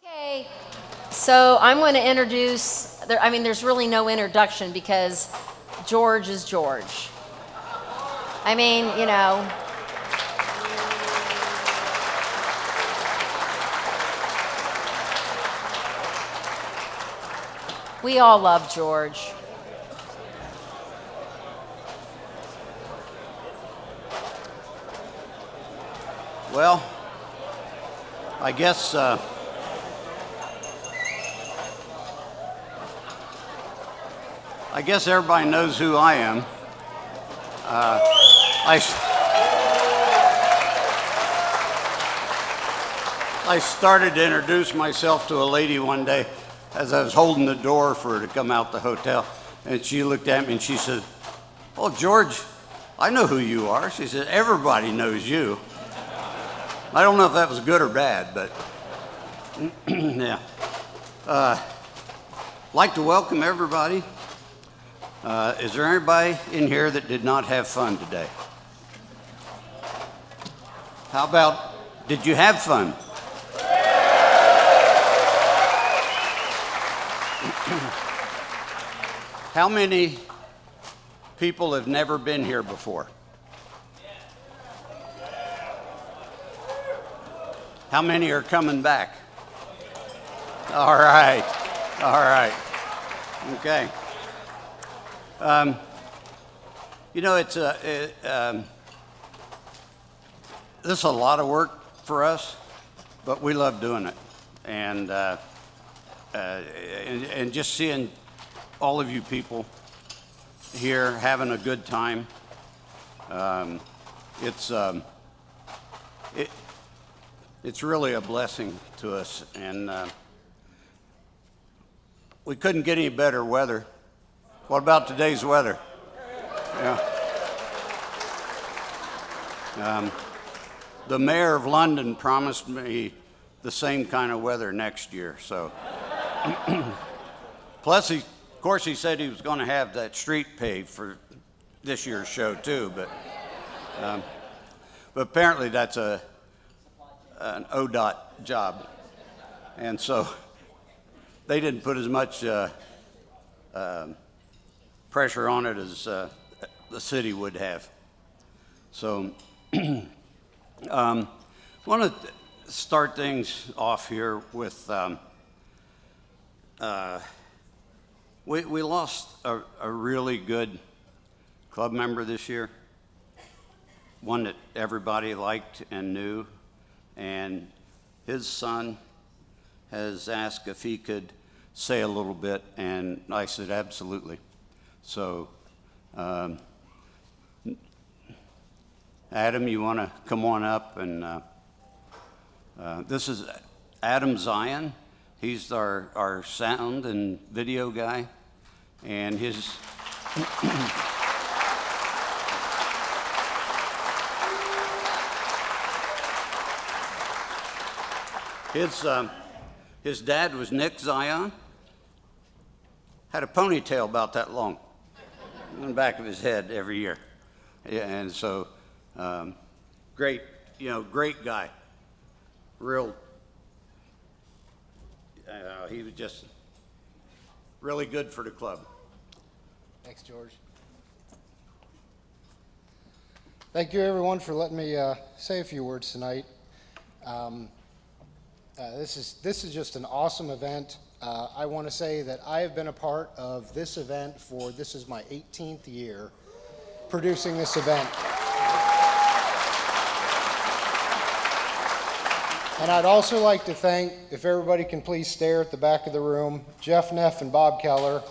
Okay, so I'm going to introduce, there's really no introduction because George is George. I mean, you know, we all love George. Well, I guess everybody knows who I am. I started to introduce myself to a lady one day as I was holding the door for her to come out the hotel, and she looked at me and she said, "Oh, George, I know who you are." She said, "Everybody knows you." I don't know if that was good or bad, but yeah. Like to welcome everybody. Is there anybody in here that did not have fun today? How about, did you have fun? How many people have never been here before? How many are coming back? All right. Okay. You know, this is a lot of work for us, but we love doing it, and just seeing all of you people here having a good time. It's really a blessing to us, and we couldn't get any better weather. What about today's weather? Yeah. The mayor of London promised me the same kind of weather next year. So, plus, of course, he said he was going to have that street paved for this year's show too. But apparently, that's an ODOT job, and so they didn't put as much pressure on it as the city would have. So want to start things off here with we lost a really good club member this year, one that everybody liked and knew, and his son has asked if he could say a little bit, and I said absolutely. So Adam, you want to come on up? And this is Adam Zion. He's our sound and video guy, and his his dad was Nick Zion. Had a ponytail about that long in the back of his head every year. Yeah, and so great guy. Real, he was just really good for the club. Thanks, George. Thank you, everyone, for letting me say a few words tonight. This is just an awesome event. I want to say that I have been a part of this event this is my 18th year producing this event. And I'd also like to thank, if everybody can please stare at the back of the room, Jeff Neff and Bob Keller.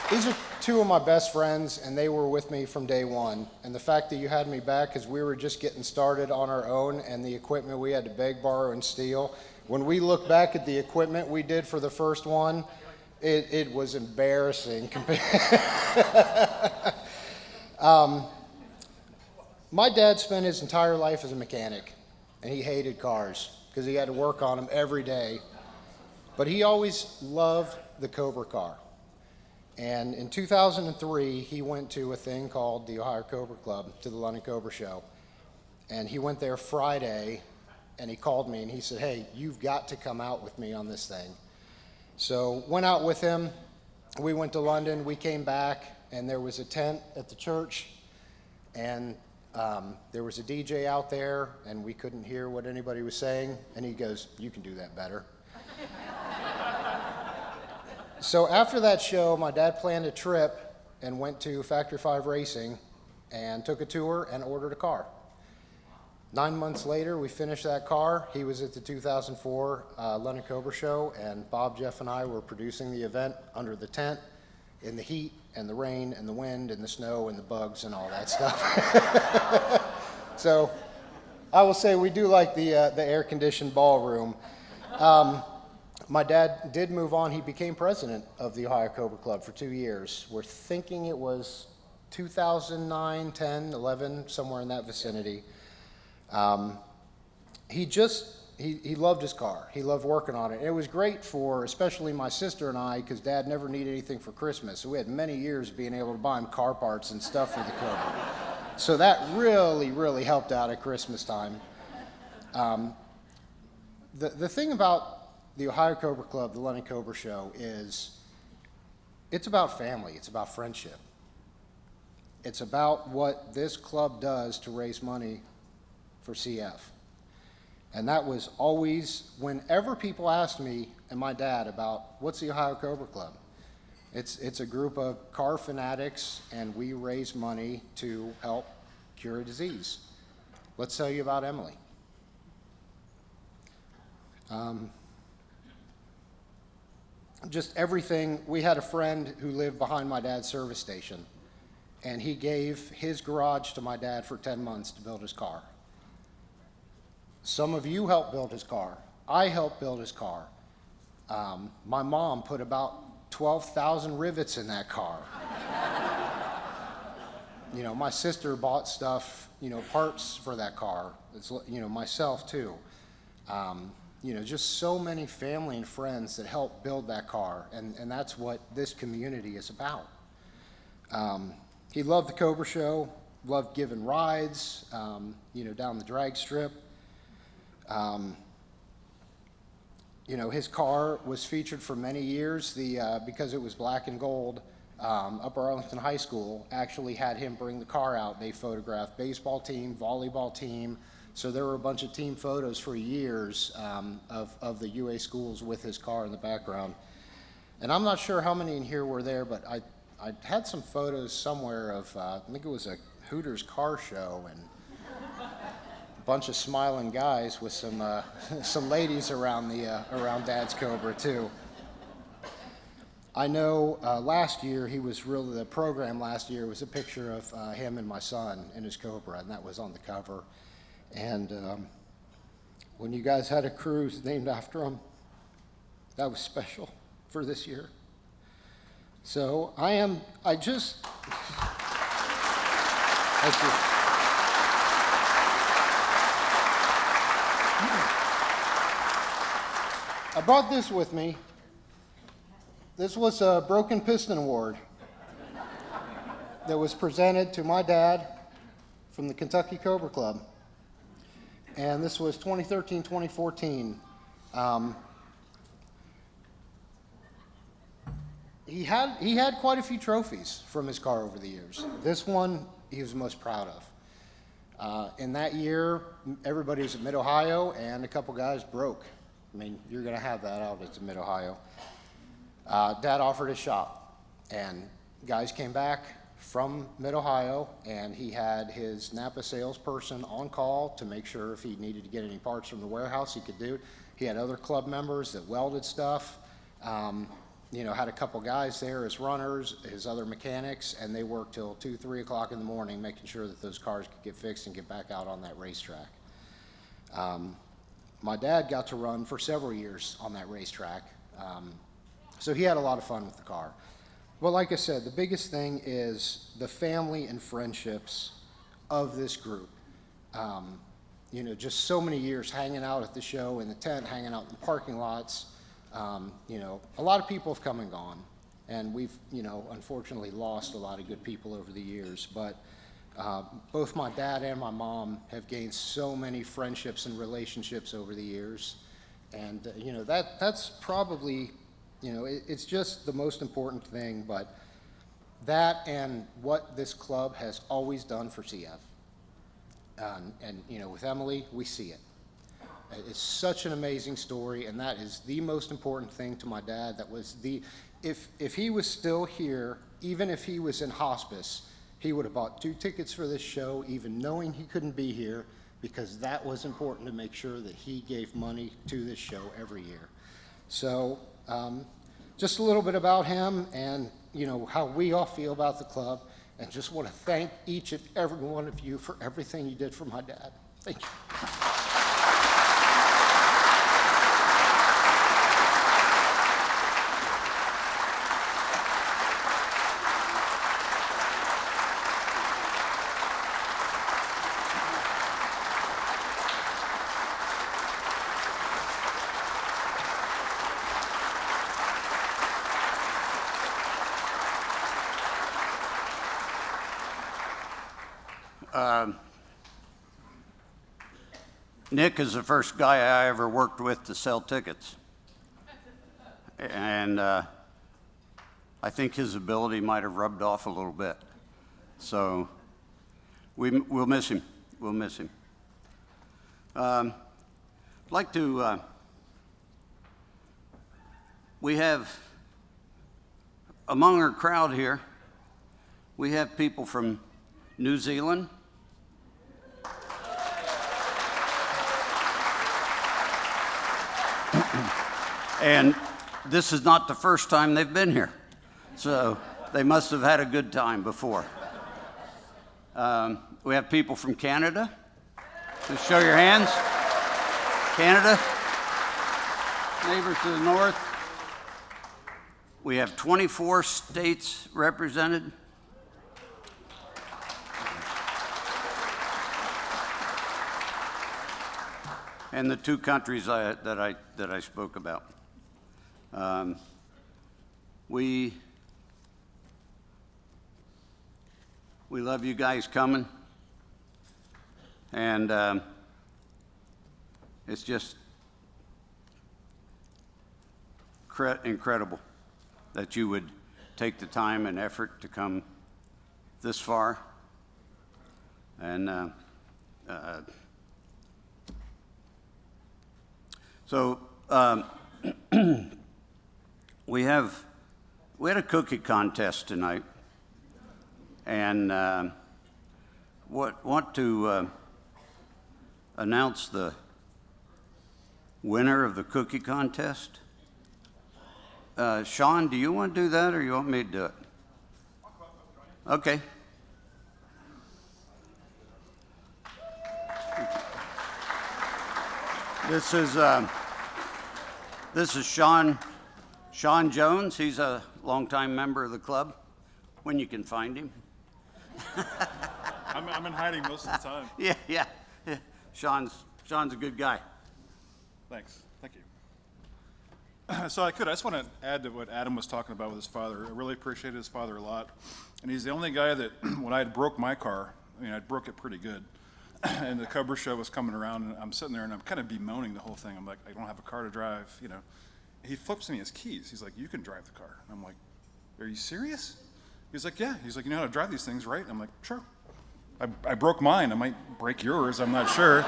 These are two of my best friends, and they were with me from day one. And the fact that you had me back, because we were just getting started on our own, and the equipment we had to beg, borrow, and steal. When we look back at the equipment we did for the first one, it was embarrassing. My dad spent his entire life as a mechanic, and he hated cars because he had to work on them every day. But he always loved the Cobra car. And in 2003, he went to a thing called the Ohio Cobra Club, to the London Cobra Show. And he went there Friday, and he called me and he said, hey, you've got to come out with me on this thing. So went out with him. We went to London. We came back, and there was a tent at the church, and there was a DJ out there, and we couldn't hear what anybody was saying. And he goes, you can do that better. So after that show, my dad planned a trip and went to Factory 5 Racing and took a tour and ordered a car. 9 months later, we finished that car. He was at the 2004 London Cobra show, and Bob, Jeff, and I were producing the event under the tent in the heat and the rain and the wind and the snow and the bugs and all that stuff. So I will say we do like the air-conditioned ballroom. My dad did move on. He became president of the Ohio Cobra Club for 2 years. We're thinking it was 2009, 10, 11, somewhere in that vicinity. He loved his car. He loved working on it. And it was great for especially my sister and I, because Dad never needed anything for Christmas. So we had many years being able to buy him car parts and stuff for the Cobra. So that really, really helped out at Christmas time. The thing about the Ohio Cobra Club, the London Cobra Show, is it's about family. It's about friendship. It's about what this club does to raise money for CF. And that was always, whenever people asked me and my dad about what's the Ohio Cobra Club, it's a group of car fanatics, and we raise money to help cure a disease. Let's tell you about Emily. Just everything. We had a friend who lived behind my dad's service station, and he gave his garage to my dad for 10 months to build his car. Some of you helped build his car. I helped build his car. My mom put about 12,000 rivets in that car. My sister bought stuff, parts for that car. It's, myself too. Just so many family and friends that helped build that car, and that's what this community is about. He loved the Cobra Show, loved giving rides, down the drag strip. His car was featured for many years. Because it was black and gold, Upper Arlington High School actually had him bring the car out. They photographed baseball team, volleyball team. So there were a bunch of team photos for years of the UA schools with his car in the background. And I'm not sure how many in here were there, but I had some photos somewhere of, I think it was a Hooters car show, and a bunch of smiling guys with some ladies around Dad's Cobra too. I know last year the program last year was a picture of him and my son in his Cobra, and that was on the cover. And when you guys had a cruise named after him, that was special for this year. So thank you. I brought this with me. This was a Broken Piston Award that was presented to my dad from the Kentucky Cobra Club. And this was 2013-2014. He had quite a few trophies from his car over the years. This one he was most proud of. In that year, everybody was at Mid-Ohio, and a couple guys broke. I mean, you're going to have that out at Mid-Ohio. Dad offered his shop, and guys came back from Mid-Ohio, and he had his Napa salesperson on call to make sure if he needed to get any parts from the warehouse, he could do it. He had other club members that welded stuff, had a couple guys there as runners, his other mechanics, and they worked till 2, 3 o'clock in the morning making sure that those cars could get fixed and get back out on that racetrack. My dad got to run for several years on that racetrack, so he had a lot of fun with the car. Well, like I said, the biggest thing is the family and friendships of this group. Just so many years hanging out at the show, in the tent, hanging out in the parking lots. A lot of people have come and gone, and we've, unfortunately lost a lot of good people over the years. But Both my dad and my mom have gained so many friendships and relationships over the years. And, that's probably, it's just the most important thing, but that and what this club has always done for CF. And with Emily, we see it. It's such an amazing story, and that is the most important thing to my dad. That was if he was still here, even if he was in hospice, he would have bought 2 tickets for this show, even knowing he couldn't be here, because that was important to make sure that he gave money to this show every year. So just a little bit about him and, how we all feel about the club, and just want to thank each and every one of you for everything you did for my dad. Thank you. Nick is the first guy I ever worked with to sell tickets. And I think his ability might have rubbed off a little bit. So we'll miss him. We'll miss him. I'd like to, we have, among our crowd here, we have people from New Zealand, and this is not the first time they've been here, so they must have had a good time before. We have people from Canada. Just show your hands. Canada, neighbors to the north. We have 24 states represented. And the 2 countries that I spoke about. We love you guys coming, and it's just incredible that you would take the time and effort to come this far, and so we had a cookie contest tonight, and want to announce the winner of the cookie contest. Sean, do you want to do that, or you want me to do it? Okay. This is Sean Jones. He's a longtime member of the club, when you can find him. I'm in hiding most of the time. Yeah. Sean's a good guy. Thanks. Thank you. So I just want to add to what Adam was talking about with his father. I really appreciated his father a lot. And he's the only guy that, when I broke my car, I broke it pretty good, and the Cobra show was coming around, and I'm sitting there and I'm kind of bemoaning the whole thing. I'm like, I don't have a car to drive, He flips me his keys. He's like, you can drive the car. And I'm like, are you serious? He's like, yeah. He's like, you know how to drive these things, right? I'm like, sure. I broke mine. I might break yours. I'm not sure.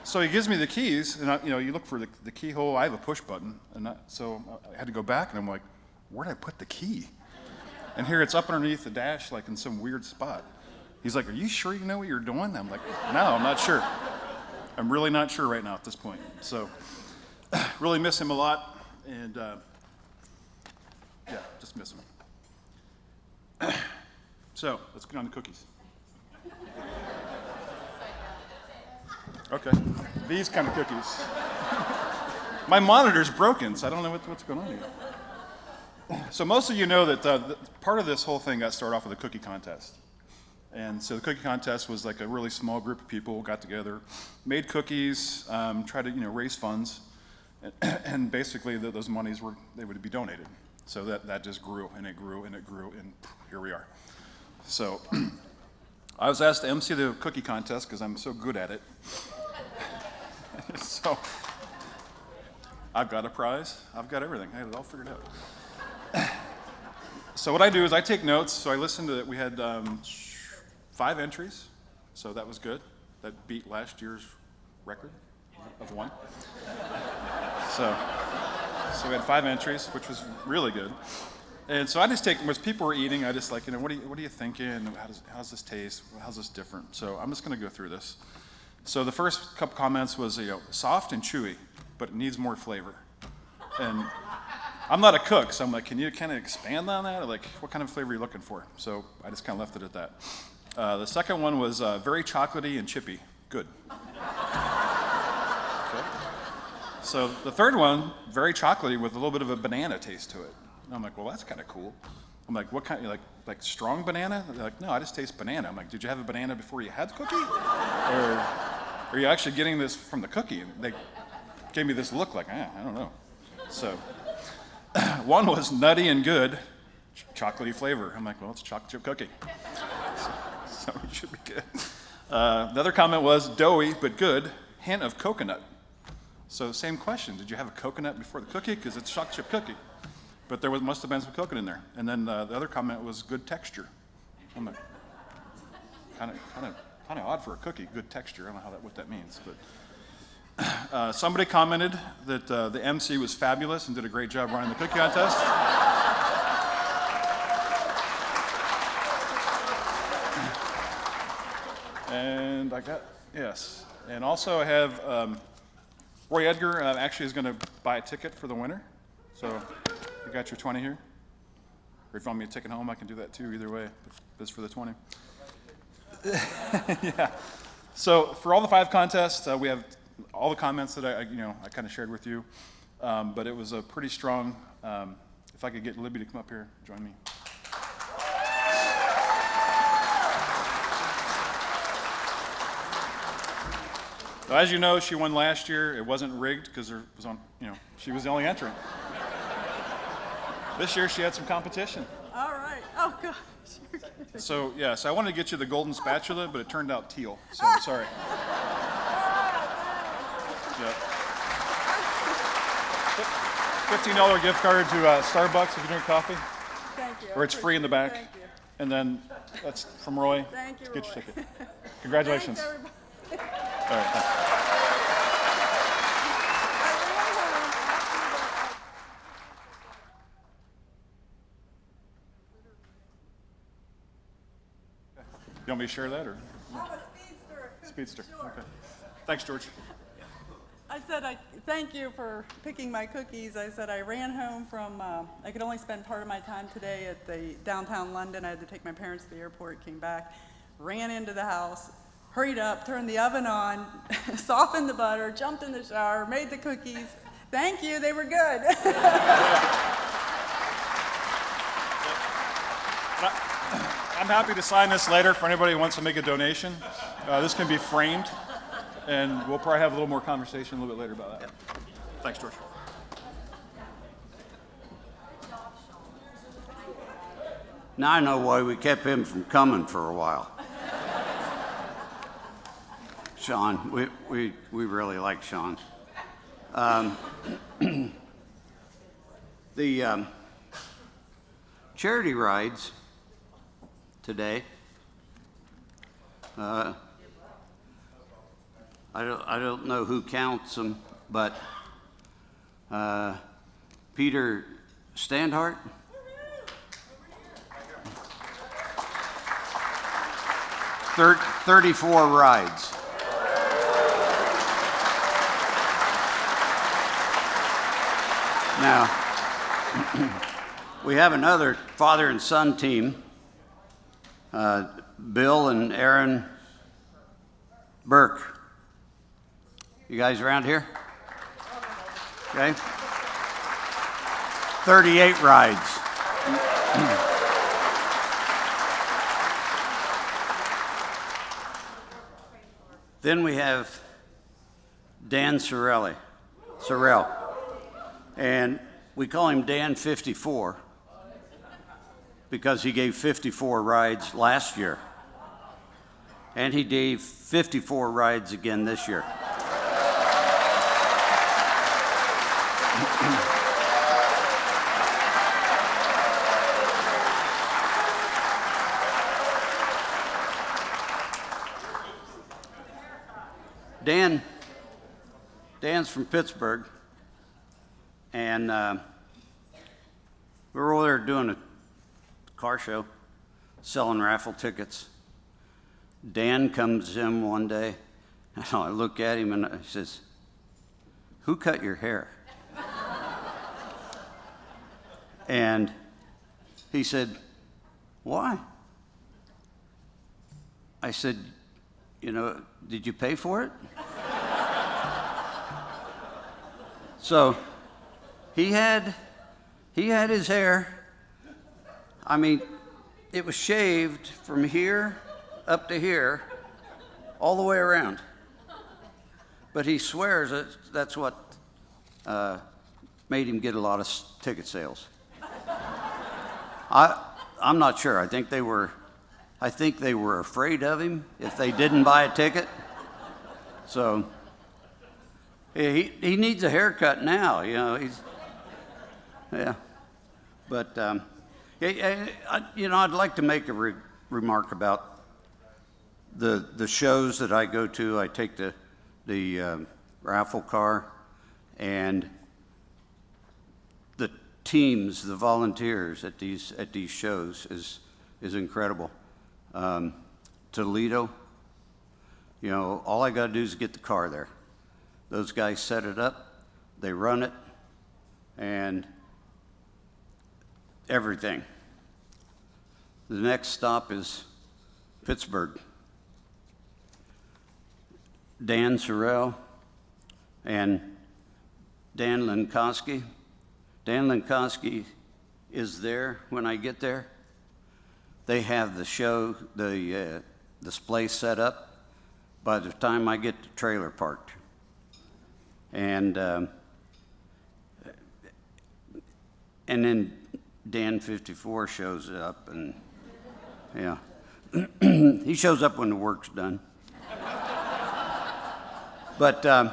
So he gives me the keys, and you look for the keyhole. I have a push button, so I had to go back, and I'm like, where did I put the key? And here it's up underneath the dash, like in some weird spot. He's like, are you sure you know what you're doing? I'm like, no, I'm not sure. I'm really not sure right now at this point. So really miss him a lot, and just miss him. So let's get on the cookies. Okay, these kind of cookies. My monitor's broken, so I don't know what's going on here. So most of you know that part of this whole thing got started off with a cookie contest. And so the cookie contest was like a really small group of people got together, made cookies, tried to raise funds, and basically those monies would be donated. So that just grew and it grew and it grew, and here we are. So I was asked to MC the cookie contest because I'm so good at it. So I've got a prize. I've got everything. I had it all figured out. So what I do is I take notes. So I listened to it. We had 5 entries, so that was good. That beat last year's record of 1. So we had 5 entries, which was really good. And so I just take, as people were eating, I just like, what are you thinking? How's this taste? How's this different? So I'm just going to go through this. So the first couple comments was, soft and chewy, but it needs more flavor. And I'm not a cook, so I'm like, can you kind of expand on that? Or like, what kind of flavor are you looking for? So I just kind of left it at that. The second one was very chocolatey and chippy. Good. Okay. So the third one, very chocolatey with a little bit of a banana taste to it. And I'm like, well, that's kind of cool. I'm like, what kind? Like strong banana? They're like, no, I just taste banana. I'm like, did you have a banana before you had the cookie? Or are you actually getting this from the cookie? And they gave me this look like, I don't know. So one was nutty and good, chocolatey flavor. I'm like, well, it's a chocolate chip cookie. So it should be good. The other comment was doughy but good, hint of coconut. So same question, did you have a coconut before the cookie? Because it's a chocolate chip cookie. But there must have been some coconut in there. And then the other comment was good texture. I'm like, kind of odd for a cookie, good texture. I don't know what that means. But somebody commented that the MC was fabulous and did a great job running the cookie contest. And yes. And also I have Roy Edgar actually is going to buy a ticket for the winner. So you got your 20 here. Or if you want me to take it home, I can do that too, either way, if it's for the 20. Yeah. So for all the 5 contests, we have all the comments that I kind of shared with you. But it was a pretty strong, if I could get Libby to come up here, join me. So as you know, she won last year. It wasn't rigged because there was she was the only entrant. This year she had some competition. All right. Oh, gosh. So I wanted to get you the golden spatula, but it turned out teal. So I'm sorry. Yep. $15 gift card to Starbucks if you drink coffee. Thank you. Or it's free in the back. Thank you. And then that's from Roy. Thank you, Get your Roy. ticket. Congratulations. Thanks, everybody. All right, thanks. You want me to share that, or? I'm a speedster. Speedster, Sure. okay. Thanks, George. I said, thank you for picking my cookies. I said I ran home from, I could only spend part of my time today at the downtown London. I had to take my parents to the airport, came back, ran into the house, hurried up, turned the oven on, softened the butter, jumped in the shower, made the cookies. Thank you, they were good. I'm happy to sign this later for anybody who wants to make a donation. This can be framed, and we'll probably have a little more conversation a little bit later about that. Thanks, George. Now I know why we kept him from coming for a while. Sean, we really like Sean. The charity rides today, I don't know who counts them, but Peter Standhart, 34 rides. Now, we have another father and son team, Bill and Aaron Burke. You guys around here? Okay. 38 rides. Then we have Dan Sorrell, and we call him Dan 54 because he gave 54 rides last year. And he gave 54 rides again this year. Dan's from Pittsburgh, and we were over there doing a car show, selling raffle tickets. Dan comes in one day, and I look at him and he says, "Who cut your hair?" And he said, "Why?" I said, "Did you pay for it?" So he had his hair. I mean, it was shaved from here up to here, all the way around. But he swears that's what made him get a lot of ticket sales. I'm not sure. I think they were afraid of him if they didn't buy a ticket. So he needs a haircut now. Yeah. But I'd like to make a remark about the shows that I go to. I take the raffle car, and the teams, the volunteers at these shows is incredible. Toledo, all I got to do is get the car there. Those guys set it up, they run it, and everything. The next stop is Pittsburgh. Dan Sorrell and Dan Linkowski. Dan Linkowski is there when I get there. They have the show, the display set up by the time I get the trailer parked. And then Dan 54 shows up, and yeah, he shows up when the work's done. But and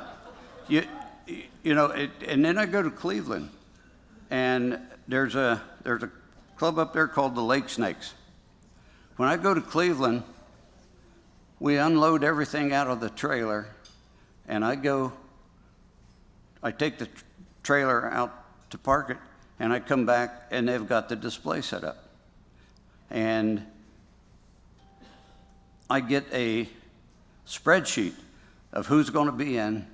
then I go to Cleveland, and there's a club up there called the Lake Snakes. When I go to Cleveland, we unload everything out of the trailer, and I take the trailer out to park it, and I come back, and they've got the display set up. And I get a spreadsheet of who's going to be in,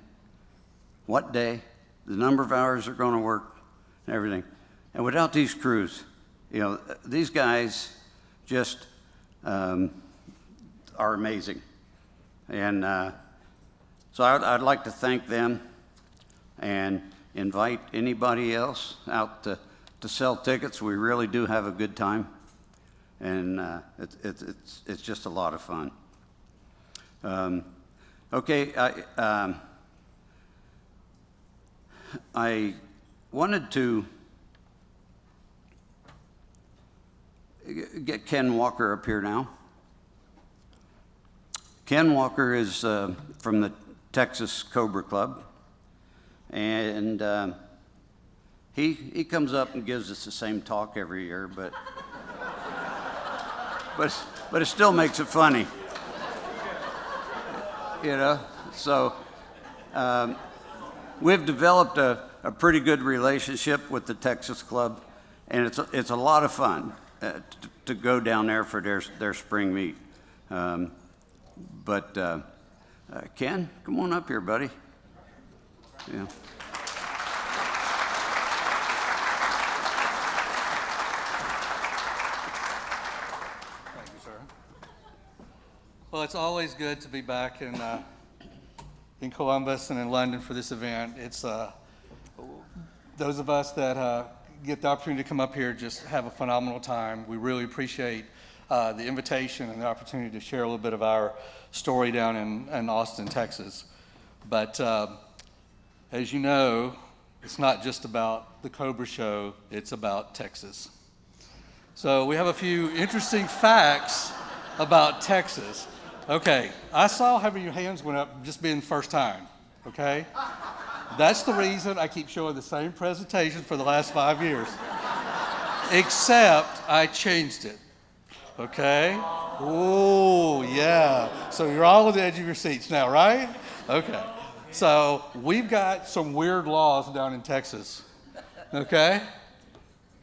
what day, the number of hours they're going to work, and everything. And without these crews, these guys just are amazing. And so I'd like to thank them and invite anybody else out to sell tickets. We really do have a good time, and it's just a lot of fun. Okay, I wanted to get Ken Walker up here now. Ken Walker is from the Texas Cobra Club, and he comes up and gives us the same talk every year, but it still makes it funny, So we've developed a pretty good relationship with the Texas Club, and it's a lot of fun to go down there for their spring meet. But Ken, come on up here, buddy. Yeah. Thank you, sir. Well, it's always good to be back in Columbus and in London for this event. It's those of us that get the opportunity to come up here just have a phenomenal time. We really appreciate the invitation and the opportunity to share a little bit of our story down in Austin, Texas. But as you know, it's not just about the Cobra show, it's about Texas. So we have a few interesting facts about Texas. Okay, I saw how your hands went up just being the first time, okay? That's the reason I keep showing the same presentation for the last 5 years. Except I changed it, okay? Oh, yeah. So you're all on the edge of your seats now, right? Okay. So we've got some weird laws down in Texas, okay?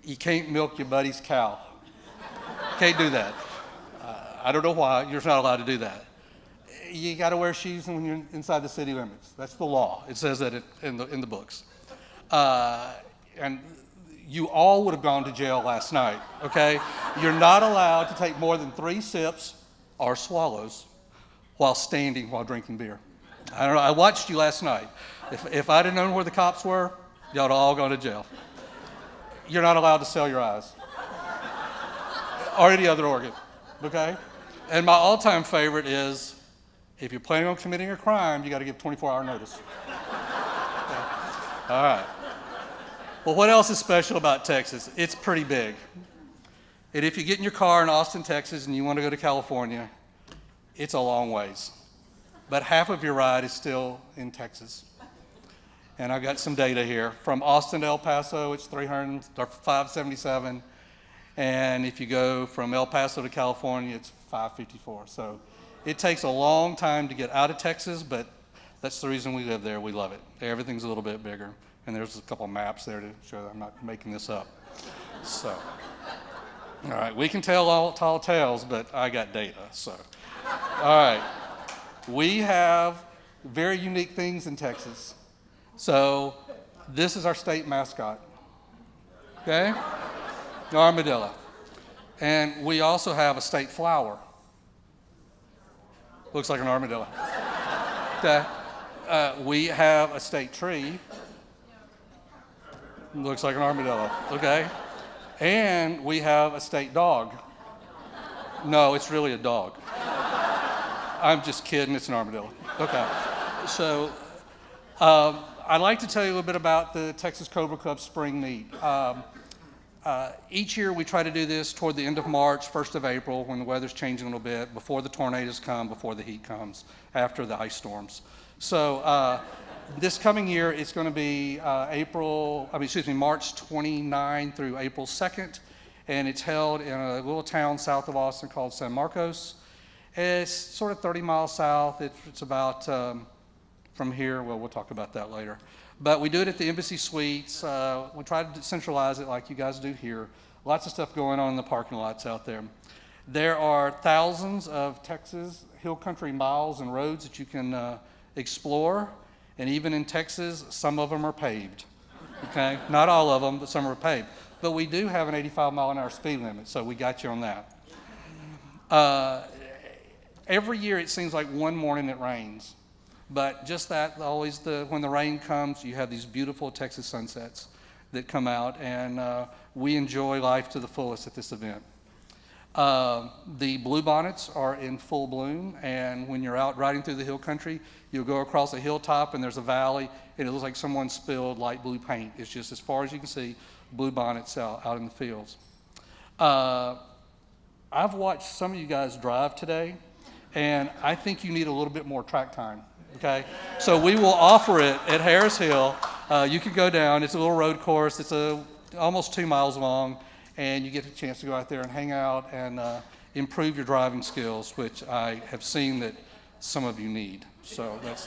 You can't milk your buddy's cow. Can't do that. I don't know why. You're not allowed to do that. You got to wear shoes when you're inside the city limits. That's the law. It says that in the books. And you all would have gone to jail last night, okay? You're not allowed to take more than 3 sips or swallows while standing while drinking beer. I don't know. I watched you last night. If I'd have known where the cops were, y'all would all gone to jail. You're not allowed to sell your eyes or any other organ, okay? And my all-time favorite is, if you're planning on committing a crime, you got to give 24-hour notice. Okay. All right. Well, what else is special about Texas? It's pretty big. And if you get in your car in Austin, Texas, and you want to go to California, it's a long ways. But half of your ride is still in Texas. And I've got some data here. From Austin to El Paso, it's 577. And if you go from El Paso to California, it's 554. So it takes a long time to get out of Texas, but that's the reason we live there. We love it. Everything's a little bit bigger. And there's a couple maps there to show that I'm not making this up. So, all right, we can tell all tall tales, but I got data. So, all right. We have very unique things in Texas. So this is our state mascot, okay? The armadillo. And we also have a state flower. Looks like an armadillo. Okay. We have a state tree. Looks like an armadillo, okay? And we have a state dog. No, it's really a dog. I'm just kidding, it's an armadillo. Okay. So I'd like to tell you a little bit about the Texas Cobra Club Spring Meet. Each year we try to do this toward the end of March, 1st of April, when the weather's changing a little bit, before the tornadoes come, before the heat comes, after the ice storms. So this coming year, it's going to be March 29 through April 2nd, and it's held in a little town south of Austin called San Marcos. It's sort of 30 miles south. It's about from here. Well, we'll talk about that later. But we do it at the Embassy Suites. We try to centralize it like you guys do here. Lots of stuff going on in the parking lots out there. There are thousands of Texas hill country miles and roads that you can explore. And even in Texas, some of them are paved, okay? Not all of them, but some are paved. But we do have an 85-mile-an-hour speed limit, so we got you on that. Every year it seems like one morning it rains. But just that, always when the rain comes, you have these beautiful Texas sunsets that come out, and we enjoy life to the fullest at this event. The bluebonnets are in full bloom, and when you're out riding through the hill country, you'll go across a hilltop and there's a valley, and it looks like someone spilled light blue paint. It's just as far as you can see, bluebonnets out in the fields. I've watched some of you guys drive today, and I think you need a little bit more track time, okay? So we will offer it at Harris Hill. You can go down. It's a little road course. It's almost 2 miles long, and you get a chance to go out there and hang out and improve your driving skills, which I have seen that some of you need. So that's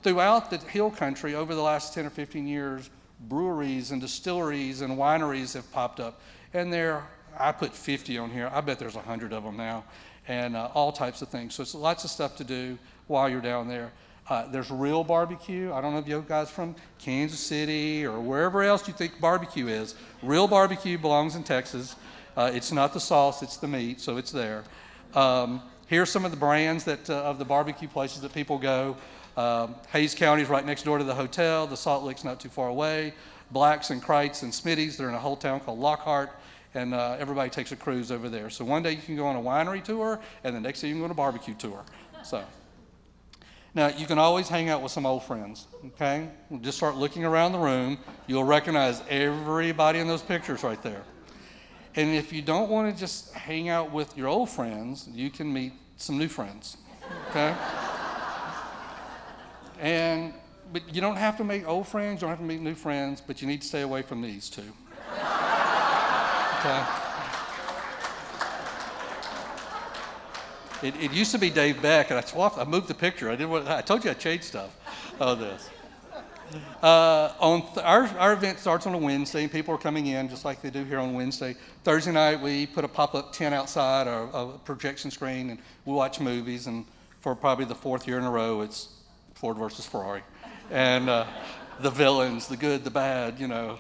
throughout the hill country over the last 10 or 15 years, breweries and distilleries and wineries have popped up. And I put 50 on here. I bet there's 100 of them now, and all types of things. So it's lots of stuff to do while you're down there. There's real barbecue. I don't know if you guys from Kansas City or wherever else you think barbecue is. Real barbecue belongs in Texas. It's not the sauce, it's the meat, so it's there. Here's some of the brands of the barbecue places that people go. Hayes County is right next door to the hotel. The Salt Lick's not too far away. Blacks and Krites and Smitty's, they're in a whole town called Lockhart, and everybody takes a cruise over there. So one day you can go on a winery tour, and the next day you can go on a barbecue tour. So. Now, you can always hang out with some old friends, okay? Just start looking around the room. You'll recognize everybody in those pictures right there. And if you don't want to just hang out with your old friends, you can meet some new friends, okay? But you don't have to make old friends, you don't have to meet new friends, but you need to stay away from these two, okay? It used to be Dave Beck, and I moved the picture. I told you I changed stuff on this. Our event starts on a Wednesday, and people are coming in just like they do here on Wednesday. Thursday night, we put a pop-up tent outside, a projection screen, and we watch movies. And for probably the 4th year in a row, it's Ford versus Ferrari. And the villains, the good, the bad, you know.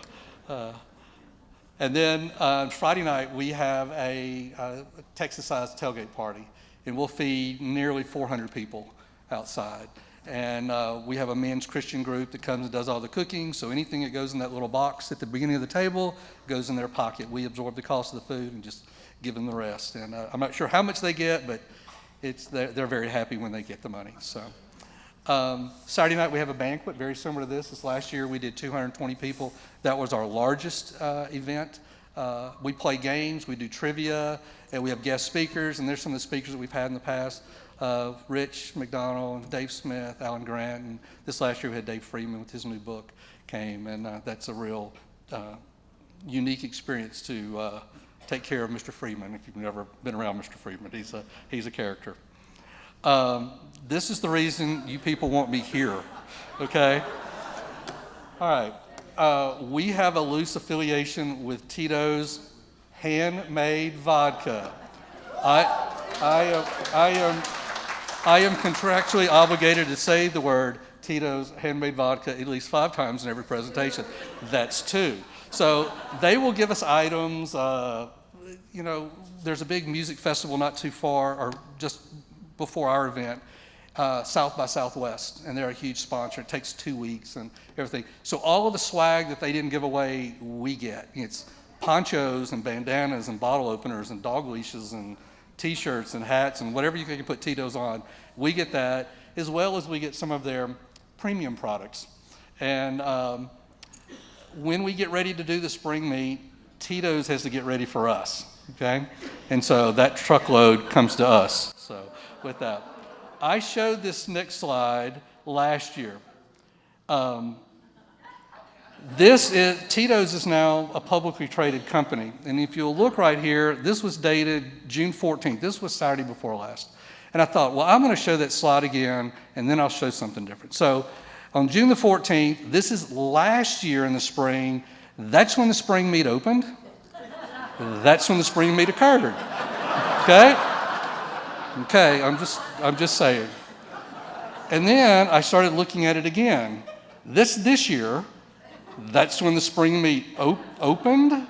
And then Friday night, we have a Texas-sized tailgate party. And we'll feed nearly 400 people outside. And we have a men's Christian group that comes and does all the cooking, so anything that goes in that little box at the beginning of the table goes in their pocket. We absorb the cost of the food and just give them the rest. And I'm not sure how much they get, but they're very happy when they get the money. So Saturday night we have a banquet very similar to this. This last year we did 220 people. That was our largest event. We play games, we do trivia, and we have guest speakers, and there's some of the speakers that we've had in the past. Rich McDonald, Dave Smith, Alan Grant, and this last year we had Dave Freeman with his new book came, and that's a real unique experience to take care of Mr. Freeman. If you've never been around Mr. Freeman, he's a character. This is the reason you people want me here, okay? All right. We have a loose affiliation with Tito's Handmade Vodka. I am contractually obligated to say the word Tito's Handmade Vodka at least 5 times in every presentation. That's 2. So they will give us items. You know, there's a big music festival not too far, or just before our event, South by Southwest, and they're a huge sponsor. It takes 2 weeks and everything. So all of the swag that they didn't give away, we get. It's ponchos and bandanas and bottle openers and dog leashes and T-shirts and hats and whatever you can put Tito's on. We get that, as well as we get some of their premium products. And when we get ready to do the spring meet, Tito's has to get ready for us, okay? And so that truckload comes to us. So with that, I showed this next slide last year. Tito's is now a publicly traded company. And if you'll look right here, this was dated June 14th. This was Saturday before last. And I thought, well, I'm going to show that slide again, and then I'll show something different. So on June the 14th, this is last year in the spring. That's when the spring meet opened. That's when the spring meet occurred. Okay? Okay, I'm just saying. And then I started looking at it again. This year, that's when the spring meet opened.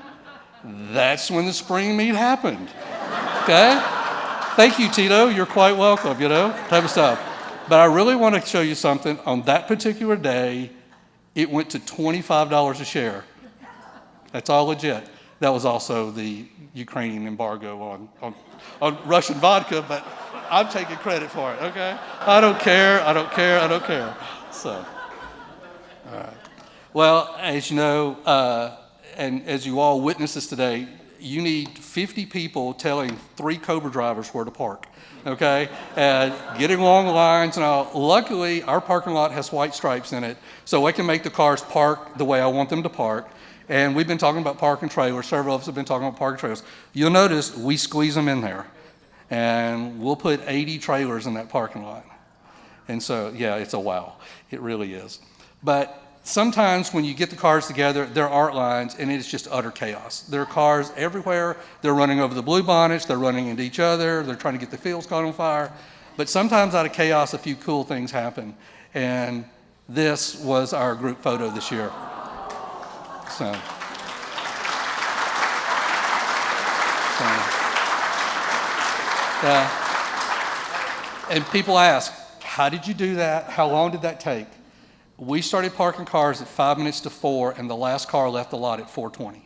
That's when the spring meet happened. Okay? Thank you, Tito. You're quite welcome, you know, type of stuff. But I really want to show you something. On that particular day, it went to $25 a share. That's all legit. That was also the Ukrainian embargo on Russian vodka, but I'm taking credit for it, okay? I don't care. So, all right. Well, as you know, and as you all witness this today, you need 50 people telling 3 Cobra drivers where to park, okay? And getting along the lines and all. Luckily, our parking lot has white stripes in it, so I can make the cars park the way I want them to park. And we've been talking about parking trailers. Several of us have been talking about parking trailers. You'll notice we squeeze them in there. And we'll put 80 trailers in that parking lot. And so, yeah, it's a wow. It really is. But sometimes when you get the cars together, there are art lines, and it's just utter chaos. There are cars everywhere. They're running over the blue bonnets. They're running into each other. They're trying to get the fields caught on fire. But sometimes out of chaos, a few cool things happen. And this was our group photo this year. So. And people ask, how did you do that? How long did that take? We started parking cars at 5 minutes to 4, and the last car left the lot at 4:20.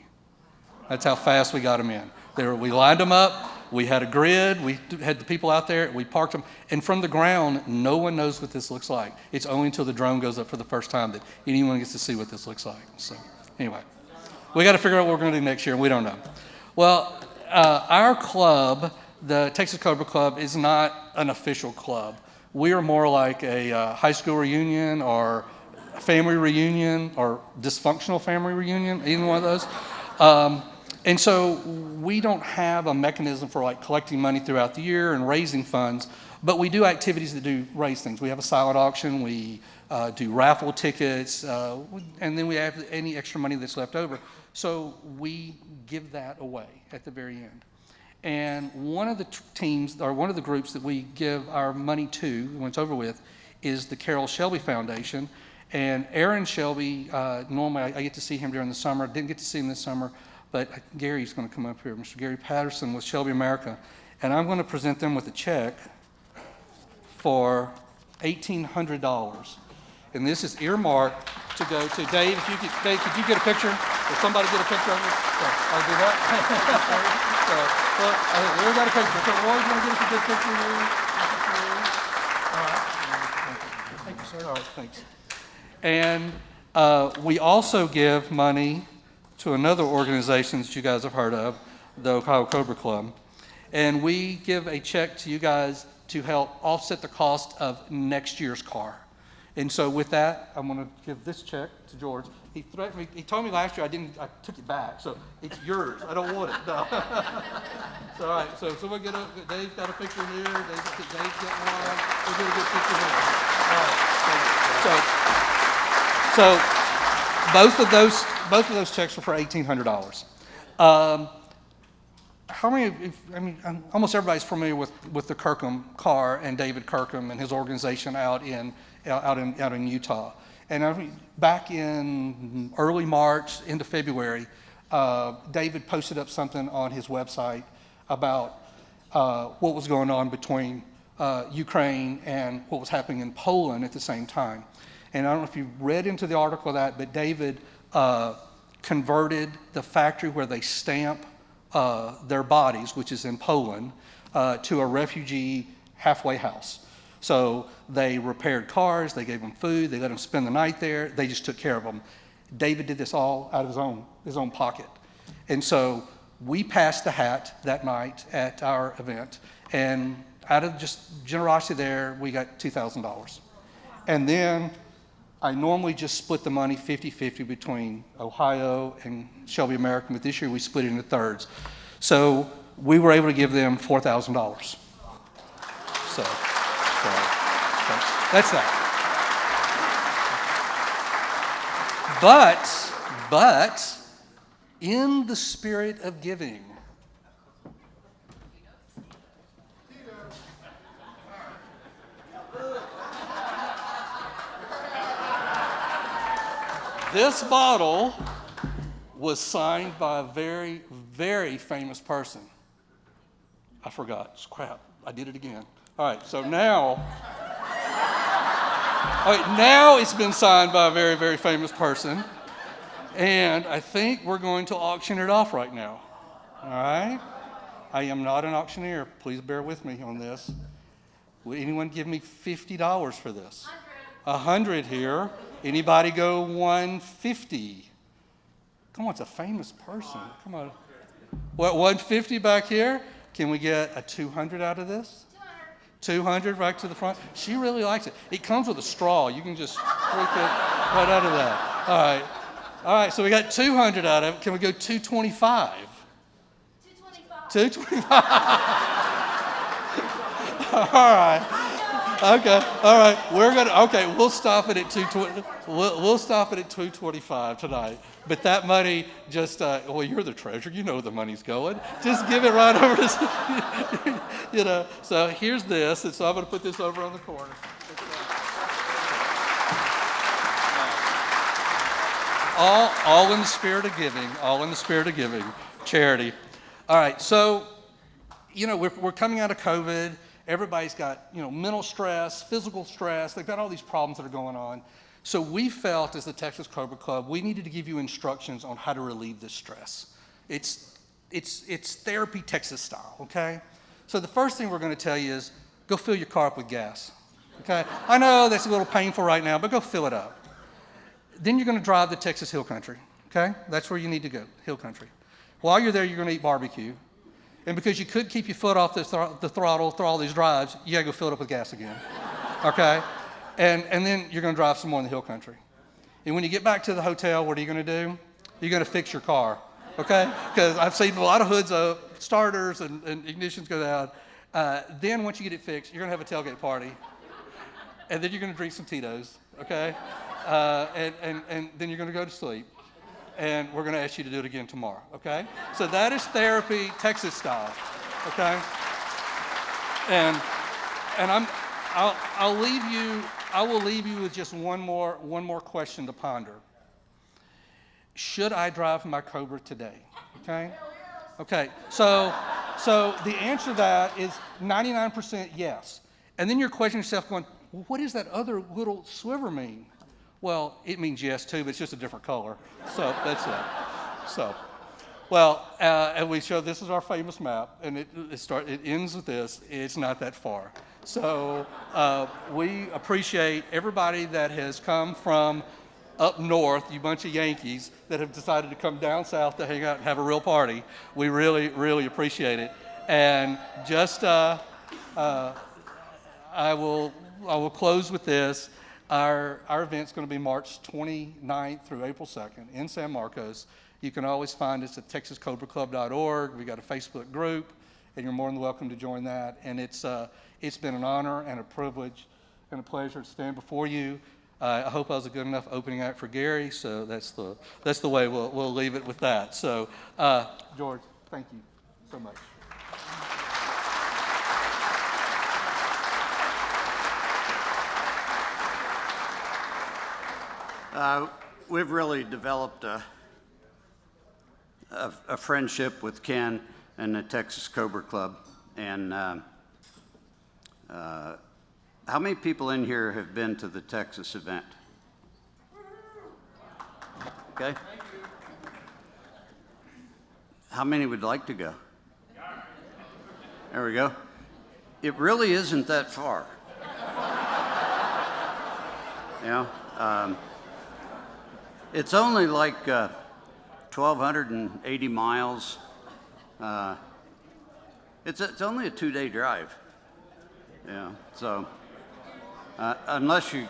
That's how fast we got them in. We lined them up. We had a grid. We had the people out there. We parked them. And from the ground, no one knows what this looks like. It's only until the drone goes up for the first time that anyone gets to see what this looks like. So anyway, we got to figure out what we're going to do next year, and we don't know. Well, our club, the Texas Cobra Club, is not an official club. We are more like a high school reunion or family reunion or dysfunctional family reunion, either one of those. And so we don't have a mechanism for like collecting money throughout the year and raising funds, but we do activities that do raise things. We have a silent auction, we do raffle tickets, and then we have any extra money that's left over. So we give that away at the very end. And one of the teams, or one of the groups that we give our money to, when it's over with, is the Carol Shelby Foundation. And Aaron Shelby, normally I get to see him during the summer. Didn't get to see him this summer, but Gary's going to come up here. Mr. Gary Patterson with Shelby America. And I'm going to present them with a check for $1,800. And this is earmarked to go to Dave. Dave, could you get a picture? Will somebody get a picture of it? So, I'll do that. We got a picture. So Roy's going to get us a good picture here. All right. Thank you, sir. All right, thanks. And we also give money to another organization that you guys have heard of, the Ohio Cobra Club. And we give a check to you guys to help offset the cost of next year's car. And so with that, I'm going to give this check to George. He threatened me. He told me last year I took it back. So it's yours. I don't want it. No. So, all right. So we'll get a, Dave's got a picture here. Dave's getting one. We'll get a good picture here. All right. So both of those checks are for $1,800. How many? Almost everybody's familiar with the Kirkham car and David Kirkham and his organization out in Utah. And back in early March into February, David posted up something on his website about what was going on between Ukraine and what was happening in Poland at the same time. And I don't know if you read into the article of that, but David converted the factory where they stamp their bodies, which is in Poland, to a refugee halfway house. So they repaired cars, they gave them food, they let them spend the night there, they just took care of them. David did this all out of his own pocket. And so we passed the hat that night at our event, and out of just generosity there, we got $2,000. And then I normally just split the money 50-50 between Ohio and Shelby American, but this year we split it into thirds. So we were able to give them $4,000. So that's that. But in the spirit of giving, this bottle was signed by a very, very famous person. I forgot. It's crap. I did it again. All right, so now it's been signed by a very, very famous person, and I think we're going to auction it off right now. All right? I am not an auctioneer. Please bear with me on this. Will anyone give me $50 for this? 100 here. Anybody go 150? Come on, it's a famous person. Come on. What, 150 back here? Can we get a 200 out of this? 200 right to the front. She really likes it. It comes with a straw. You can just drink it right out of that. All right. All right, so we got 200 out of it. Can we go 225? 225. All right. Okay. All right. We'll stop it at 220. We'll stop it at 225 tonight. But that money just, well, you're the treasurer. You know where the money's going. Just give it right over to, So here's this. And so I'm going to put this over on the corner. All in the spirit of giving. All in the spirit of giving. Charity. All right. So, we're coming out of COVID. Everybody's got, mental stress, physical stress. They've got all these problems that are going on. So we felt, as the Texas Cobra Club, we needed to give you instructions on how to relieve this stress. It's it's therapy Texas style, okay? So the first thing we're going to tell you is go fill your car up with gas, okay? I know that's a little painful right now, but go fill it up. Then you're going to drive to Texas Hill Country, okay? That's where you need to go, Hill Country. While you're there, you're going to eat barbecue. And because you couldn't keep your foot off the throttle through all these drives, you got to go fill it up with gas again, okay? And then you're going to drive some more in the Hill Country. And when you get back to the hotel, what are you going to do? You're going to fix your car, okay? Because I've seen a lot of hoods up, starters and ignitions go down. Then once you get it fixed, you're going to have a tailgate party. And then you're going to drink some Tito's, okay? And then you're going to go to sleep. And we're going to ask you to do it again tomorrow, okay? So that is therapy, Texas style, okay? And I will leave you with just one more question to ponder. Should I drive my Cobra today? Okay? Okay, so the answer to that is 99% yes. And then you're questioning yourself going, well, what does that other little sliver mean? Well, it means yes too, but it's just a different color. So that's it. So, well, and we show this is our famous map, and it ends with this. It's not that far. So we appreciate everybody that has come from up north, you bunch of Yankees that have decided to come down south to hang out and have a real party. We really, really appreciate it. And just I will close with this. Our event's going to be March 29th through April 2nd in San Marcos. You can always find us at texascobraclub.org. We got a Facebook group, and you're more than welcome to join that. And it's been an honor and a privilege and a pleasure to stand before you. I hope I was a good enough opening act for Gary, so that's the way we'll leave it with that. So, George, thank you so much. We've really developed a friendship with Ken and the Texas Cobra Club. And how many people in here have been to the Texas event? Okay. How many would like to go? There we go. It really isn't that far. You know? It's only like 1,280 miles. It's only a 2-day drive. Yeah. So unless you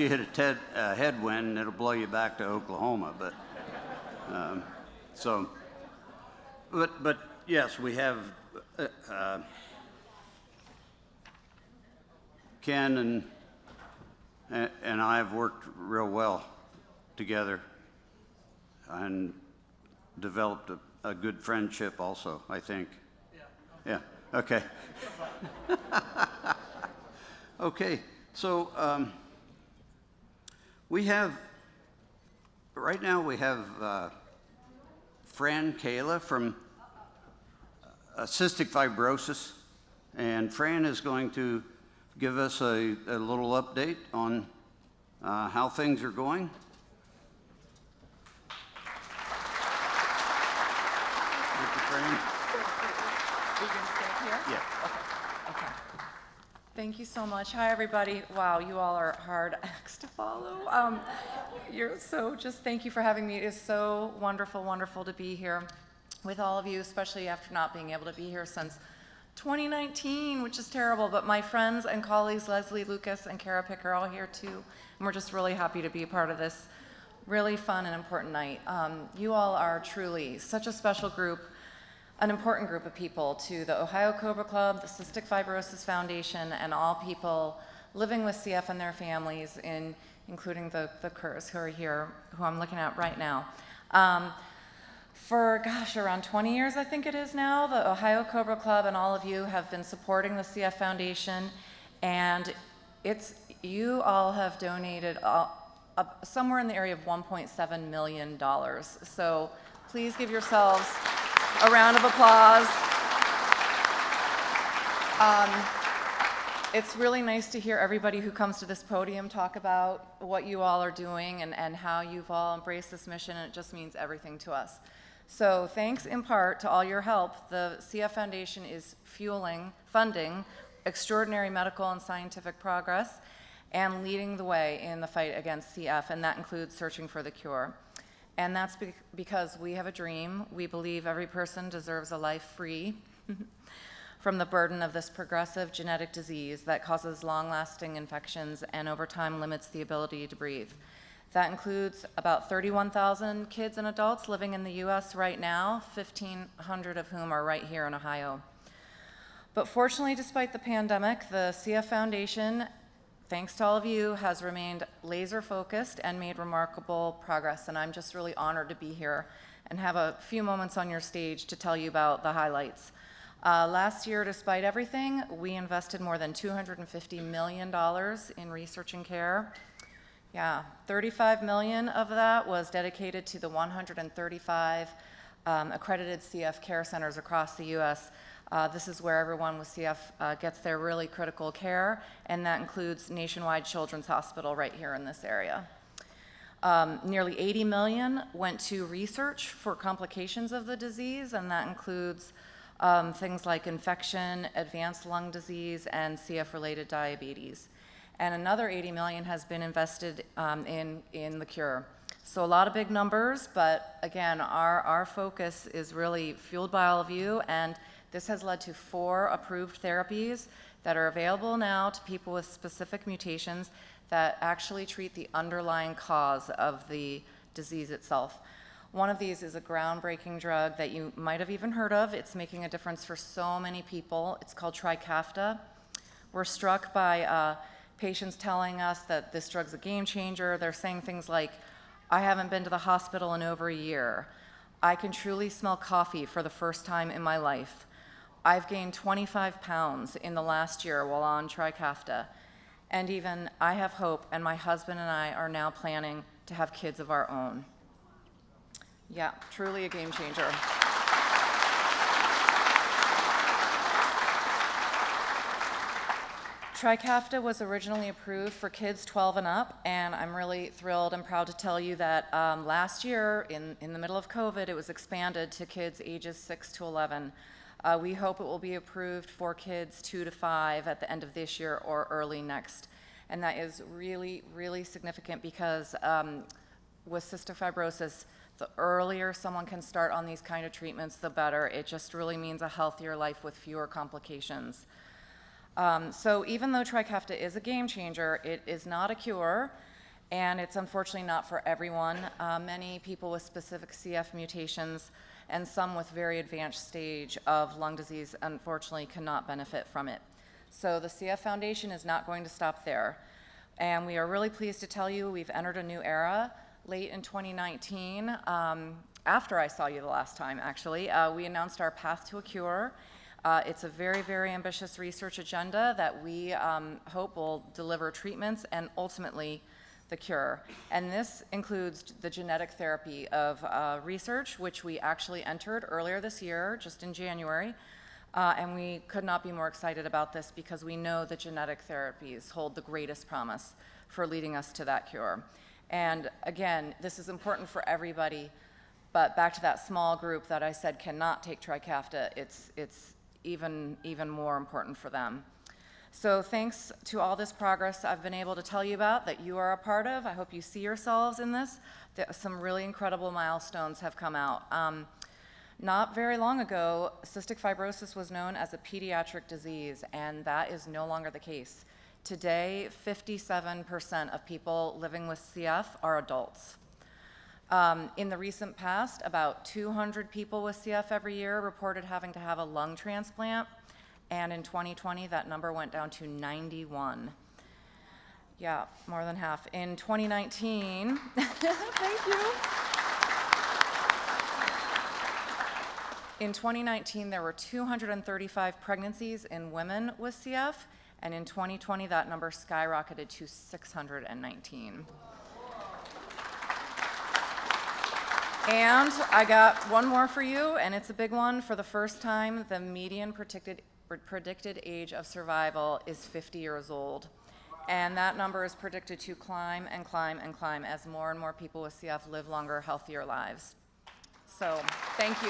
hit a headwind, it'll blow you back to Oklahoma. But but yes, we have Ken and I have worked real well together and developed a good friendship also, I think. Yeah. Okay. Okay. So right now we have Fran Kayla from cystic fibrosis, and Fran is going to give us a little update on how things are going. We can stay here? Yeah. Okay. Thank you so much. Hi, everybody. Wow, you all are hard acts to follow. Thank you for having me. It is so wonderful, wonderful to be here with all of you, especially after not being able to be here since 2019, which is terrible. But my friends and colleagues, Leslie Lucas and Kara Pick, are all here too. And we're just really happy to be a part of this really fun and important night. You all are truly such a special group, an important group of people to the Ohio Cobra Club, the Cystic Fibrosis Foundation, and all people living with CF and their families, including the Kurz who are here, who I'm looking at right now. For, around 20 years, I think it is now, the Ohio Cobra Club and all of you have been supporting the CF Foundation, and you all have donated somewhere in the area of $1.7 million. So please give yourselves a round of applause. It's really nice to hear everybody who comes to this podium talk about what you all are doing and how you've all embraced this mission, and it just means everything to us. So thanks in part to all your help, the CF Foundation is funding extraordinary medical and scientific progress and leading the way in the fight against CF, and that includes searching for the cure. And that's because we have a dream. We believe every person deserves a life free from the burden of this progressive genetic disease that causes long-lasting infections and over time limits the ability to breathe. That includes about 31,000 kids and adults living in the US right now, 1,500 of whom are right here in Ohio. But fortunately, despite the pandemic, the CF Foundation, thanks to all of you, has remained laser focused and made remarkable progress. And I'm just really honored to be here and have a few moments on your stage to tell you about the highlights. Last year, despite everything, we invested more than $250 million in research and care. Yeah, 35 million of that was dedicated to the 135 accredited CF care centers across the US. This is where everyone with CF gets their really critical care, and that includes Nationwide Children's Hospital right here in this area. Nearly 80 million went to research for complications of the disease, and that includes things like infection, advanced lung disease, and CF-related diabetes. And another 80 million has been invested in the cure. So a lot of big numbers, but again, our focus is really fueled by all of you, and this has led to 4 approved therapies that are available now to people with specific mutations that actually treat the underlying cause of the disease itself. One of these is a groundbreaking drug that you might have even heard of. It's making a difference for so many people. It's called Trikafta. We're struck by patients telling us that this drug's a game changer. They're saying things like, I haven't been to the hospital in over a year. I can truly smell coffee for the first time in my life. I've gained 25 pounds in the last year while on Trikafta. And even I have hope, and my husband and I are now planning to have kids of our own. Yeah, truly a game changer. Trikafta was originally approved for kids 12 and up, and I'm really thrilled and proud to tell you that last year, in the middle of COVID, it was expanded to kids ages 6 to 11. We hope it will be approved for kids 2 to 5 at the end of this year or early next. And that is really, really significant because with cystic fibrosis, the earlier someone can start on these kind of treatments, the better. It just really means a healthier life with fewer complications. So even though Trikafta is a game changer, it is not a cure, and it's unfortunately not for everyone. Many people with specific CF mutations and some with very advanced stage of lung disease unfortunately cannot benefit from it. So the CF Foundation is not going to stop there. And we are really pleased to tell you we've entered a new era. Late in 2019, after I saw you the last time actually, we announced our Path to a Cure. It's a very, very ambitious research agenda that we hope will deliver treatments and ultimately the cure. And this includes the genetic therapy of research, which we actually entered earlier this year, just in January. And we could not be more excited about this because we know that genetic therapies hold the greatest promise for leading us to that cure. And again, this is important for everybody, but back to that small group that I said cannot take Trikafta, it's even more important for them. So thanks to all this progress I've been able to tell you about that you are a part of. I hope you see yourselves in this. Some really incredible milestones have come out. Not very long ago, cystic fibrosis was known as a pediatric disease, and that is no longer the case. Today, 57% of people living with CF are adults. In the recent past, about 200 people with CF every year reported having to have a lung transplant, and in 2020, that number went down to 91. Yeah, more than half. In 2019, thank you. In 2019, there were 235 pregnancies in women with CF, and in 2020, that number skyrocketed to 619. And I got one more for you, and it's a big one. For the first time, the median predicted age of survival is 50 years old. And that number is predicted to climb and climb and climb as more and more people with CF live longer, healthier lives. So, thank you.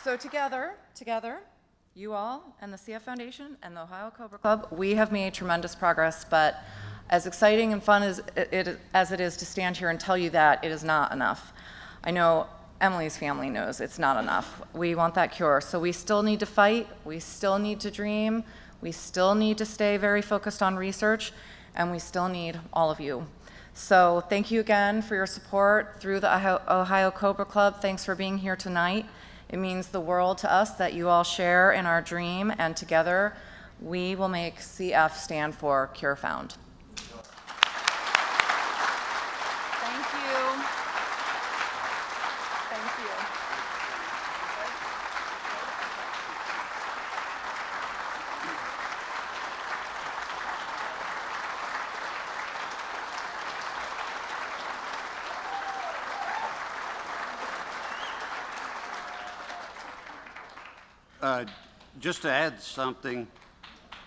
So together, you all and the CF Foundation and the Ohio Cobra Club, we have made tremendous progress, but as exciting and fun as it is to stand here and tell you that, it is not enough. I know Emily's family knows it's not enough. We want that cure, so we still need to fight, we still need to dream, we still need to stay very focused on research, and we still need all of you. So thank you again for your support through the Ohio Cobra Club. Thanks for being here tonight. It means the world to us that you all share in our dream, and together we will make CF stand for Cure Found. Thank you. Thank you. Just to add something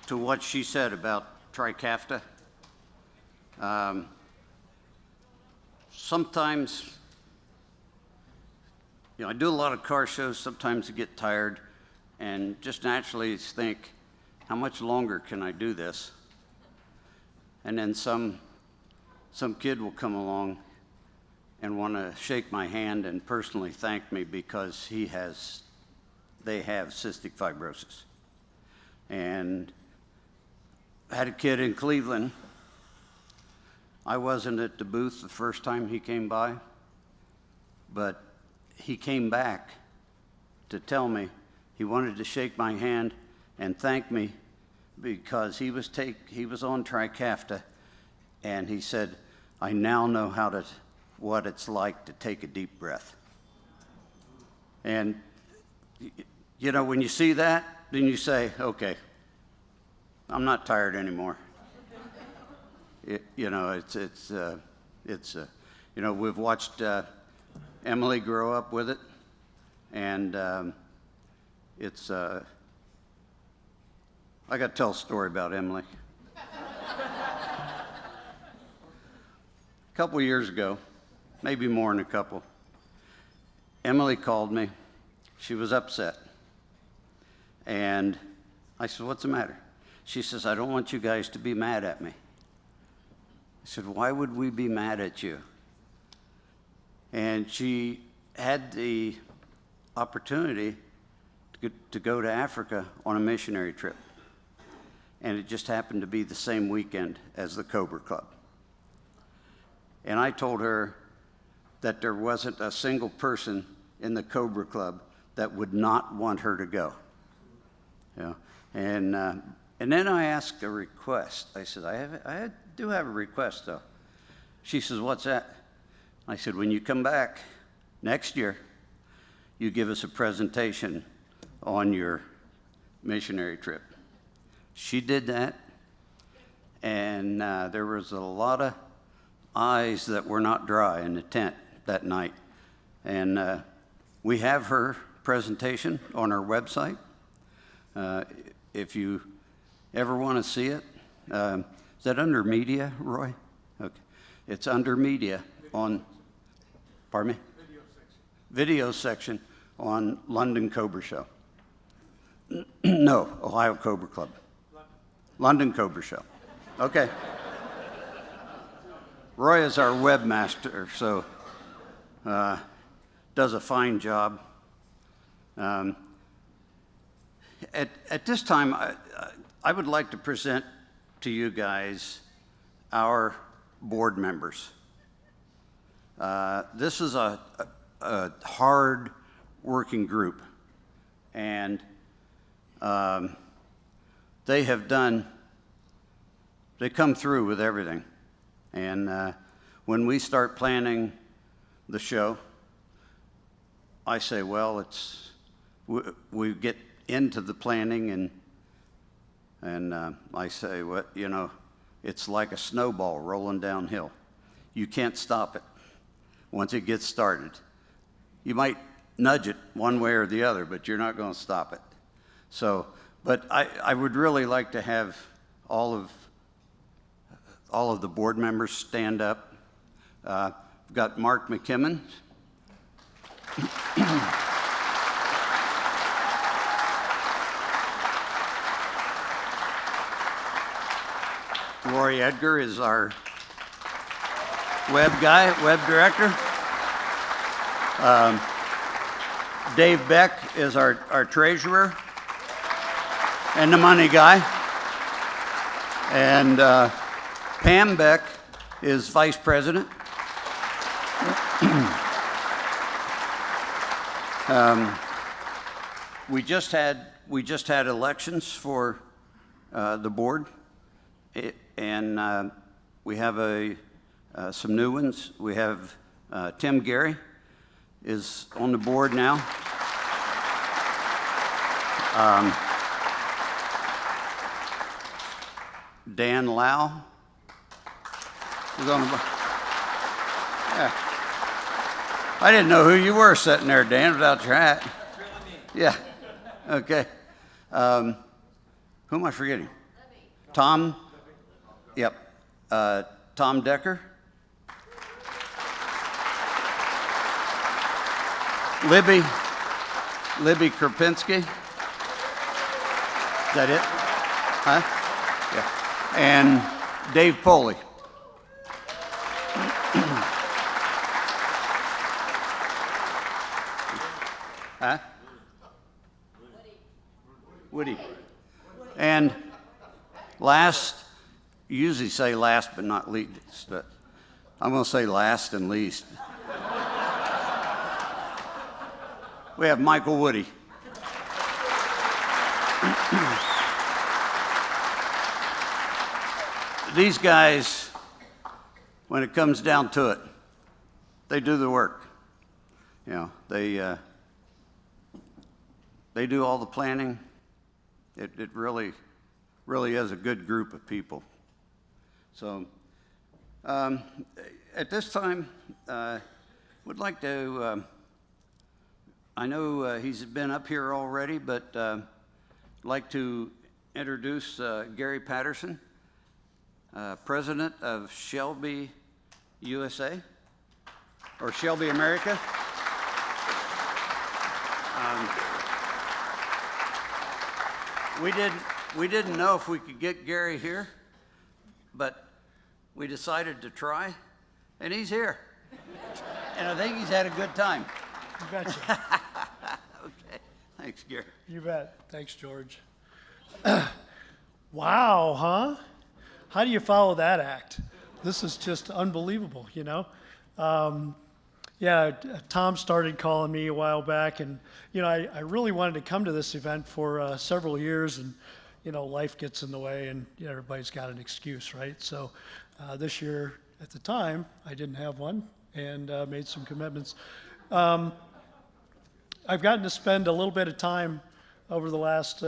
to what she said about Trikafta, sometimes, I do a lot of car shows, sometimes I get tired, and just naturally think, how much longer can I do this? And then some kid will come along and want to shake my hand and personally thank me because they have cystic fibrosis. And I had a kid in Cleveland. I wasn't at the booth the first time he came by, but he came back to tell me he wanted to shake my hand and thank me because he was on Trikafta, and he said, I now know what it's like to take a deep breath. And when you see that, then you say, okay, I'm not tired anymore. We've watched Emily grow up with it, and I got to tell a story about Emily. A couple of years ago, maybe more than a couple, Emily called me. She was upset. And I said, what's the matter? She says, I don't want you guys to be mad at me. I said, why would we be mad at you? And she had the opportunity to go to Africa on a missionary trip. And it just happened to be the same weekend as the Cobra Club. And I told her that there wasn't a single person in the Cobra Club that would not want her to go. And then I asked a request. I said, I do have a request, though. She says, what's that? I said, when you come back next year, you give us a presentation on your missionary trip. She did that, and there was a lot of eyes that were not dry in the tent that night. And we have her presentation on our website. If you ever want to see it, is that under media, Roy? Okay. It's under media on, pardon me? Video section on London Cobra Show. No, Ohio Cobra Club. London Cobra Show. Okay. Roy is our webmaster, so does a fine job. At this time, I would like to present to you guys our board members. This is a hard working group, and they come through with everything. And when we start planning the show, I say, well, we get into the planning, and I say, it's like a snowball rolling downhill. You can't stop it once it gets started. You might nudge it one way or the other, but you're not going to stop it. So, but I would really like to have all all of the board members stand up. We've got Mark McKimmon. Rory Edgar is our web director. Dave Beck is our treasurer and the money guy. And Pam Beck is vice president. We just had elections for the board, and we have some new ones. We have Tim Gary is on the board now. Dan Lau is on the board. Yeah. I didn't know who you were sitting there, Dan, without your hat. It's really me. Yeah. Okay. Who am I forgetting? Tom. Yep. Tom Decker. Libby Krupinski. Is that it? Huh? Yeah. And Dave Poley. Huh? Woody. And last, you usually say last but not least, but I'm going to say last and least. We have Michael Woody. These guys, when it comes down to it, they do the work. You know, they do all the planning. It really is a good group of people. So at this time, would like to, I know he's been up here already, but like to introduce Gary Patterson, president of Shelby USA, or Shelby America. We didn't know if we could get Gary here, but we decided to try, and he's here. And I think he's had a good time. You betcha. Okay, thanks, Gary. You bet. Thanks, George. Wow, huh? How do you follow that act? This is just unbelievable, you know? Yeah, Tom started calling me a while back, and, you know, I really wanted to come to this event for several years, and, you know, life gets in the way, and you know, everybody's got an excuse, right? So this year, at the time, I didn't have one, and made some commitments. I've gotten to spend a little bit of time over the last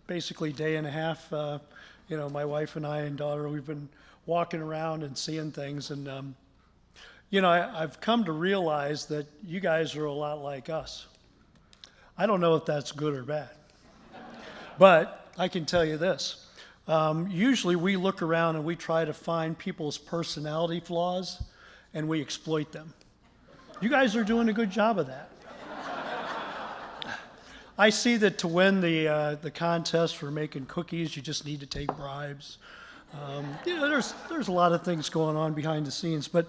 basically day and a half. You know, my wife and I and daughter, we've been walking around and seeing things, and you know, I've come to realize that you guys are a lot like us. I don't know if that's good or bad, but I can tell you this. Usually we look around and we try to find people's personality flaws and we exploit them. You guys are doing a good job of that. I see that to win the contest for making cookies, you just need to take bribes. You know, there's a lot of things going on behind the scenes, but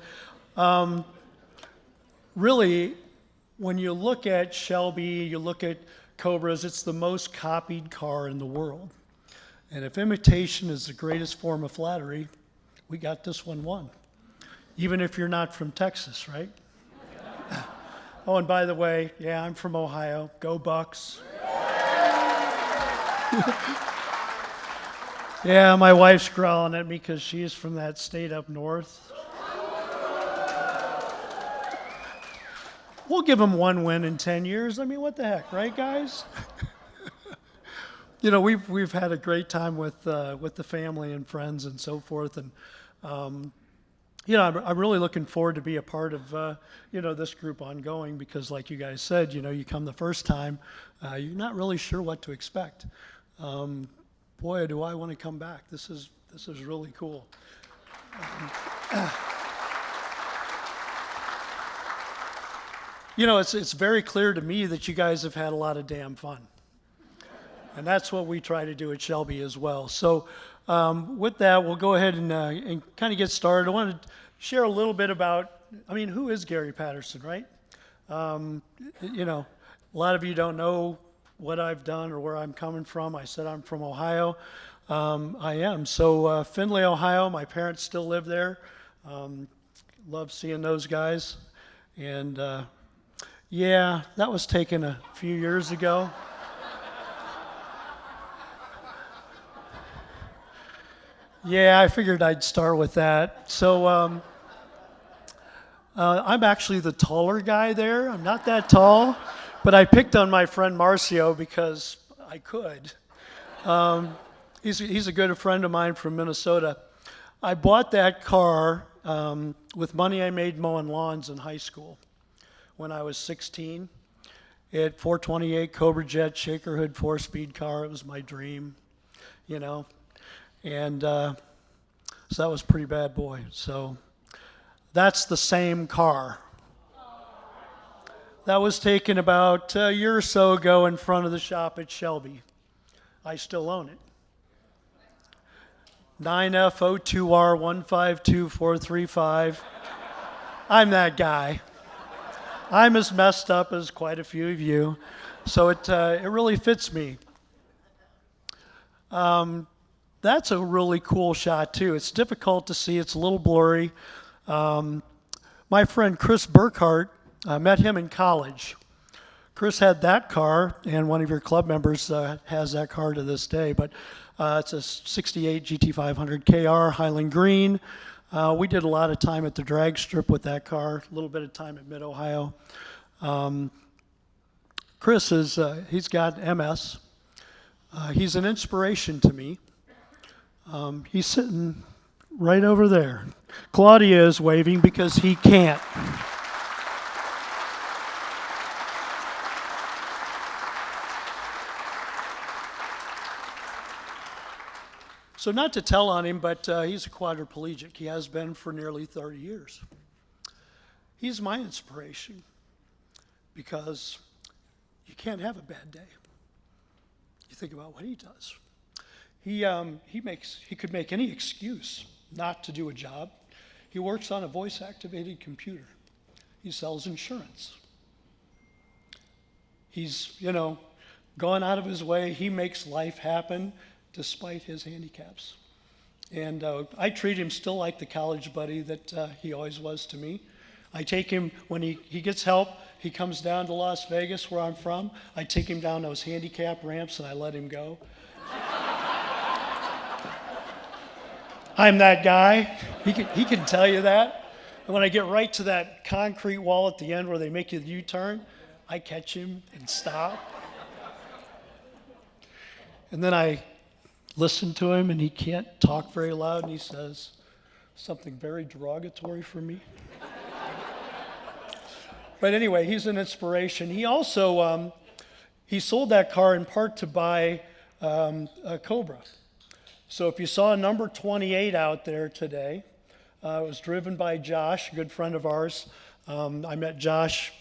really, when you look at Shelby, you look at Cobras, it's the most copied car in the world. And if imitation is the greatest form of flattery, we got this one won. Even if you're not from Texas, right? Oh, and by the way, yeah, I'm from Ohio. Go Bucks. Yeah, my wife's growling at me because she's from that state up north. We'll give them one win in 10 years. I mean, what the heck, right, guys? You know, we've had a great time with the family and friends and so forth, and you know, I'm really looking forward to be a part of you know, this group ongoing, because like you guys said, you know, you come the first time, you're not really sure what to expect. Boy, do I want to come back. This is really cool. You know, it's very clear to me that you guys have had a lot of damn fun. And that's what we try to do at Shelby as well. So with that, we'll go ahead and kind of get started. I want to share a little bit about, who is Gary Patterson, right? You know, a lot of you don't know what I've done or where I'm coming from. I said I'm from Ohio. I am. So Findlay, Ohio, my parents still live there. Love seeing those guys. And yeah, that was taken a few years ago. Yeah, I figured I'd start with that. So I'm actually the taller guy there. I'm not that tall, but I picked on my friend Marcio because I could. He's a good friend of mine from Minnesota. I bought that car with money I made mowing lawns in high school when I was 16. It 428 Cobra Jet shaker hood 4-speed car. It was my dream, you know. And so that was a pretty bad boy. So that's the same car. That was taken about a year or so ago in front of the shop at Shelby. I still own it. 9F02R152435. I'm that guy. I'm as messed up as quite a few of you, so it really fits me. That's a really cool shot too. It's difficult to see. It's a little blurry. My friend Chris Burkhart, I met him in college. Chris had that car, and one of your club members has that car to this day, but it's a 68 GT500 KR Highland Green. We did a lot of time at the drag strip with that car, a little bit of time at Mid-Ohio. Chris he's got MS. He's an inspiration to me. He's sitting right over there. Claudia is waving because he can't. So not to tell on him, but he's a quadriplegic. He has been for nearly 30 years. He's my inspiration because you can't have a bad day. You think about what he does. He could make any excuse not to do a job. He works on a voice-activated computer. He sells insurance. He's, gone out of his way. He makes life happen despite his handicaps. And I treat him still like the college buddy that he always was to me. I take him, when he gets help, he comes down to Las Vegas, where I'm from. I take him down those handicap ramps and I let him go. I'm that guy. He can tell you that. And when I get right to that concrete wall at the end where they make you the U-turn, I catch him and stop. And then I listen to him, and he can't talk very loud, and he says something very derogatory for me. But anyway, he's an inspiration. He also, he sold that car in part to buy a Cobra. So if you saw number 28 out there today, it was driven by Josh, a good friend of ours. I met Josh,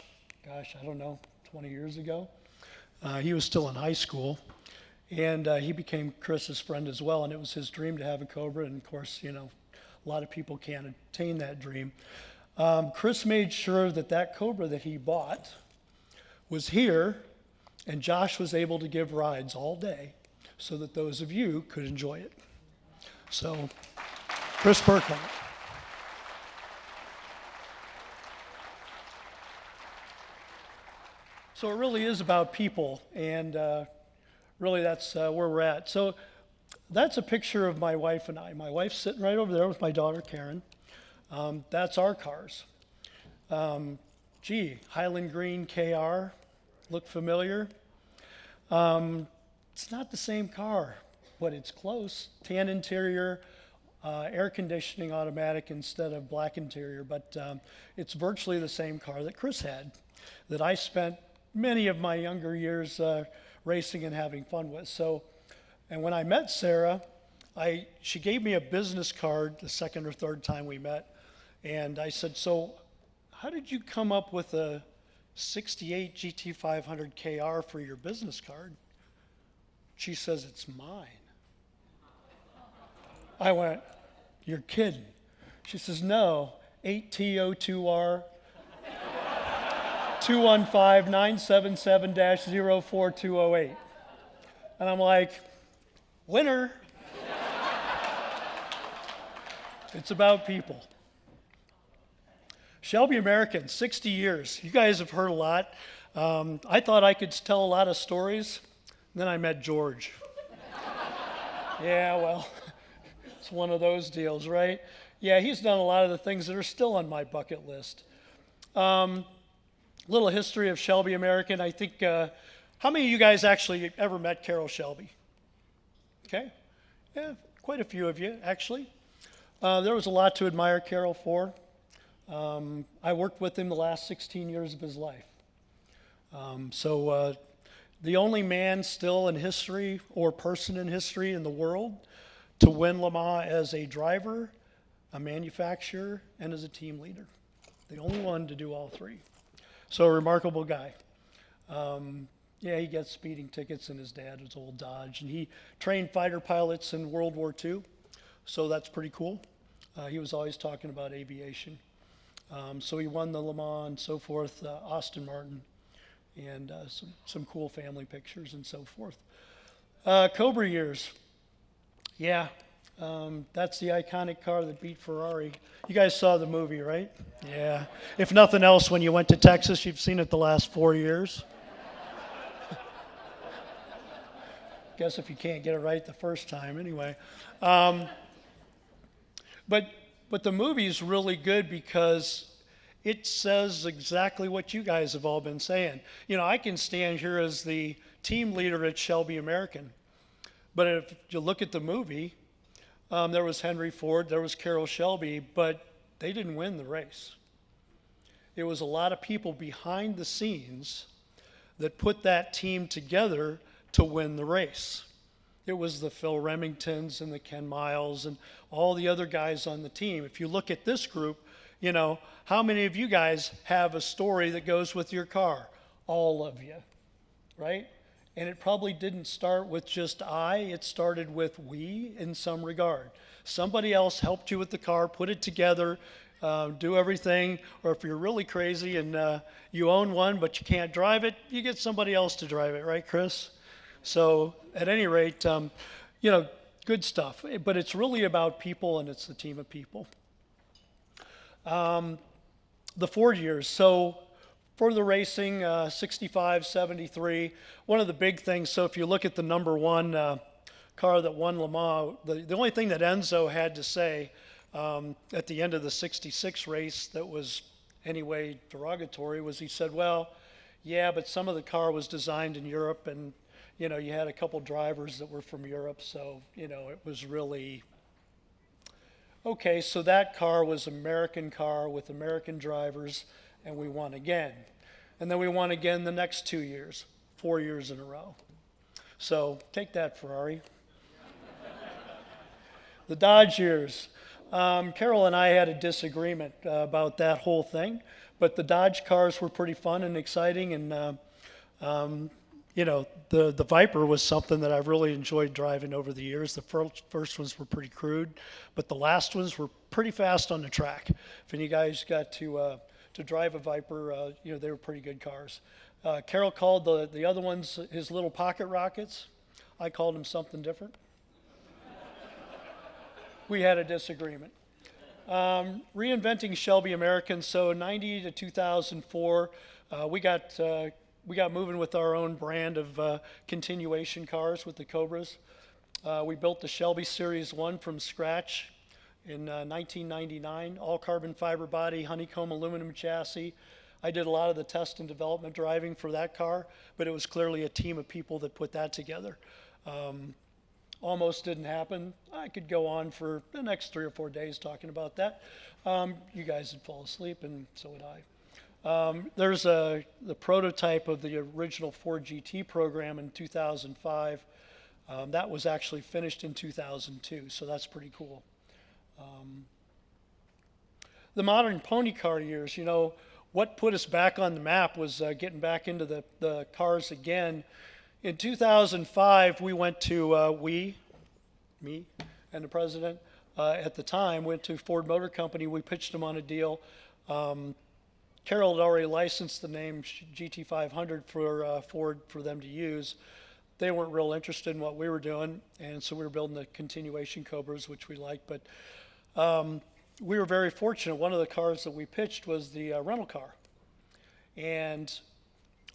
20 years ago. He was still in high school. And he became Chris's friend as well, and it was his dream to have a Cobra, and of course, a lot of people can't attain that dream. Chris made sure that Cobra that he bought was here, and Josh was able to give rides all day so that those of you could enjoy it. So, Chris Burkhart. So it really is about people, and really that's where we're at. So that's a picture of my wife and I. My wife's sitting right over there with my daughter, Karen. That's our cars. Highland Green KR, look familiar? It's not the same car, but it's close. Tan interior, air conditioning automatic instead of black interior, but it's virtually the same car that Chris had, that I spent many of my younger years racing and having fun with. So, and when I met Sarah, she gave me a business card the second or third time we met, and I said, so how did you come up with a 68 GT500 KR for your business card? She says, it's mine. I went, you're kidding. She says, no, 8T02R 215-977-04208. And I'm like, winner. It's about people. Shelby American, 60 years. You guys have heard a lot. I thought I could tell a lot of stories. Then I met George. Yeah, well, it's one of those deals, right? Yeah, he's done a lot of the things that are still on my bucket list. Little history of Shelby American. I think, how many of you guys actually ever met Carol Shelby? Okay, yeah, quite a few of you, actually. There was a lot to admire Carol for. I worked with him the last 16 years of his life. The only man still in history or person in history in the world to win Le Mans as a driver, a manufacturer, and as a team leader. The only one to do all three. So a remarkable guy. Yeah, he gets speeding tickets, and his dad was old Dodge, and he trained fighter pilots in World War II, so that's pretty cool. He was always talking about aviation. So he won the Le Mans and so forth, Austin Martin, and some cool family pictures and so forth. Cobra years. Yeah, that's the iconic car that beat Ferrari. You guys saw the movie, right? Yeah. If nothing else, when you went to Texas, you've seen it the last 4 years. Guess if you can't get it right the first time, anyway. But the movie's really good because it says exactly what you guys have all been saying. You know, I can stand here as the team leader at Shelby American, but if you look at the movie, there was Henry Ford, there was Carroll Shelby, but they didn't win the race. It was a lot of people behind the scenes that put that team together to win the race. It was the Phil Remingtons and the Ken Miles and all the other guys on the team. If you look at this group, you know, how many of you guys have a story that goes with your car? All of you, right? And it probably didn't start with just it started with we in some regard. Somebody else helped you with the car, put it together, do everything, or if you're really crazy and you own one but you can't drive it, you get somebody else to drive it, right, Chris? So at any rate, you know, good stuff. But it's really about people, and it's the team of people. The Ford years. So for the racing, 65, 73, one of the big things, so if you look at the number one car that won Le Mans, the only thing that Enzo had to say at the end of the 66 race that was anyway derogatory was he said, well, yeah, but some of the car was designed in Europe, and you know, you had a couple drivers that were from Europe, so, you know, it was really, okay, so that car was American car with American drivers, and we won again. And then we won again the next 2 years, 4 years in a row. So take that, Ferrari. The Dodge years. Carol and I had a disagreement about that whole thing, but the Dodge cars were pretty fun and exciting, and you know, the Viper was something that I've really enjoyed driving over the years. The first ones were pretty crude, but the last ones were pretty fast on the track. If any guys got to drive a Viper, you know, they were pretty good cars. Carol called the other ones his little pocket rockets. I called them something different. We had a disagreement. Reinventing Shelby American. So 90 to 2004, we got moving with our own brand of continuation cars with the Cobras. We built the Shelby Series 1 from scratch in 1999, all carbon fiber body, honeycomb aluminum chassis. I did a lot of the test and development driving for that car, but it was clearly a team of people that put that together. Almost didn't happen. I could go on for the next 3 or 4 days talking about that. You guys would fall asleep, and so would I. There's the prototype of the original Ford GT program in 2005. That was actually finished in 2002, so that's pretty cool. The modern pony car years, what put us back on the map was getting back into the cars again. In 2005, we went to, me and the president at the time, went to Ford Motor Company. We pitched them on a deal. Carroll had already licensed the name GT500 for Ford for them to use. They weren't real interested in what we were doing, and so we were building the continuation Cobras, which we liked. But we were very fortunate. One of the cars that we pitched was the rental car. And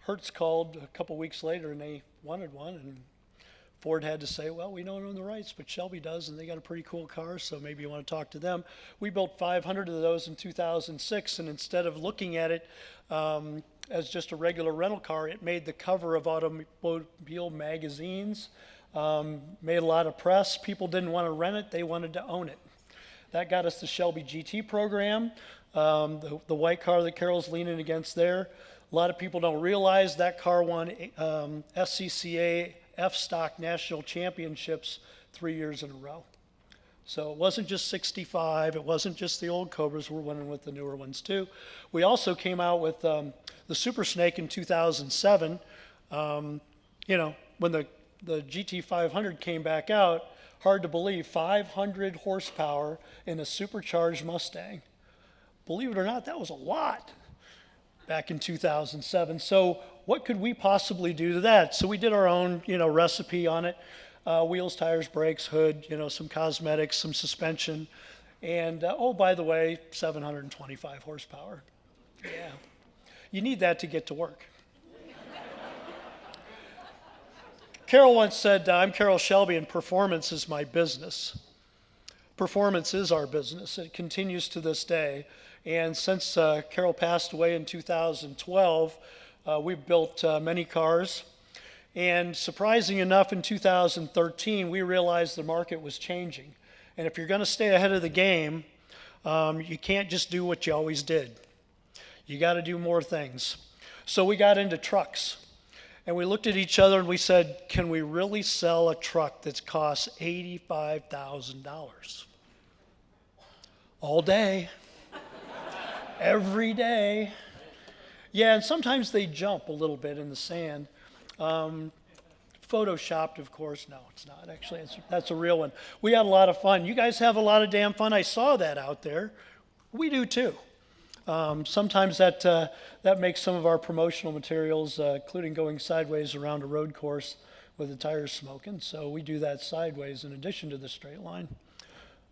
Hertz called a couple weeks later, and they wanted one. And Ford had to say, well, we don't own the rights, but Shelby does, and they got a pretty cool car, so maybe you want to talk to them. We built 500 of those in 2006, and instead of looking at it as just a regular rental car, it made the cover of automobile magazines, made a lot of press. People didn't want to rent it, they wanted to own it. That got us the Shelby GT program, the white car that Carol's leaning against there. A lot of people don't realize that car won SCCA F-Stock National Championships 3 years in a row. So it wasn't just 65, it wasn't just the old Cobras, we're winning with the newer ones too. We also came out with the Super Snake in 2007. When the GT500 came back out, hard to believe, 500 horsepower in a supercharged Mustang. Believe it or not, that was a lot back in 2007. So what could we possibly do to that? So we did our own, recipe on it. Wheels, tires, brakes, hood, some cosmetics, some suspension. And, by the way, 725 horsepower. Yeah. You need that to get to work. Carol once said, I'm Carol Shelby and performance is my business. Performance is our business. It continues to this day. And since Carol passed away in 2012, we've built many cars. And surprising enough, in 2013, we realized the market was changing. And if you're going to stay ahead of the game, you can't just do what you always did. You got to do more things. So we got into trucks. And we looked at each other and we said, can we really sell a truck that's cost $85,000? All day. Every day. Yeah, and sometimes they jump a little bit in the sand. Photoshopped, of course. No, it's not. Actually, that's a real one. We had a lot of fun. You guys have a lot of damn fun. I saw that out there. We do too. Sometimes that makes some of our promotional materials, including going sideways around a road course with the tires smoking. So we do that sideways in addition to the straight line.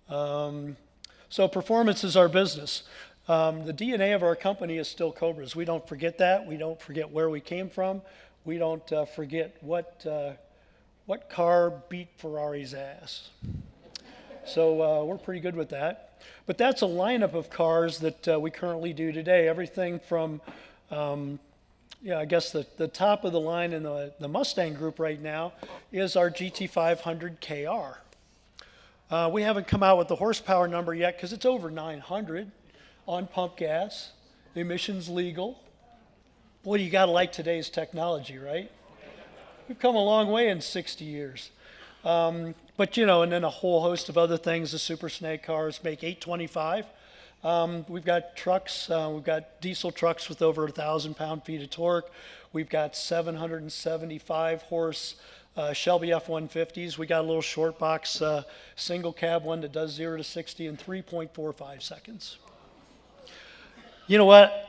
So performance is our business. The DNA of our company is still Cobras. We don't forget that. We don't forget where we came from. We don't forget what car beat Ferrari's ass. So we're pretty good with that. But that's a lineup of cars that we currently do today. Everything from, I guess the top of the line in the Mustang group right now is our GT500 KR. We haven't come out with the horsepower number yet because it's over 900 on pump gas, emissions legal. Boy, you gotta like today's technology, right? We've come a long way in 60 years. But and then a whole host of other things. The Super Snake cars make 825. We've got trucks. We've got diesel trucks with over 1,000 pound-feet of torque. We've got 775 horse Shelby F-150s. We got a little short box single cab one that does 0 to 60 in 3.45 seconds. You know what?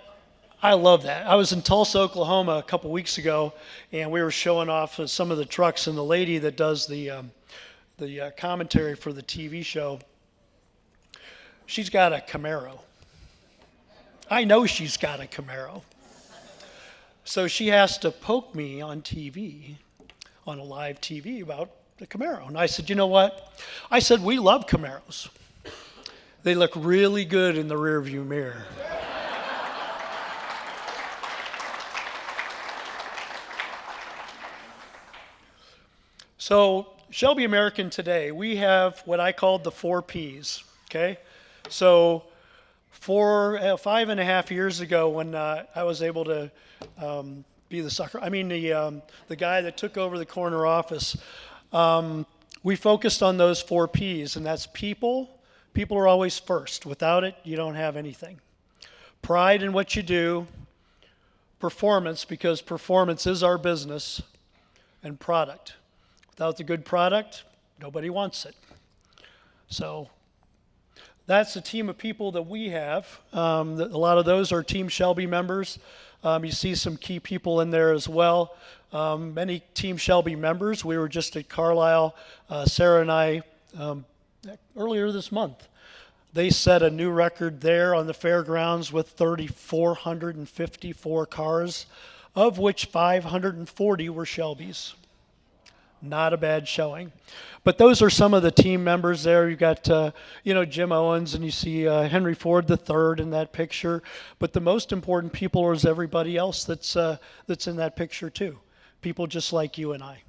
I love that. I was in Tulsa, Oklahoma a couple weeks ago, and we were showing off some of the trucks, and the lady that does the commentary for the TV show, she's got a Camaro. I know she's got a Camaro. So she has to poke me on TV, on a live TV, about the Camaro. And I said, you know what? I said, we love Camaros. They look really good in the rearview mirror. So Shelby American today, we have what I called the 4 Ps, okay? So 5.5 years ago when I was able to be the guy that took over the corner office, We focused on those 4 P's, and that's people. People are always first. Without it, you don't have anything. Pride in what you do, performance, because performance is our business, and product. Without the good product, nobody wants it. So that's the team of people that we have. A lot of those are Team Shelby members. You see some key people in there as well. Many Team Shelby members. We were just at Carlisle, Sarah and I, earlier this month. They set a new record there on the fairgrounds with 3,454 cars, of which 540 were Shelbys. Not a bad showing. But those are some of the team members there. You've got, Jim Owens, and you see Henry Ford III in that picture. But the most important people is everybody else that's in that picture too. People just like you and I.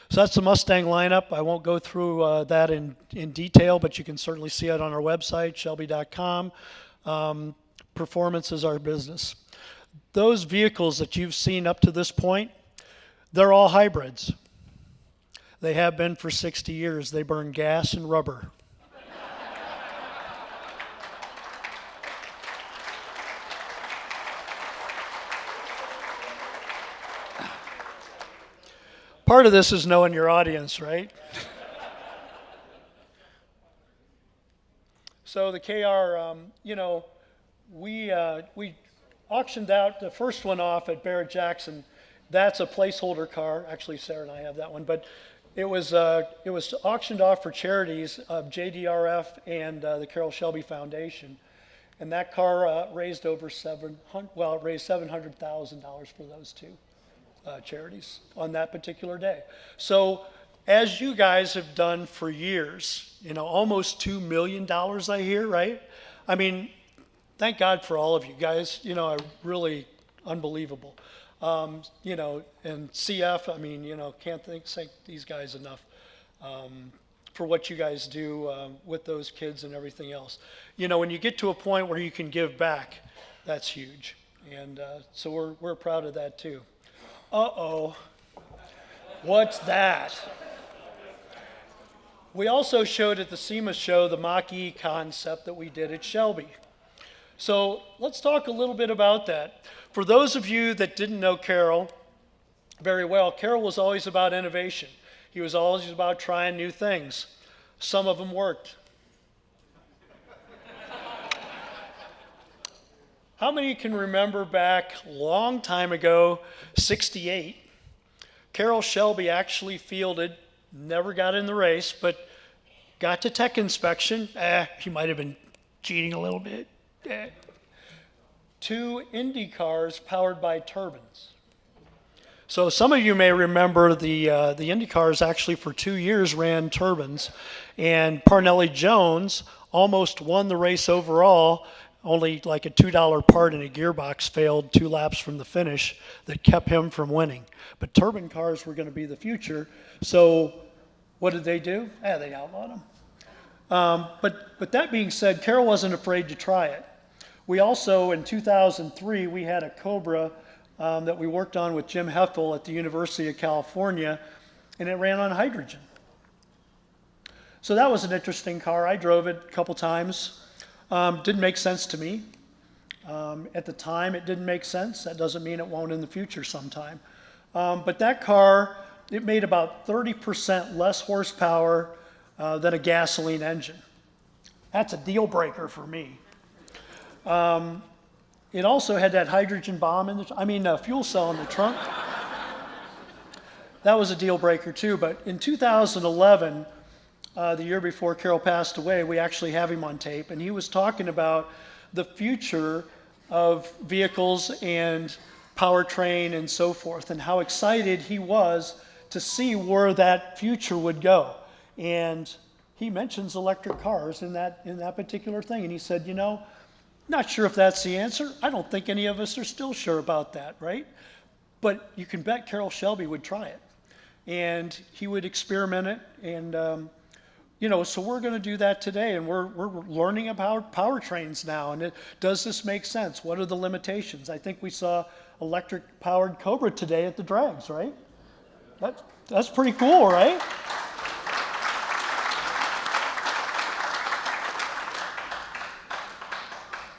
So that's the Mustang lineup. I won't go through that in detail, but you can certainly see it on our website, shelby.com. Performance is our business. Those vehicles that you've seen up to this point, they're all hybrids. They have been for 60 years. They burn gas and rubber. Part of this is knowing your audience, right? So the KR, we auctioned out the first one off at Barrett-Jackson. That's a placeholder car. Actually, Sarah and I have that one, but it was auctioned off for charities of JDRF and the Carroll Shelby Foundation, and that car raised over $700,000 for those two charities on that particular day. So, as you guys have done for years, almost $2 million, I hear, right? I mean, thank God for all of you guys. Are really unbelievable. And CF, can't thank these guys enough for what you guys do with those kids and everything else. When you get to a point where you can give back, that's huge. And so we're proud of that too. Uh-oh, what's that? We also showed at the SEMA show the Mach-E concept that we did at Shelby. So let's talk a little bit about that. For those of you that didn't know Carroll very well, Carroll was always about innovation. He was always about trying new things. Some of them worked. How many can remember back a long time ago, 68, Carroll Shelby actually fielded, never got in the race, but got to tech inspection. He might have been cheating a little bit. 2 Indy cars powered by turbines. So some of you may remember the Indy cars actually for 2 years ran turbines, and Parnelli Jones almost won the race overall. Only like a $2 part in a gearbox failed 2 laps from the finish that kept him from winning. But turbine cars were going to be the future. So what did they do? They outlawed them. But that being said, Carroll wasn't afraid to try it. We also, in 2003, we had a Cobra that we worked on with Jim Heffel at the University of California, and it ran on hydrogen. So that was an interesting car. I drove it a couple times. Didn't make sense to me. At the time, it didn't make sense. That doesn't mean it won't in the future sometime. But that car, it made about 30% less horsepower than a gasoline engine. That's a deal breaker for me. It also had that hydrogen bomb fuel cell in the trunk. That was a deal breaker too. But in 2011, the year before Carroll passed away, we actually have him on tape, and he was talking about the future of vehicles and powertrain and so forth, and how excited he was to see where that future would go. And he mentions electric cars in that particular thing, and he said, not sure if that's the answer. I don't think any of us are still sure about that, right? But you can bet Carroll Shelby would try it, and he would experiment it, and so we're going to do that today, and we're learning about powertrains now, and does this make sense? What are the limitations? I think we saw electric-powered Cobra today at the drags, right? That's pretty cool, right?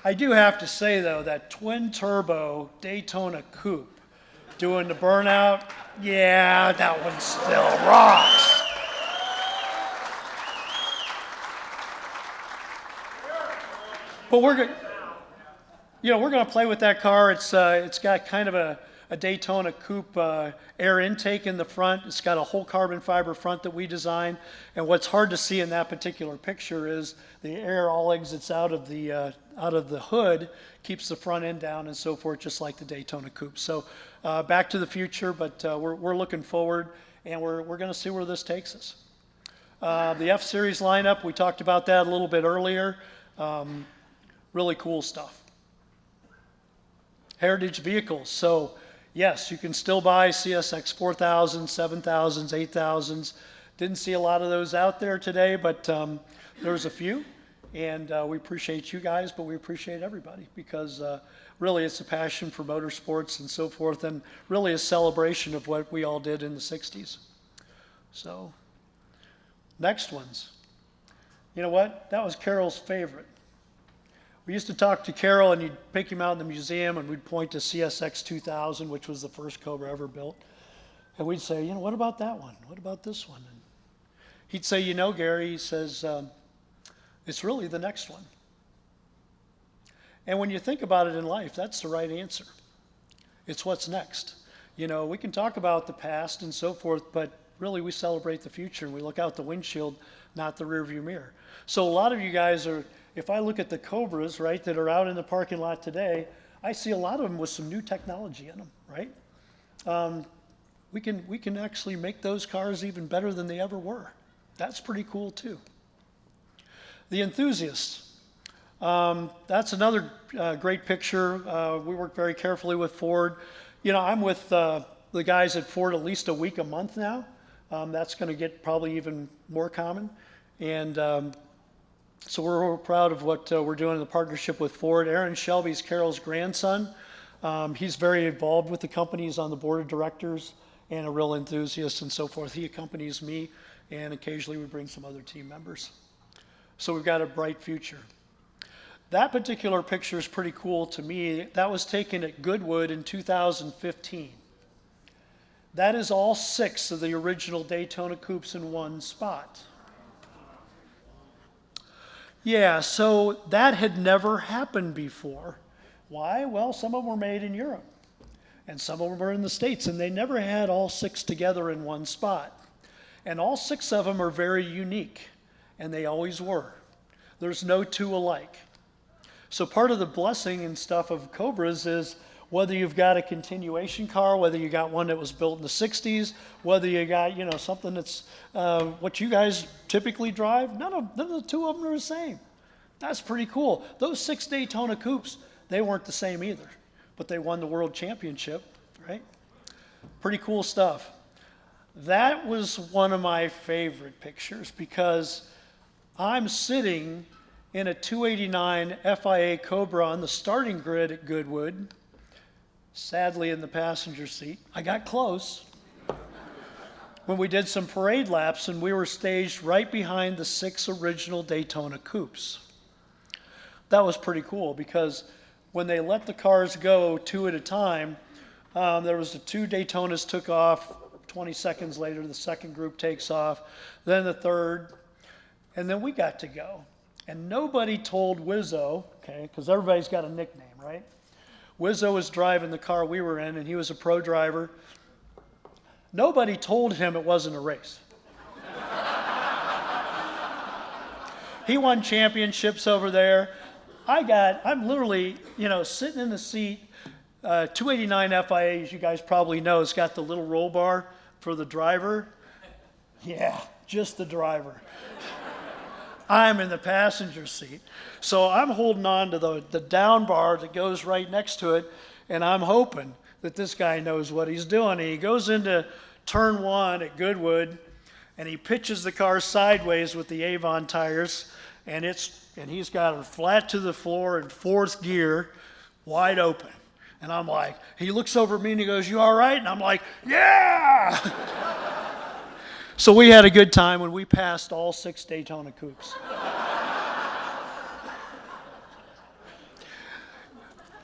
I do have to say, though, that twin-turbo Daytona coupe doing the burnout, yeah, that one still rocks. But we're going to play with that car. It's got kind of a Daytona coupe air intake in the front. It's got a whole carbon fiber front that we designed. And what's hard to see in that particular picture is the air all exits out of the hood, keeps the front end down and so forth, just like the Daytona coupe. So back to the future, but we're looking forward, and we're going to see where this takes us. The F-Series lineup, we talked about that a little bit earlier. Really cool stuff. Heritage vehicles. So yes, you can still buy CSX 4000s, 7000s, 8000s. Didn't see a lot of those out there today, but there's a few. And we appreciate you guys, but we appreciate everybody, because really it's a passion for motorsports and so forth, and really a celebration of what we all did in the 60s. So, next ones. You know what? That was Carol's favorite. We used to talk to Carol, and you'd pick him out in the museum, and we'd point to CSX 2000, which was the first Cobra ever built. And we'd say, what about that one? What about this one? And he'd say, Gary, he says, it's really the next one. And when you think about it in life, that's the right answer. It's what's next. We can talk about the past and so forth, but really we celebrate the future, and we look out the windshield, not the rearview mirror. So a lot of you guys are, if I look at the Cobras, right, that are out in the parking lot today, I see a lot of them with some new technology in them, right? We can actually make those cars even better than they ever were. That's pretty cool too. The enthusiasts. That's another great picture. We work very carefully with Ford. I'm with the guys at Ford at least a week a month now. That's going to get probably even more common. And so we're proud of what we're doing in the partnership with Ford. Aaron Shelby's Carol's grandson. He's very involved with the company. He's on the board of directors and a real enthusiast and so forth. He accompanies me, and occasionally we bring some other team members. So we've got a bright future. That particular picture is pretty cool to me. That was taken at Goodwood in 2015. That is all 6 of the original Daytona coupes in one spot. Yeah, so that had never happened before. Why? Well, some of them were made in Europe, and some of them were in the States, and they never had all 6 together in one spot. And all 6 of them are very unique, and they always were. There's no 2 alike. So part of the blessing and stuff of Cobras is whether you've got a continuation car, whether you got one that was built in the 60s, whether you got, something that's what you guys typically drive, none of the 2 of them are the same. That's pretty cool. Those 6 Daytona coupes, they weren't the same either, but they won the world championship, right? Pretty cool stuff. That was one of my favorite pictures, because I'm sitting in a 289 FIA Cobra on the starting grid at Goodwood, sadly in the passenger seat. I got close when we did some parade laps, and we were staged right behind the 6 original Daytona coupes. That was pretty cool, because when they let the cars go 2 at a time, there was the 2 Daytonas took off. 20 seconds later, the second group takes off, then the third, and then we got to go. And nobody told Wizzo, okay, because everybody's got a nickname, right? Wizzo was driving the car we were in, and he was a pro driver. Nobody told him it wasn't a race. He won championships over there. I'm literally, sitting in the seat. 289 FIA, as you guys probably know, has got the little roll bar for the driver. Yeah, just the driver. I'm in the passenger seat. So I'm holding on to the down bar that goes right next to it, and I'm hoping that this guy knows what he's doing. And he goes into turn 1 at Goodwood, and he pitches the car sideways with the Avon tires, and he's got her flat to the floor in 4th gear, wide open. And I'm like, he looks over at me and he goes, "You all right?" And I'm like, "Yeah!" So we had a good time when we passed all 6 Daytona coupes.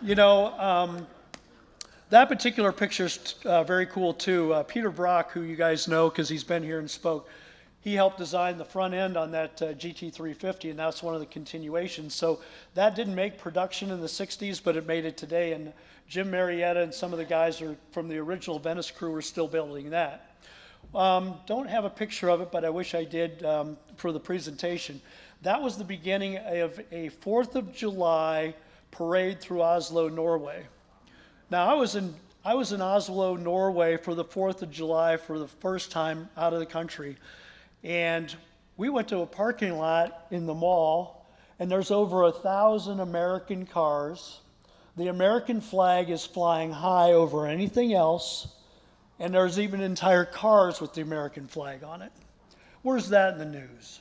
You know, that particular picture's very cool too. Peter Brock, who you guys know because he's been here and spoke, he helped design the front end on that GT350, and that's one of the continuations. So that didn't make production in the 60s, but it made it today. And Jim Marietta and some of the guys from the original Venice crew are still building that. Don't have a picture of it, but I wish I did for the presentation. That was the beginning of a 4th of July parade through Oslo, Norway. Now, I was in Oslo, Norway for the 4th of July for the first time out of the country. And we went to a parking lot in the mall, and there's over 1,000 American cars. The American flag is flying high over anything else, and there's even entire cars with the American flag on it. Where's that in the news?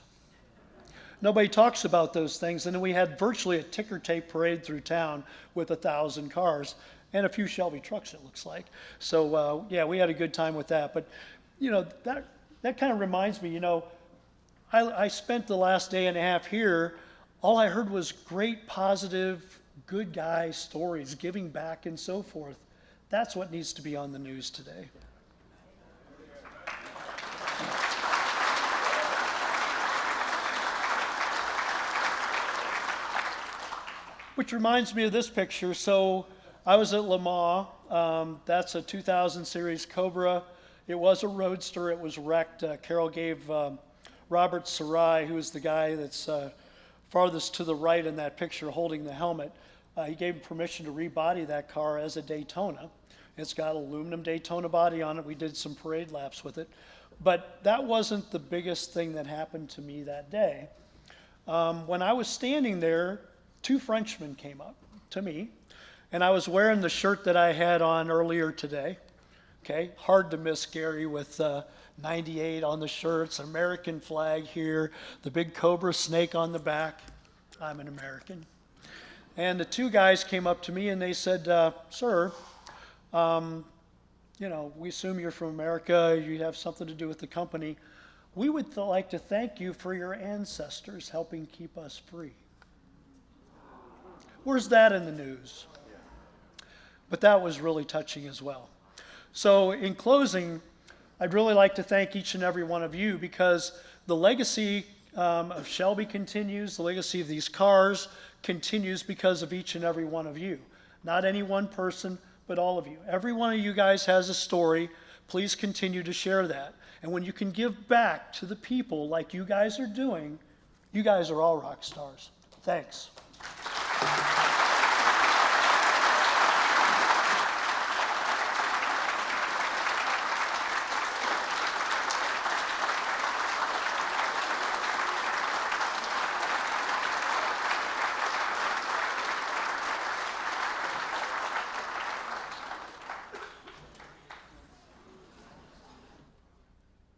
Nobody talks about those things. And then we had virtually a ticker tape parade through town with 1,000 cars and a few Shelby trucks, it looks like. So, yeah, we had a good time with that. But, you know, that kind of reminds me, you know, I spent the last day and a half here. All I heard was great, positive, good guy stories, giving back and so forth. That's what needs to be on the news today. Which reminds me of this picture. So I was at Le Mans. That's a 2000 series Cobra. It was a roadster. It was wrecked. Carol gave Robert Sarai, who is the guy that's farthest to the right in that picture holding the helmet, he gave him permission to rebody that car as a Daytona. It's got aluminum Daytona body on it. We did some parade laps with it. But that wasn't the biggest thing that happened to me that day. When I was standing there, 2 Frenchmen came up to me, and I was wearing the shirt that I had on earlier today. Okay, hard to miss Gary with 98 on the shirts, American flag here, the big Cobra snake on the back. I'm an American. And the 2 guys came up to me and they said, "Sir, you know, we assume you're from America, you have something to do with the company. We would like to thank you for your ancestors helping keep us free." Where's that in the news? But that was really touching as well. So in closing, I'd really like to thank each and every one of you, because the legacy of Shelby continues, the legacy of these cars continues because of each and every one of you. Not any one person, but all of you. Every one of you guys has a story. Please continue to share that. And when you can give back to the people like you guys are doing, you guys are all rock stars. Thanks.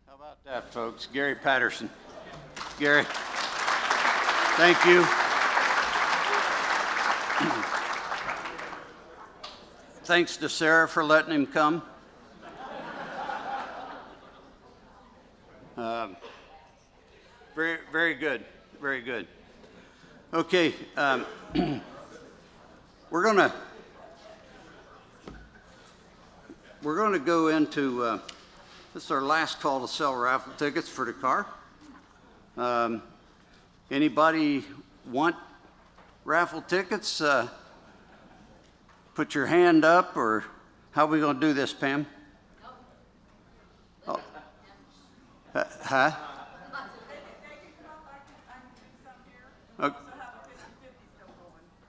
How about that, folks? Gary Patterson. Gary, thank you. Thanks to Sarah for letting him come. Very, very good. Very good. Okay, we're gonna go into. This is our last call to sell raffle tickets for the car. Anybody want raffle tickets? Put your hand up, or how are we going to do this, Pam? Oh. Huh?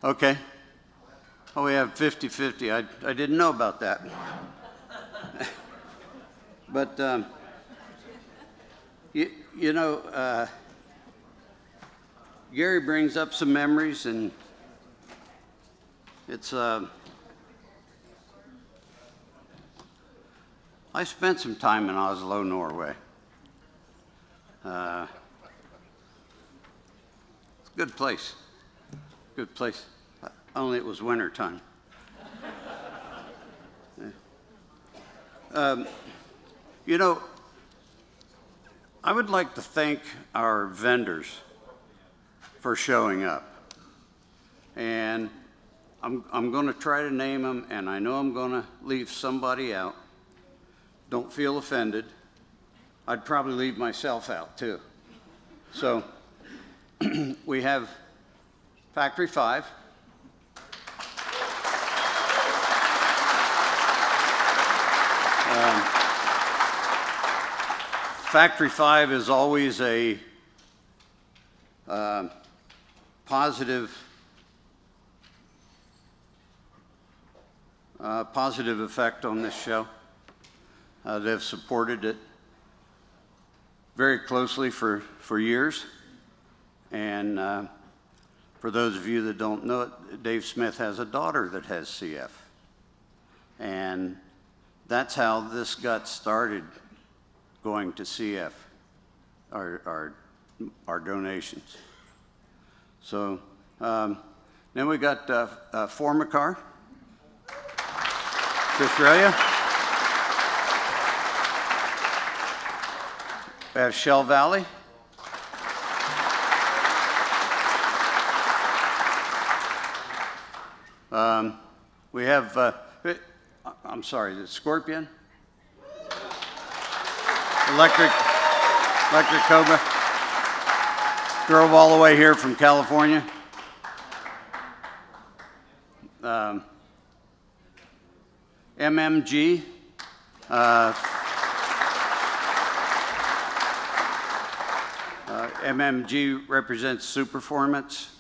Okay. Oh, we have 50-50. I didn't know about that. But, you know, Gary brings up some memories, and it's, I spent some time in Oslo, Norway. It's a good place. Good place. Only it was winter time. You know, I would like to thank our vendors for showing up. And I'm going to try to name them, and I know I'm going to leave somebody out. Don't feel offended. I'd probably leave myself out too. So we have Factory 5. Factory 5 is always a positive effect on this show. They've supported it very closely for years. And for those of you that don't know it, Dave Smith has a daughter that has CF. And that's how this got started, going to CF, our donations. So then we got Formicar, Australia. We have Shell Valley. We have, I'm sorry, the Scorpion. Electric Cobra. Drove all the way here from California. MMG. MMG represents Superformance.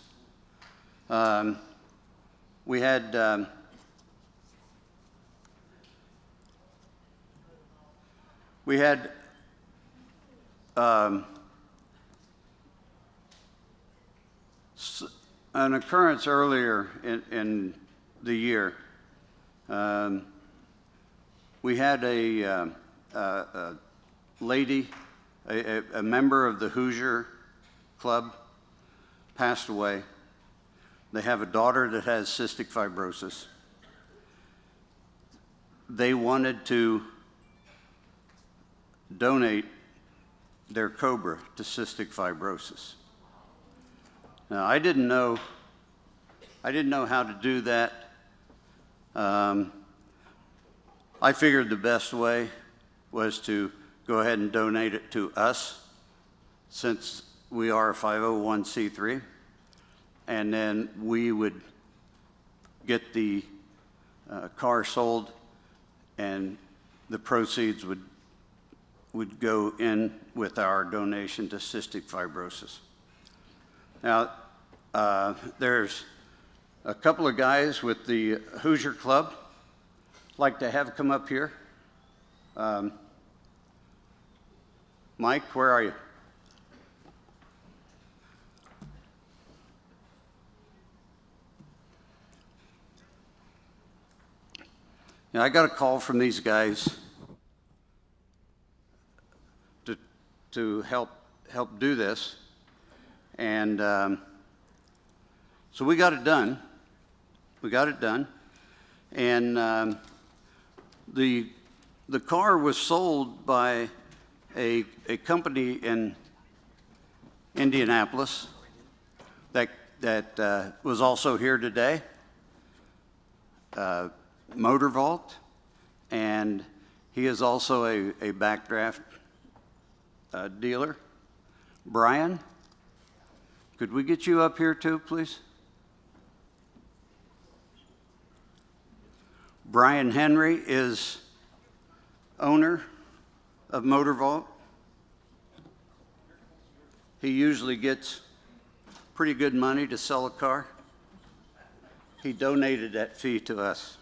We had an occurrence earlier in the year. We had a lady, a member of the Hoosier Club, passed away. They have a daughter that has cystic fibrosis. They wanted to donate their Cobra to cystic fibrosis. Now, I didn't know how to do that. I figured the best way was to go ahead and donate it to us, since we are a 501c3, and then we would get the car sold, and the proceeds would go in with our donation to cystic fibrosis. Now, there's a couple of guys with the Hoosier Club I'd like to have come up here. Mike, where are you? Yeah, I got a call from these guys to help do this, and so we got it done. And the car was sold by a company in Indianapolis that was also here today, Motor Vault, and he is also a backdraft dealer. Brian, could we get you up here too, please? Brian Henry is owner of Motor Vault. He usually gets pretty good money to sell a car. He donated that fee to us.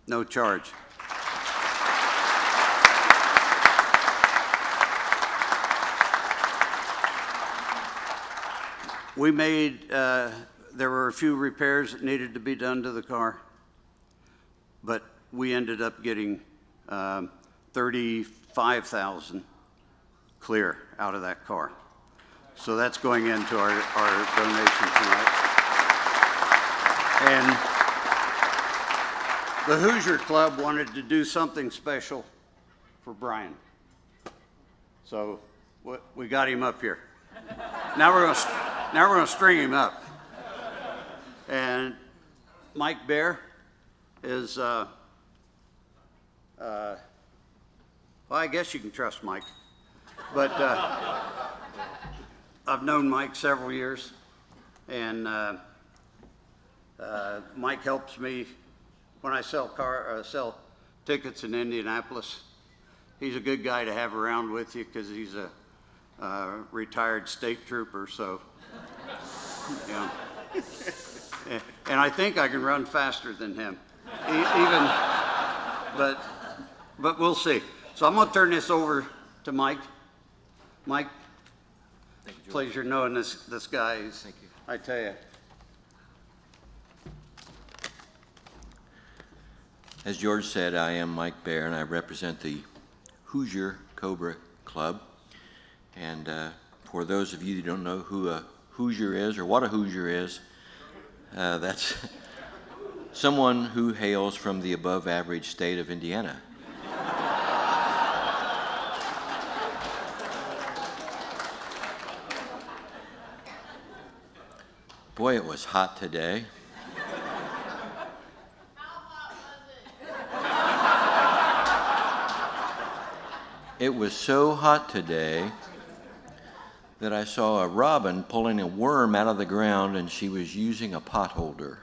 No charge. We made, there were a few repairs that needed to be done to the car, but we ended up getting $35,000 clear out of that car. So that's going into our donation tonight. And the Hoosier Club wanted to do something special for Brian. So we got him up here. Now we're gonna string him up. And Mike Bear is, well, I guess you can trust Mike. But I've known Mike several years, and Mike helps me when I sell tickets in Indianapolis. He's a good guy to have around with you because he's a retired state trooper, so, you know. And I think I can run faster than him, but we'll see. So I'm gonna turn this over to Mike. Mike, pleasure knowing this guy. Thank you. I tell you. As George said, I am Mike Bear, and I represent the Hoosier Cobra Club. And for those of you who don't know who a Hoosier is or what a Hoosier is, that's someone who hails from the above-average state of Indiana. Boy, it was hot today. It was so hot today that I saw a robin pulling a worm out of the ground, and she was using a pot holder.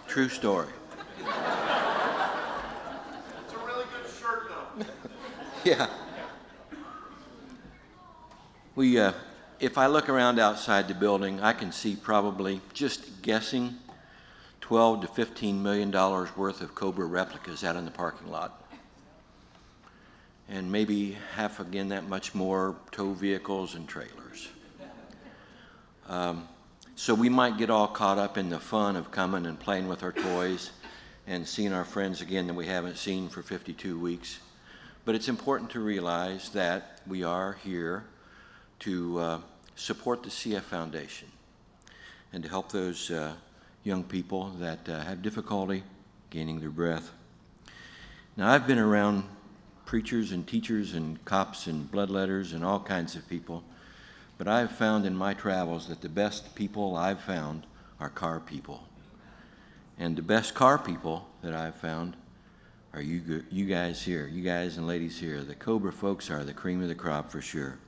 True story. It's a really good shirt, though. Yeah. If I look around outside the building, I can see probably, just guessing, $12 to $15 million worth of Cobra replicas out in the parking lot. And maybe half again that much more tow vehicles and trailers. So we might get all caught up in the fun of coming and playing with our toys and seeing our friends again that we haven't seen for 52 weeks. But it's important to realize that we are here to support the CF Foundation and to help those young people that have difficulty gaining their breath. Now, I've been around preachers and teachers and cops and bloodletters and all kinds of people, but I've found in my travels that the best people I've found are car people. And the best car people that I've found are you guys here, you guys and ladies here. The Cobra folks are the cream of the crop for sure.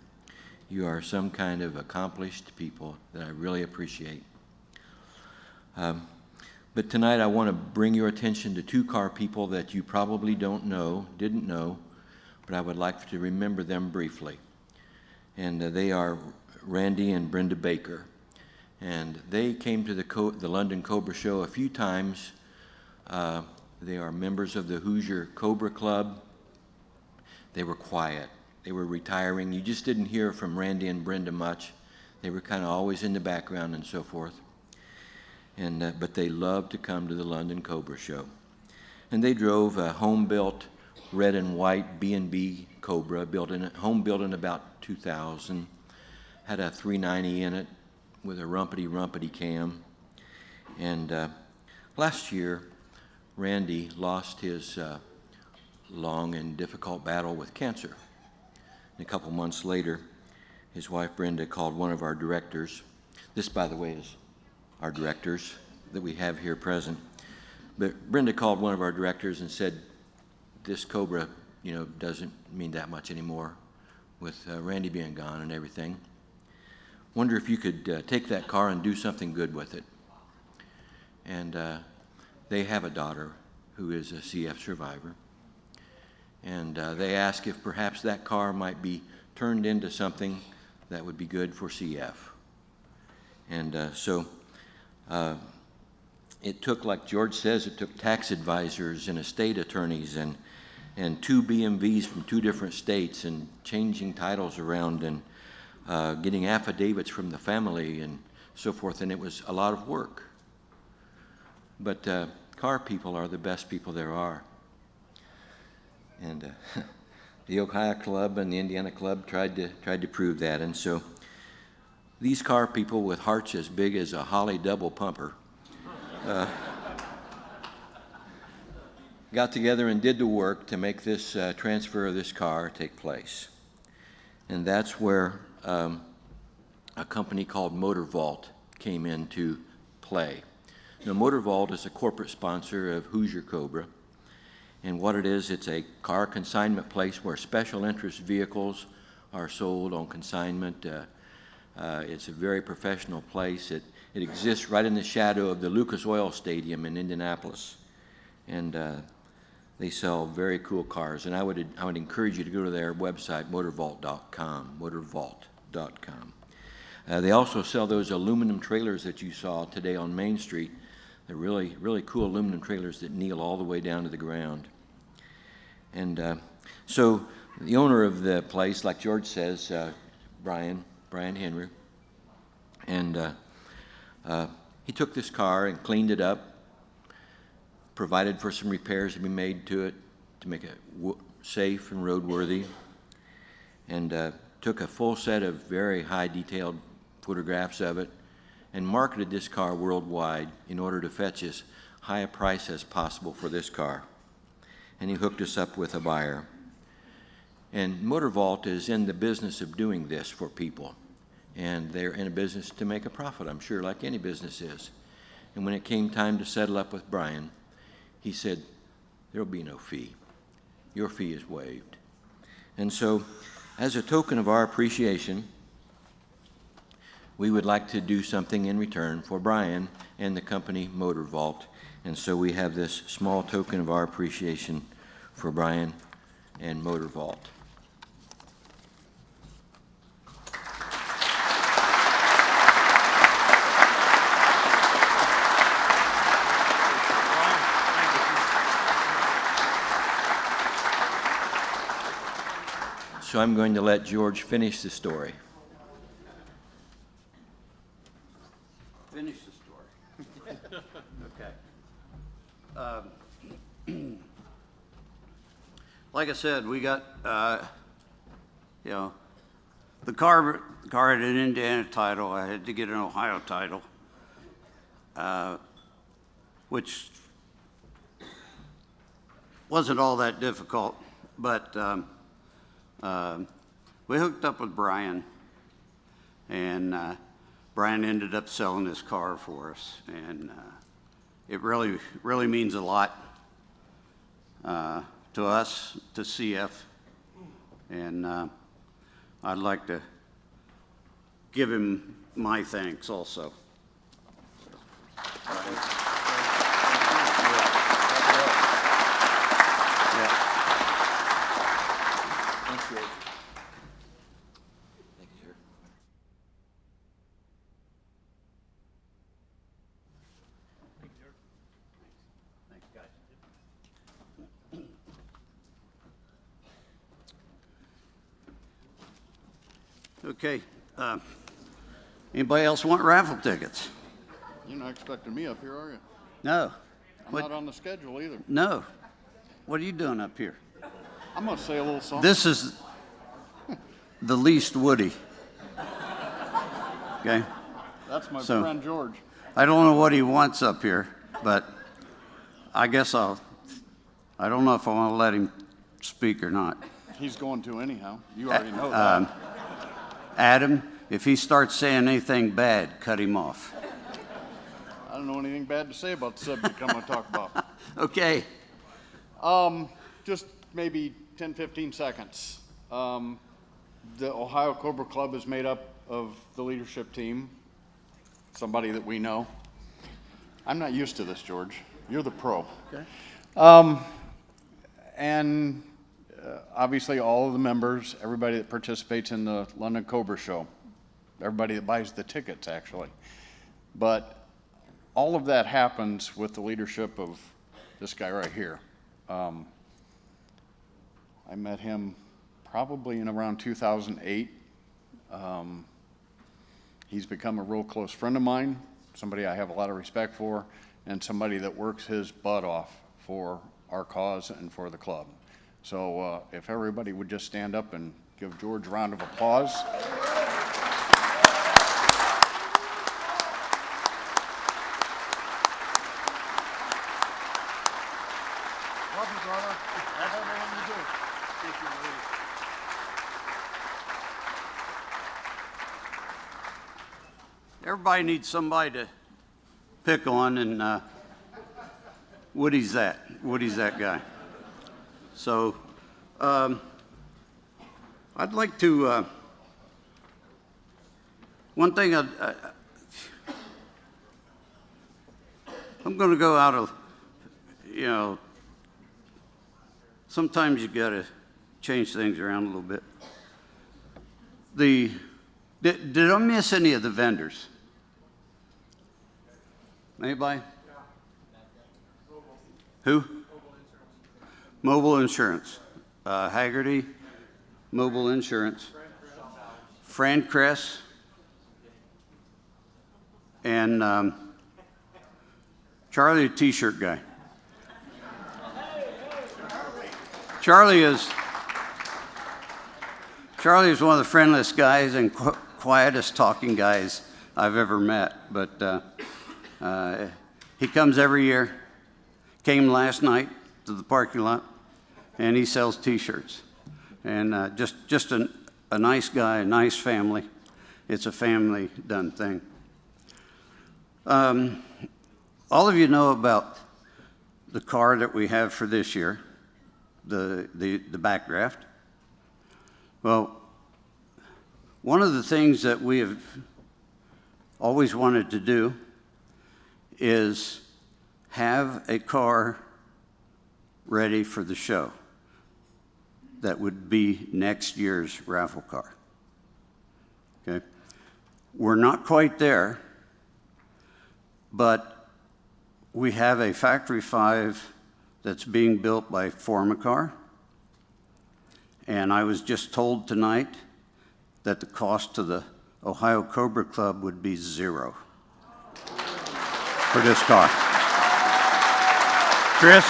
You are some kind of accomplished people that I really appreciate. But tonight I want to bring your attention to two car people that you probably didn't know, but I would like to remember them briefly. And they are Randy and Brenda Baker. And they came to the London Cobra Show a few times. They are members of the Hoosier Cobra Club. They were quiet. They were retiring. You just didn't hear from Randy and Brenda much. They were kind of always in the background and so forth. But they loved to come to the London Cobra Show. And they drove a home-built red and white B&B Cobra, home built in about 2000. Had a 390 in it with a rumpety cam. And last year, Randy lost his long and difficult battle with cancer. And a couple months later, his wife Brenda called one of our directors. This, by the way, is our directors that we have here present. But Brenda called one of our directors and said, this Cobra, doesn't mean that much anymore with Randy being gone and everything. Wonder if you could take that car and do something good with it. And they have a daughter who is a CF survivor. And they asked if perhaps that car might be turned into something that would be good for CF. And so it took, like George says, it took tax advisors and estate attorneys and two BMVs from two different states and changing titles around and getting affidavits from the family and so forth. And it was a lot of work. But car people are the best people there are. And the Ohio Club and the Indiana Club tried to prove that. And so these car people with hearts as big as a Holly double pumper got together and did the work to make this transfer of this car take place. And that's where a company called Motor Vault came into play. Now, Motor Vault is a corporate sponsor of Hoosier Cobra. And what it is, it's a car consignment place where special interest vehicles are sold on consignment. It's a very professional place. It exists right in the shadow of the Lucas Oil Stadium in Indianapolis. And they sell very cool cars. And I would encourage you to go to their website, motorvault.com, motorvault.com. They also sell those aluminum trailers that you saw today on Main Street. They're really, really cool aluminum trailers that kneel all the way down to the ground. And so the owner of the place, like George says, Brian Henry, and he took this car and cleaned it up, provided for some repairs to be made to it to make it safe and roadworthy, and took a full set of very high detailed photographs of it and marketed this car worldwide in order to fetch as high a price as possible for this car. And he hooked us up with a buyer. And Motor Vault is in the business of doing this for people. And they're in a business to make a profit, I'm sure, like any business is. And when it came time to settle up with Brian, he said, "There'll be no fee. Your fee is waived." And so, as a token of our appreciation, we would like to do something in return for Brian and the company Motor Vault. And so we have this small token of our appreciation for Brian and Motor Vault. So I'm going to let George finish the story. Finish the story. Okay. Like I said, we got, the car had an Indiana title. I had to get an Ohio title, which wasn't all that difficult, but we hooked up with Brian, and Brian ended up selling his car for us, and it really, really means a lot to us, to CF, and I'd like to give him my thanks also. Thanks, George. Thank you, sir. Thanks, guys. Okay. Anybody else want raffle tickets? You're not expecting me up here, are you? No. I'm What? not on the schedule either. No. What are you doing up here? I'm gonna say a little something. This is the least Woody. Okay? That's my so- friend George. I don't know what he wants up here, but I guess I don't know if I want to let him speak or not. He's going to anyhow. You already know that. Adam, if he starts saying anything bad, cut him off. I don't know anything bad to say about the subject I'm gonna talk about. Okay. Just maybe 10, 15 seconds. The Ohio Cobra Club is made up of the leadership team, somebody that we know. I'm not used to this, George. You're the pro. Okay. And obviously all of the members, everybody that participates in the London Cobra Show, everybody that buys the tickets, actually. But all of that happens with the leadership of this guy right here. I met him probably in around 2008. He's become a real close friend of mine, somebody I have a lot of respect for, and somebody that works his butt off for our cause and for the club. So if everybody would just stand up and give George a round of applause. Love you, brother. Love everything you do. Everybody needs somebody to pick on, and Woody's that. Woody's that guy. So I'd like to, one thing I'm going to go out of, sometimes you got to change things around a little bit. Did I miss any of the vendors? Anybody? Who? Mobile Insurance. Haggerty, Mobile Insurance. Fran Kress. And Charlie, the T-shirt guy. Charlie is one of the friendliest guys and quietest talking guys I've ever met, but he comes every year, came last night to the parking lot, and he sells T-shirts. And just a nice guy, a nice family. It's a family-done thing. All of you know about the car that we have for this year, the backdraft. Well, one of the things that we have always wanted to do is have a car ready for the show that would be next year's raffle car. Okay? We're not quite there, but we have a Factory 5 that's being built by Formicar, and I was just told tonight that the cost to the Ohio Cobra Club would be $0 for this car. Chris?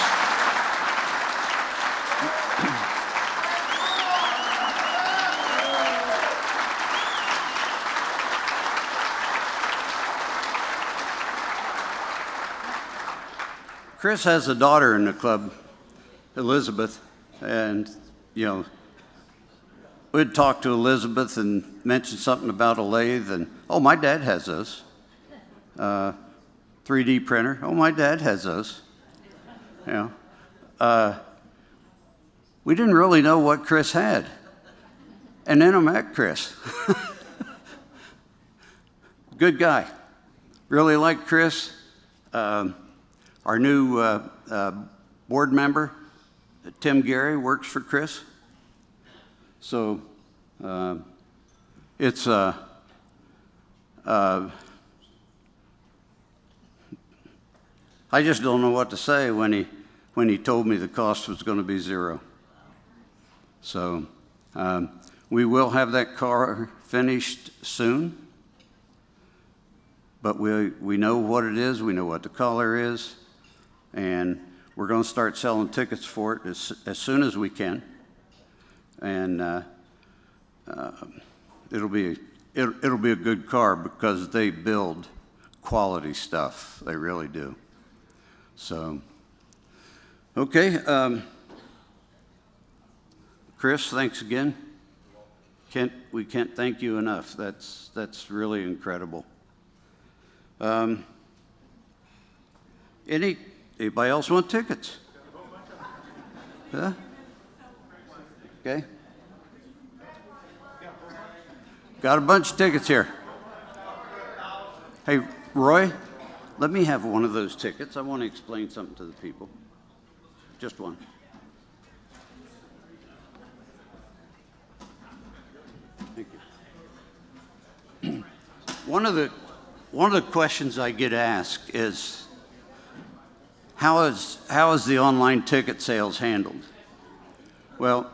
Chris has a daughter in the club, Elizabeth, and, we'd talk to Elizabeth and mention something about a lathe, and, oh, my dad has those. 3D printer, oh, my dad has those. We didn't really know what Chris had. And then I met Chris. Good guy. Really like Chris. Our new board member, Tim Gary, works for Chris. So it's I just don't know what to say when he told me the cost was going to be $0. So we will have that car finished soon, but we know what it is, we know what the color is, and we're going to start selling tickets for it as soon as we can, and it'll be a good car because they build quality stuff. They really do. So, okay, Chris, thanks again. We can't thank you enough. That's really incredible. Anybody else want tickets? Huh? Okay. Got a bunch of tickets here. Hey, Roy, let me have one of those tickets. I want to explain something to the people. Just one. Thank you. One of the questions I get asked is, how is the online ticket sales handled? Well,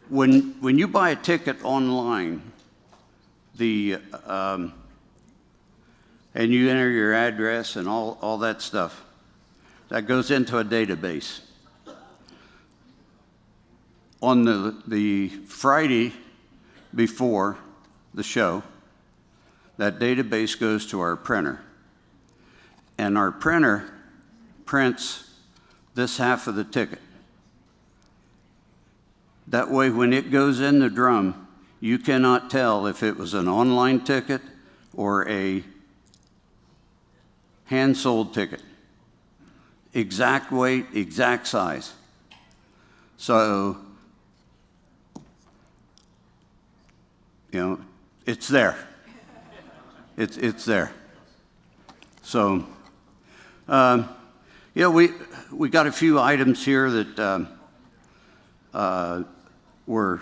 when you buy a ticket online, and you enter your address and all that stuff, that goes into a database. on the Friday before the show, that database goes to our printer. And our printer prints this half of the ticket. That way, when it goes in the drum, you cannot tell if it was an online ticket or a hand-sold ticket. Exact weight, exact size. So, you know, it's there. It's there. So, yeah, we got a few items here that were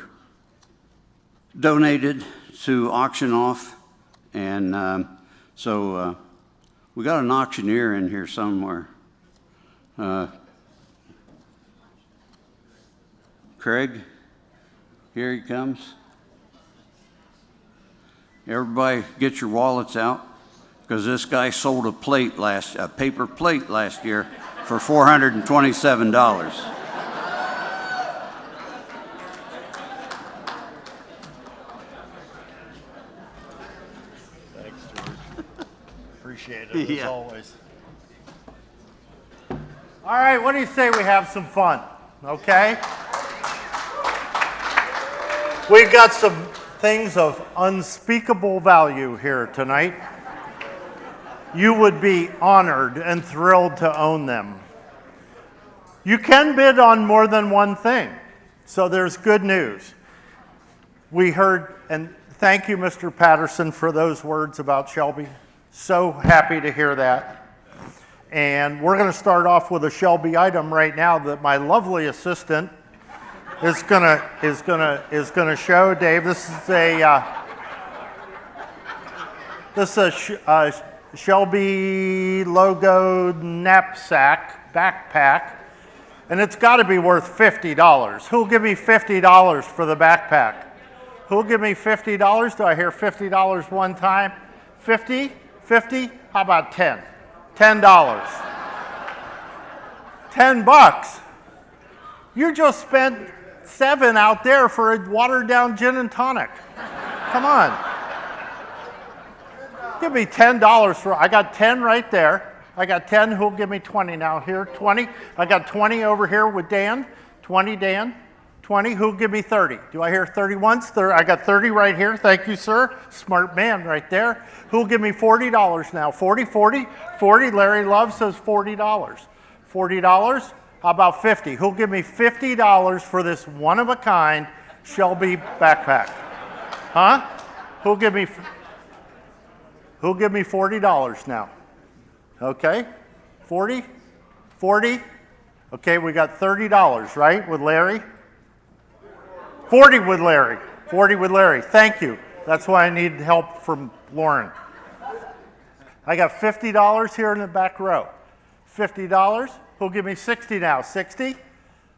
donated to auction off, and so we got an auctioneer in here somewhere. Craig, here he comes. Everybody get your wallets out, because this guy sold a paper plate last year for $427. Thanks, George. Appreciate it, as always. All right, what do you say we have some fun, okay? We've got some things of unspeakable value here tonight. You would be honored and thrilled to own them. You can bid on more than one thing, so there's good news. We heard, and thank you, Mr. Patterson, for those words about Shelby. So happy to hear that. And we're going to start off with a Shelby item right now that my lovely assistant is gonna show. Dave, this is a Shelby logo knapsack backpack, and it's got to be worth $50. Who'll give me $50 for the backpack? Who'll give me $50? Do I hear $50 one time? 50? 50? How about 10? $10. $10. You just spent $7 out there for a watered down gin and tonic. Come on. Give me $10 for, I got 10 right there. I got 10, who'll give me 20 now? Here, 20. I got 20 over here with Dan. 20, Dan. 20, who'll give me 30? Do I hear 30 once? I got 30 right here. Thank you, sir. Smart man right there. Who'll give me $40 now? 40, 40, 40. Larry Love says $40. $40. How about 50? Who'll give me $50 for this one-of-a-kind Shelby backpack? Huh? Who'll give me $40 now? Okay. 40? 40? Okay, we got $30, right, with Larry? 40 with Larry. 40 with Larry. Thank you. That's why I need help from Lauren. I got $50 here in the back row. $50. Who'll give me 60 now? 60?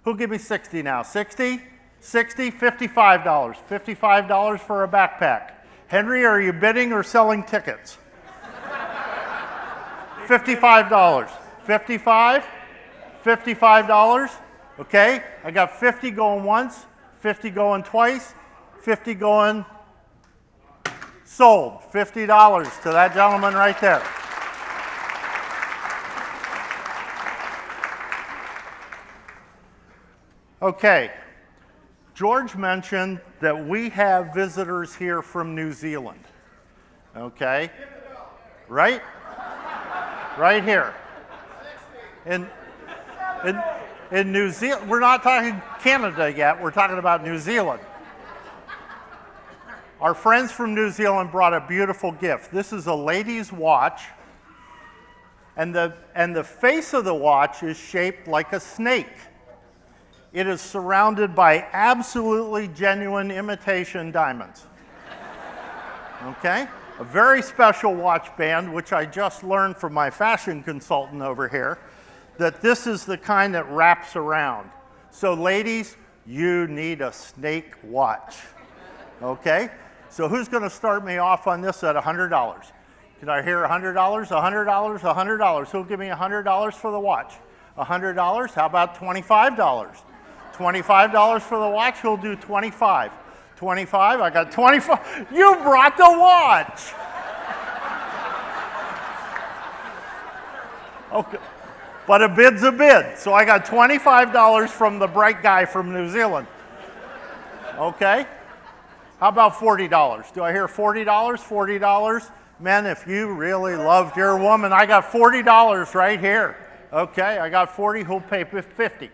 Who'll give me 60 now? 60? 60? $55. $55 for a backpack. Henry, are you bidding or selling tickets? $55. 55? $55. Okay, I got 50 going once, 50 going twice, 50 going sold. $50 to that gentleman right there. Okay, George mentioned that we have visitors here from New Zealand. Okay, right? Right here. In New Zealand, we're not talking Canada yet, we're talking about New Zealand. Our friends from New Zealand brought a beautiful gift. This is a lady's watch, and the face of the watch is shaped like a snake. It is surrounded by absolutely genuine imitation diamonds. Okay? A very special watch band, which I just learned from my fashion consultant over here, that this is the kind that wraps around. So ladies, you need a snake watch. Okay? So who's going to start me off on this at $100? Can I hear $100? $100? $100? Who'll give me $100 for the watch? $100? How about $25? $25 for the watch, who'll do 25? 25, I got 25. You brought the watch. Okay, but a bid's a bid. So I got $25 from the bright guy from New Zealand. Okay? How about $40? Do I hear $40? $40? Men, if you really loved your woman, I got $40 right here. Okay, I got 40, who'll pay 50?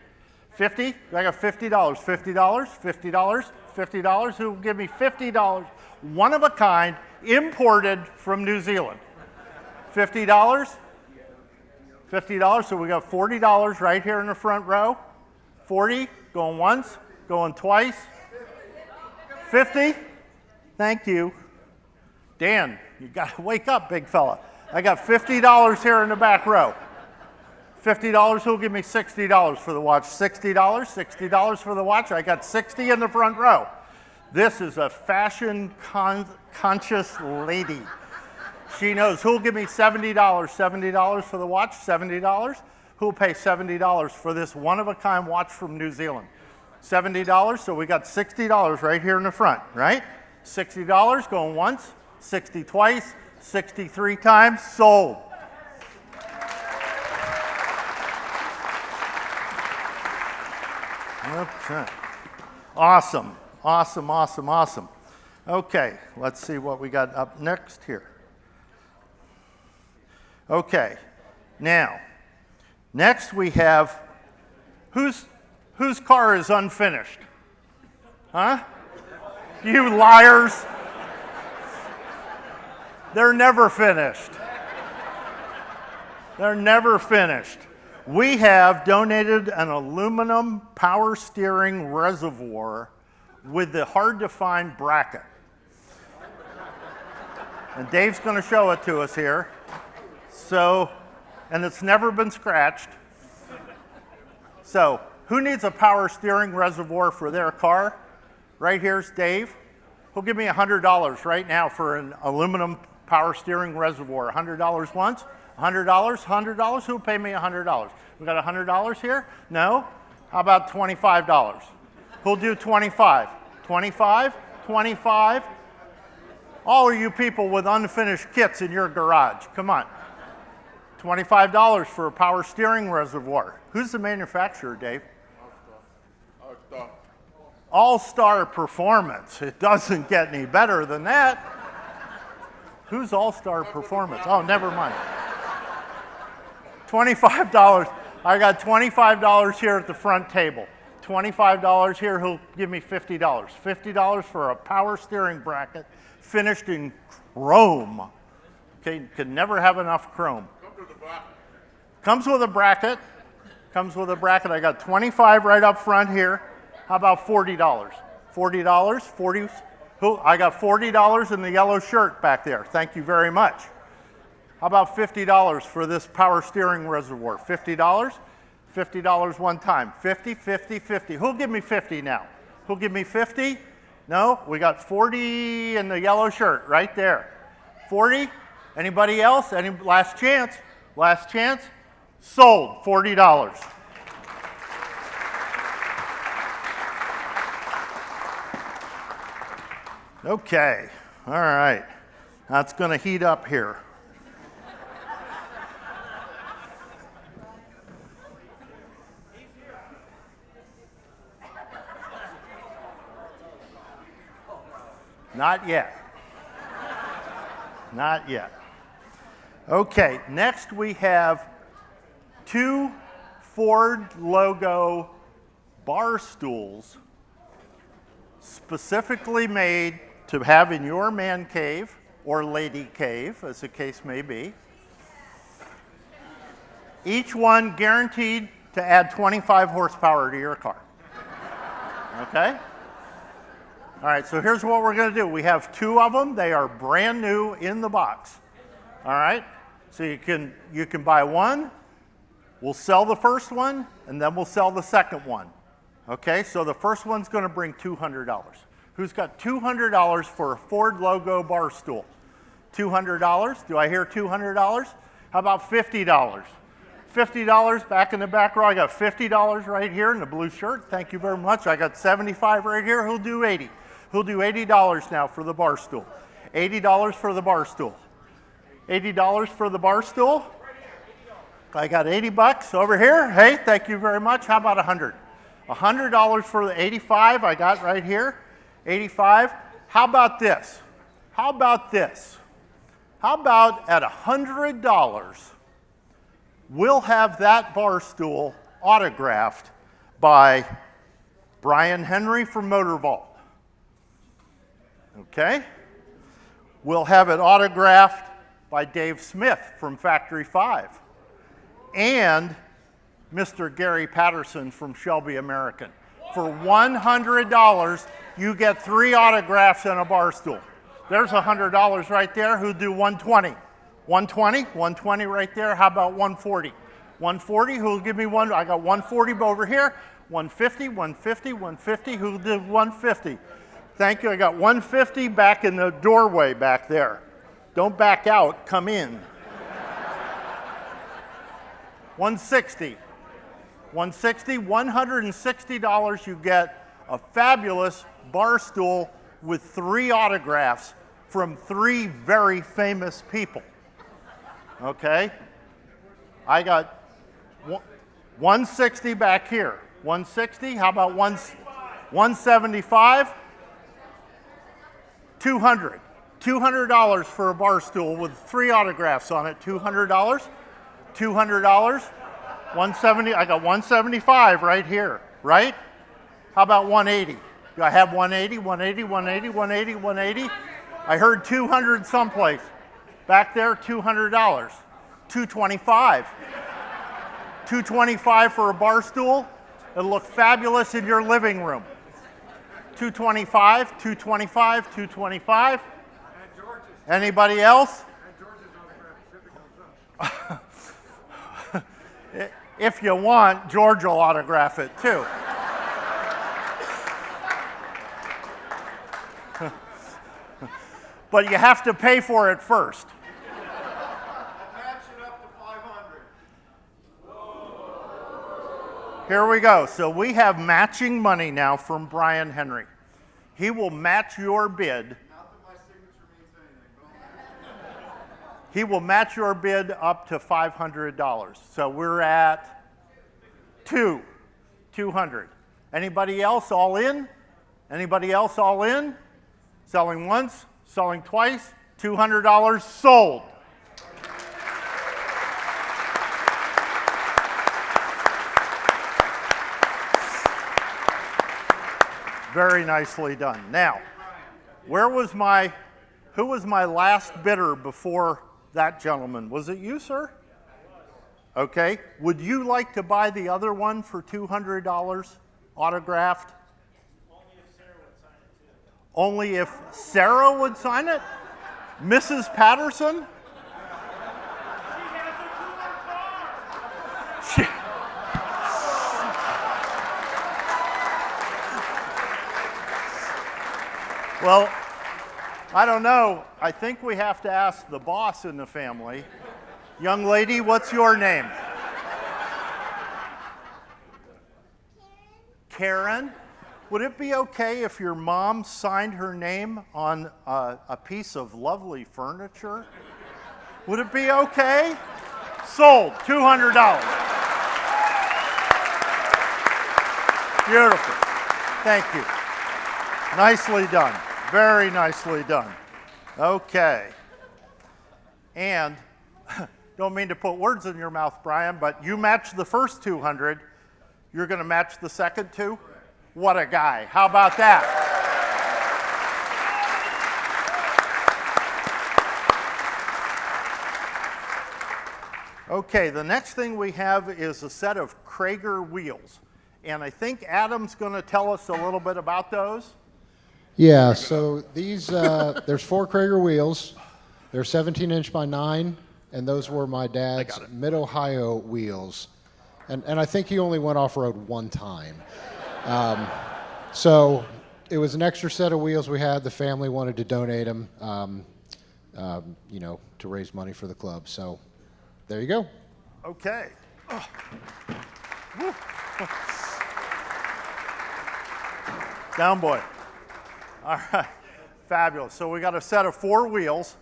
50? I got $50. $50? $50? $50? Who'll give me $50? One of a kind, imported from New Zealand. $50? $50, so we got $40 right here in the front row. 40, going once, going twice. 50? Thank you. Dan, you got to wake up, big fella. I got $50 here in the back row. $50, who'll give me $60 for the watch? $60? $60 for the watch. I got 60 in the front row. This is a fashion conscious lady. She knows who'll give me $70. $70 for the watch. $70. Who'll pay $70 for this one-of-a-kind watch from New Zealand? $70, so we got $60 right here in the front, right? $60 going once, 60 twice, 63 times, sold. Okay. Awesome, awesome, awesome, awesome. Okay, let's see what we got up next here. Okay, now, next we have, whose car is unfinished? Huh? You liars. They're never finished. They're never finished. We have donated an aluminum power steering reservoir with the hard-to-find bracket. And Dave's going to show it to us here. So, and it's never been scratched. So, who needs a power steering reservoir for their car? Right here's Dave. He'll give me $100 right now for an aluminum power steering reservoir. $100 once, $100, $100. Who'll pay me $100? We got $100 here? No? How about $25? Who'll do 25? 25, 25. All of you people with unfinished kits in your garage, come on. $25 for a power steering reservoir. Who's the manufacturer, Dave? All-Star Performance. It doesn't get any better than that. Who's All-Star Performance? Oh, never mind. $25. I got $25 here at the front table. $25 here, he'll give me $50. $50 for a power steering bracket finished in chrome. Okay, could never have enough chrome. Comes with a bracket. Comes with a bracket. I got 25 right up front here. How about $40? $40? 40? Who? I got $40 in the yellow shirt back there. Thank you very much. How about $50 for this power steering reservoir? $50? $50 one time. 50, 50, 50. Who'll give me 50 now? Who'll give me 50? No? We got 40 in the yellow shirt right there. 40? Anybody else? Any last chance? Last chance? Sold. $40. Okay. All right. That's going to heat up here. Not yet. Not yet. Okay, next we have 2 Ford logo bar stools specifically made to have in your man cave or lady cave, as the case may be. Each one guaranteed to add 25 horsepower to your car. Okay? All right, so here's what we're going to do. We have 2 of them. They are brand new in the box. All right? So you can buy one. We'll sell the first one, and then we'll sell the second one. Okay? So the first one's going to bring $200. Who's got $200 for a Ford logo bar stool? $200. Do I hear $200? How about $50? $50 back in the back row. I got $50 right here in the blue shirt. Thank you very much. I got 75 right here. Who'll do 80? Who'll do $80 now for the bar stool? $80 for the bar stool. $80 for the bar stool. I got 80 bucks over here. Hey, thank you very much. How about 100? $100 for the 85 I got right here. 85. How about this? How about this? How about at $100, we'll have that bar stool autographed by Brian Henry from Motor Vault. Okay? We'll have it autographed by Dave Smith from Factory 5. And Mr. Gary Patterson from Shelby American. For $100, you get 3 autographs and a bar stool. There's $100 right there. Who'd do 120? 120? 120 right there. How about 140? 140, who'll give me one? I got 140 over here. 150, 150, 150. Who did 150? Thank you. I got 150 back in the doorway back there. Don't back out, come in. 160. 160, $160, you get a fabulous bar stool with 3 autographs from 3 very famous people. Okay? I got 160 back here. 160, how about 175? 200. $200 for a bar stool with 3 autographs on it. $200. $200. 170, I got 175 right here, right? How about 180? Do I have 180, 180, 180, 180, 180? I heard 200 someplace. Back there, $200. 225. 225 for a bar stool. It'll look fabulous in your living room. 225, 225, 225. Anybody else? If you want, George will autograph it too. But you have to pay for it first. Match it up to 500. Here we go. So we have matching money now from Brian Henry. He will match your bid. Not that my signature means anything. He will match your bid up to $500. So we're at 200. Anybody else all in? Anybody else all in? Selling once, selling twice, $200 sold. Very nicely done. Now, who was my last bidder before that gentleman? Was it you, sir? Okay. Would you like to buy the other one for $200 autographed? Only if Sarah would sign it? Mrs. Patterson? Well, I don't know. I think we have to ask the boss in the family. Young lady, what's your name? Karen? Would it be okay if your mom signed her name on a piece of lovely furniture? Would it be okay? Sold, $200. Beautiful. Thank you. Nicely done. Very nicely done. Okay. And don't mean to put words in your mouth, Brian, but you matched the first 200. You're going to match the second 2? What a guy. How about that? Okay, the next thing we have is a set of Krager wheels. And I think Adam's going to tell us a little bit about those. Yeah, so these, there's 4 Krager wheels. They're 17-inch by 9, and those were my dad's Mid-Ohio wheels. And I think he only went off-road one time. So it was an extra set of wheels we had. The family wanted to donate them, to raise money for the club. So there you go. Okay. Down, boy. All right, fabulous. So we got a set of 4 wheels,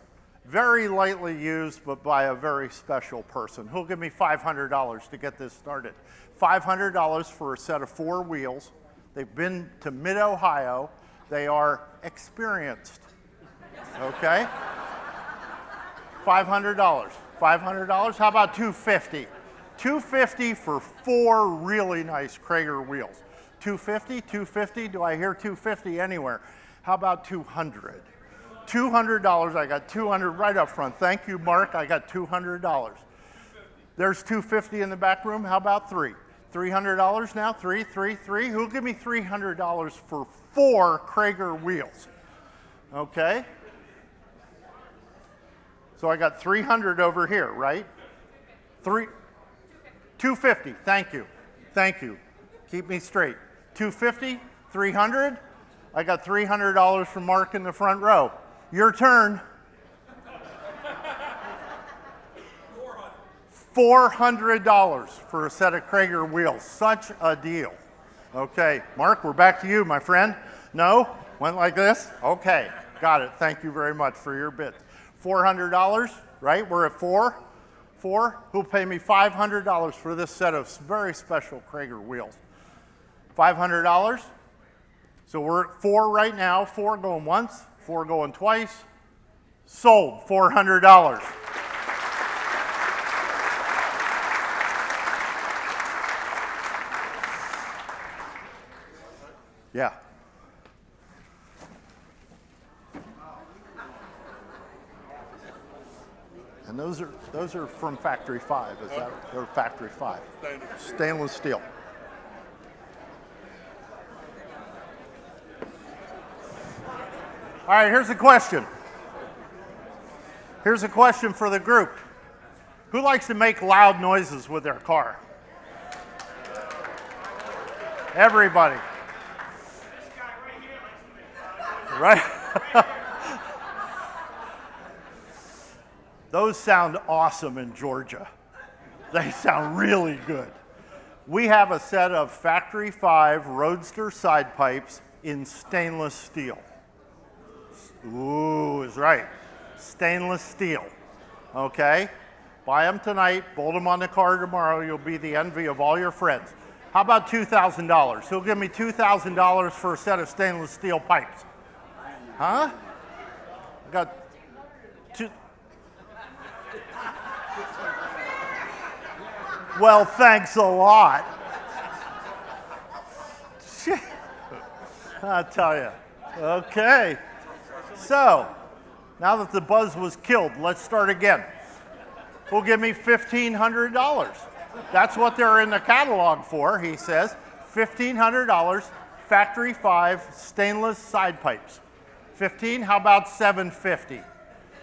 very lightly used, but by a very special person. Who'll give me $500 to get this started? $500 for a set of 4 wheels. They've been to Mid-Ohio. They are experienced, okay? $500. $500, how about $250? $250 for 4 really nice Krager wheels. $250, $250, do I hear $250 anywhere? How about $200? $200, I got $200 right up front. Thank you, Mark, I got $200. There's $250 in the back room, how about 3? $300 now, 3, 3, 3. Who'll give me $300 for 4 Krager wheels? Okay. So I got 300 over here, right? 250, thank you. Thank you. Keep me straight. 250, 300. I got $300 from Mark in the front row. Your turn. $400 for a set of Krager wheels. Such a deal. Okay, Mark, we're back to you, my friend. No? Went like this? Okay, got it. Thank you very much for your bid. $400, right? We're at 4. 4. Who'll pay me $500 for this set of very special Krager wheels? $500. So we're at 4 right now. 4 going once, 4 going twice. Sold. $400. Yeah. And those are from Factory 5, is that? They're Factory 5. Stainless steel. All right, here's a question. Here's a question for the group. Who likes to make loud noises with their car? Everybody. Right? Those sound awesome in Georgia. They sound really good. We have a set of Factory 5 Roadster side pipes in stainless steel. Ooh, is right. Stainless steel. Okay? Buy them tonight, bolt them on the car tomorrow. You'll be the envy of all your friends. How about $2,000? Who'll give me $2,000 for a set of stainless steel pipes? Huh? I got two. Well, thanks a lot. I'll tell you. Okay. So, now that the buzz was killed, let's start again. Who'll give me $1,500? That's what they're in the catalog for, he says. $1,500, Factory 5 stainless side pipes. 15, how about $750?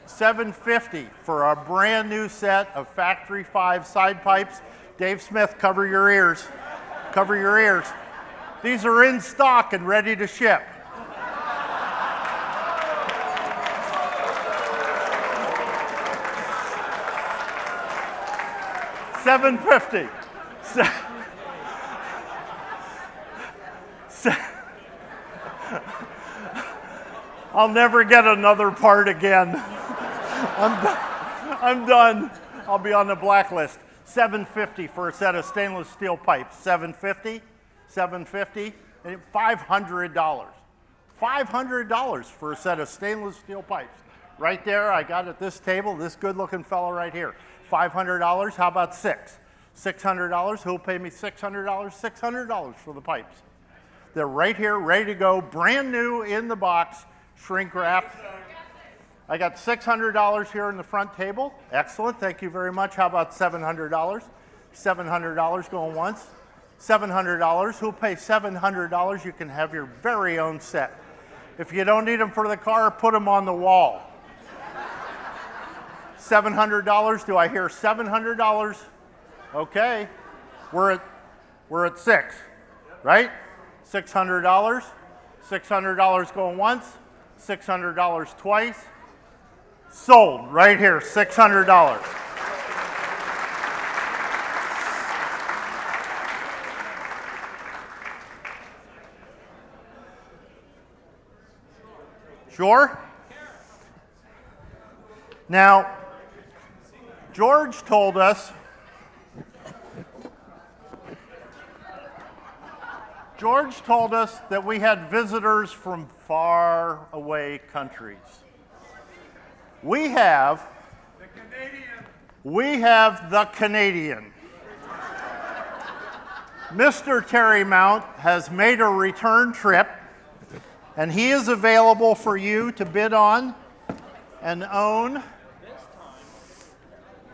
$750 for a brand new set of Factory 5 side pipes. Dave Smith, cover your ears. Cover your ears. These are in stock and ready to ship. $750. I'll never get another part again. I'm done. I'll be on the blacklist. $750 for a set of stainless steel pipes. $750, $750, and $500. $500 for a set of stainless steel pipes. Right there, I got at this table, this good-looking fellow right here. $500, how about 6? $600, who'll pay me $600? $600 for the pipes. They're right here, ready to go, brand new in the box, shrink wrapped. I got $600 here in the front table. Excellent, thank you very much. How about $700? $700 going once. $700, who'll pay $700? You can have your very own set. If you don't need them for the car, put them on the wall. $700, do I hear $700? Okay, we're at 6, right? $600, $600 going once, $600 twice. Sold right here, $600. Sure? Now, George told us that we had visitors from far away countries. We have the Canadian. Mr. Terry Mount has made a return trip, and he is available for you to bid on and own.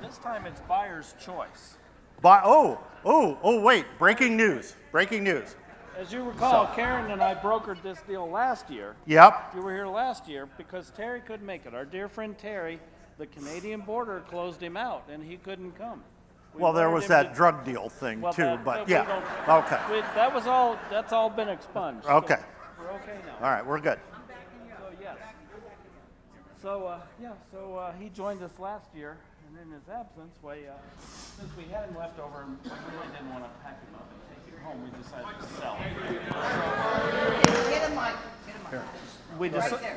This time it's buyer's choice. Wait, breaking news. As you recall, Karen and I brokered this deal last year. Yep. You were here last year because Terry couldn't make it. Our dear friend Terry, the Canadian border closed him out and he couldn't come. Well, there was that drug deal thing too, but yeah. Okay. That's all been expunged. Okay. So we're okay now. All right, we're good. So, yes. So he joined us last year, and in his absence, since we had him left over and we really didn't want to pack him up and take him home, we decided to sell him. Get a mic.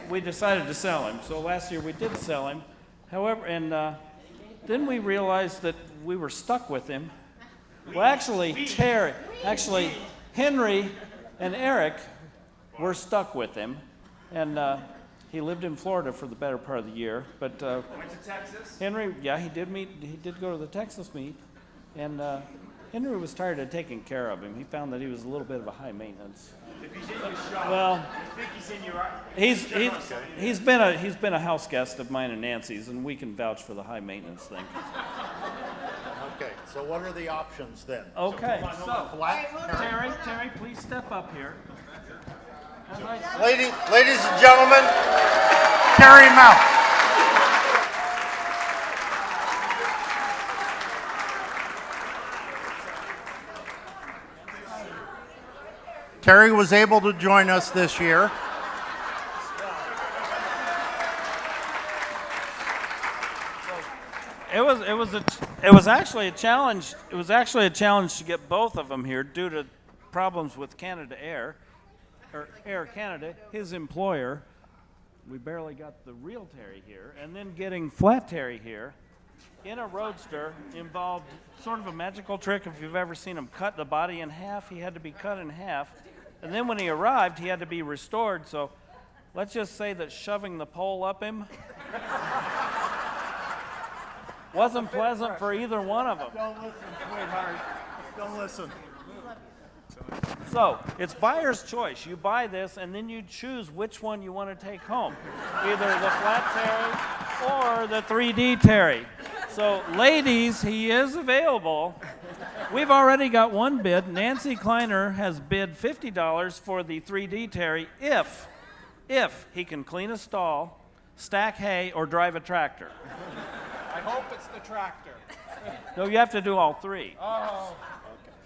We decided to sell him. So last year we did sell him. However, and then we realized that we were stuck with him. Well, actually, Henry and Eric were stuck with him, and he lived in Florida for the better part of the year. But went to Texas. Henry, yeah, he did go to the Texas meet, and Henry was tired of taking care of him. He found that he was a little bit of a high maintenance. Well, he's been a house guest of mine and Nancy's, and we can vouch for the high maintenance thing. Okay, so what are the options then? Okay, so Terry, please step up here. Ladies and gentlemen, Terry Mount. Terry was able to join us this year. It was actually a challenge. It was actually a challenge to get both of them here due to problems with Canada Air, or Air Canada, his employer. We barely got the real Terry here, and then getting Flat Terry here in a roadster involved sort of a magical trick. If you've ever seen him cut the body in half, he had to be cut in half. And then when he arrived, he had to be restored. So let's just say that shoving the pole up him wasn't pleasant for either one of them. Don't listen, sweetheart. Don't listen. So it's buyer's choice. You buy this, and then you choose which one you want to take home, either the Flat Terry or the 3D Terry. So ladies, he is available. We've already got one bid. Nancy Kleiner has bid $50 for the 3D Terry if he can clean a stall, stack hay, or drive a tractor. I hope it's the tractor. No, you have to do all three. Oh.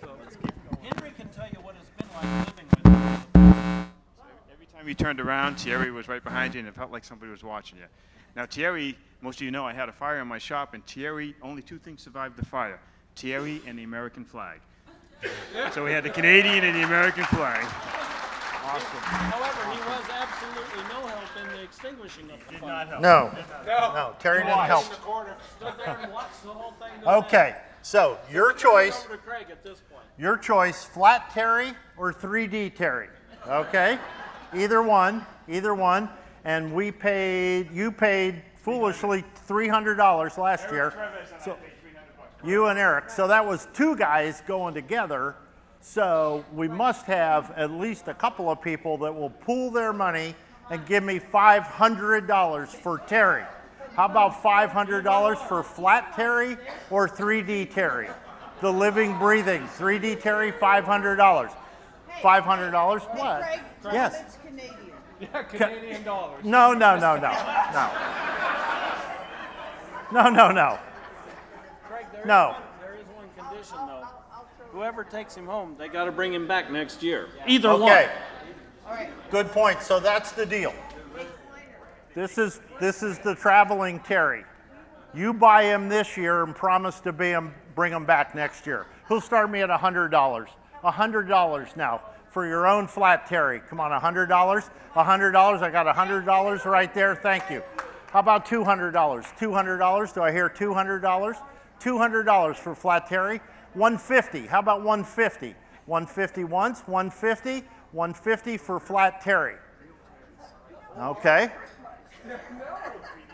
So Henry can tell you what it's been like living with him. Every time you turned around, Thierry was right behind you, and it felt like somebody was watching you. Now, Thierry, most of you know I had a fire in my shop, and Thierry, only two things survived the fire: Thierry and the American flag. So we had the Canadian and the American flag. Awesome. However, he was absolutely no help in the extinguishing of the fire. No, Terry didn't help. Stood there and watched the whole thing. Okay, so your choice. Over to Craig at this point. Your choice, Flat Terry or 3D Terry, okay? Either one, and you paid foolishly $300 last year. So, you and Eric, so that was two guys going together, so we must have at least a couple of people that will pool their money and give me $500 for Terry. How about $500 for Flat Terry or 3D Terry? The living, breathing, 3D Terry, $500. $500, what? Craig, Yes. It's Canadian. Yeah, Canadian dollars. No. Craig, No. there is one condition, though. Whoever takes him home, they got to bring him back next year. Either one. Okay. Good point. So that's the deal. This is the traveling Terry. You buy him this year and promise to bring him back next year. He'll start me at $100. $100 now. for your own flat Terry. Come on, $100? $100, I got $100 right there, thank you. How about $200? $200, do I hear $200? $200 for flat Terry. $150, how about $150? $150 once, $150, $150 for flat Terry. Okay.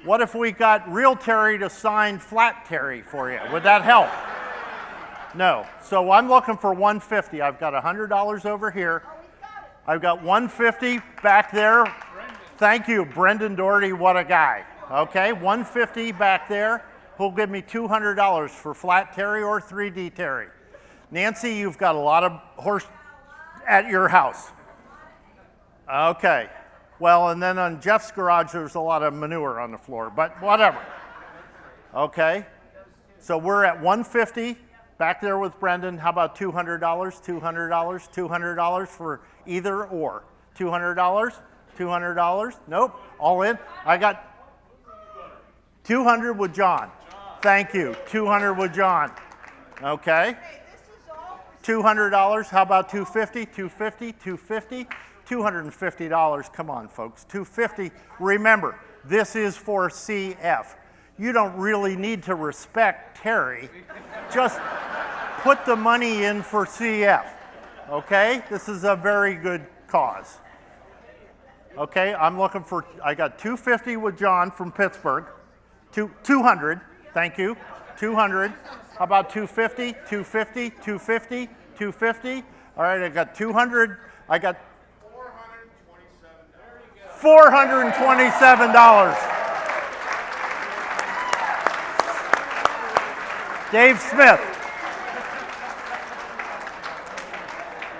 What if we got real Terry to sign flat Terry for you? Would that help? No. So I'm looking for $150. I've got $100 over here. I've got $150 back there. Thank you, Brendan Doherty. What a guy. Okay, $150 back there. Who'll give me $200 for flat Terry or 3D Terry? Nancy, you've got a lot of horse at your house. Okay. Well, and then on Jeff's garage, there's a lot of manure on the floor, but whatever. Okay. So we're at $150 back there with Brendan. How about $200? $200? $200 for either or. $200? $200? Nope. All in. I got 200 with John. Thank you. 200 with John. Okay. $200. How about 250? 250? 250? $250. Come on, folks. $250. Remember, this is for CF. You don't really need to respect Terry. Just put the money in for CF. Okay? This is a very good cause. Okay, I'm looking for, I got 250 with John from Pittsburgh. 200, thank you. 200. How about 250? 250? 250? 250? All right, I got 200. I got $427. Dave Smith.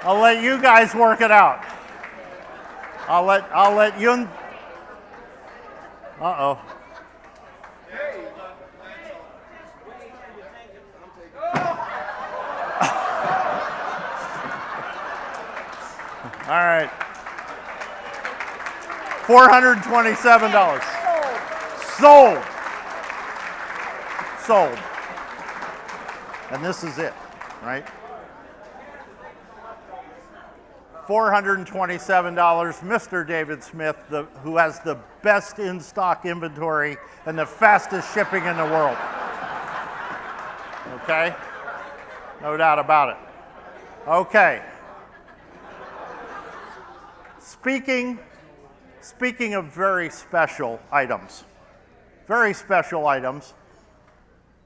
I'll let you guys work it out. I'll let you. Uh-oh. All right. $427. Sold. Sold. And this is it, right? $427, Mr. David Smith, who has the best in-stock inventory and the fastest shipping in the world. Okay? No doubt about it. Okay. Speaking of very special items,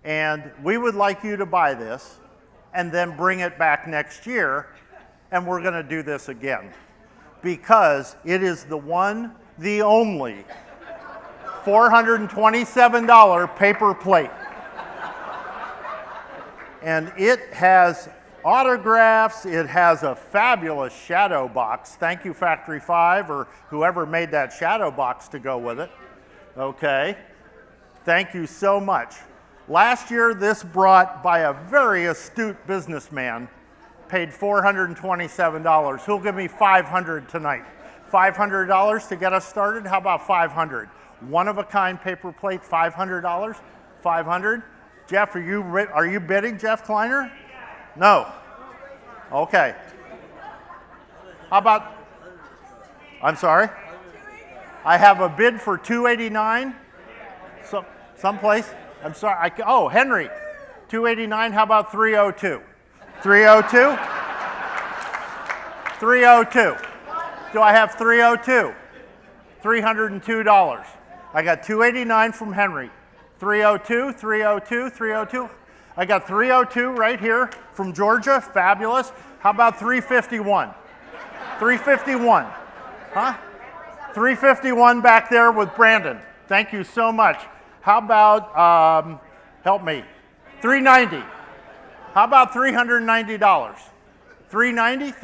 and we would like you to buy this and then bring it back next year, and we're going to do this again because it is the one, the only $427 paper plate. And it has autographs, it has a fabulous shadow box. Thank you, Factory 5, or whoever made that shadow box to go with it. Okay, thank you so much. Last year, this brought by a very astute businessman, paid $427. Who'll give me $500 tonight? $500 to get us started? How about $500? One-of-a-kind paper plate, $500? $500? Jeff, are you bidding, Jeff Kleiner? No. Okay. How about, I'm sorry? I have a bid for $289. Someplace? I'm sorry. Oh, Henry. $289. How about $302? $302? $302. Do I have $302? $302. I got $289 from Henry. $302, $302, $302. I got $302 right here from Georgia. Fabulous. How about $351? $351. Huh? $351 back there with Brandon. Thank you so much. How about, help me, $390. How about $390? $390, $390,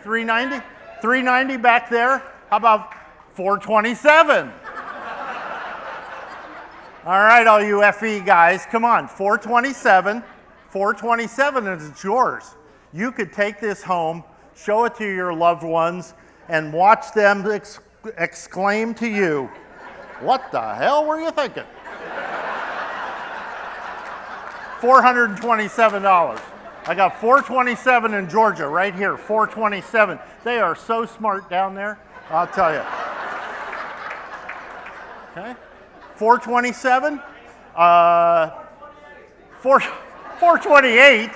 $390, $390 back there. How about $427? All right, all you FE guys, come on, $427. $427 and it's yours. You could take this home, show it to your loved ones, and watch them exclaim to you, "What the hell were you thinking?" $427. I got 427 in Georgia, right here, 427. They are so smart down there, I'll tell you. Okay, 427, 428,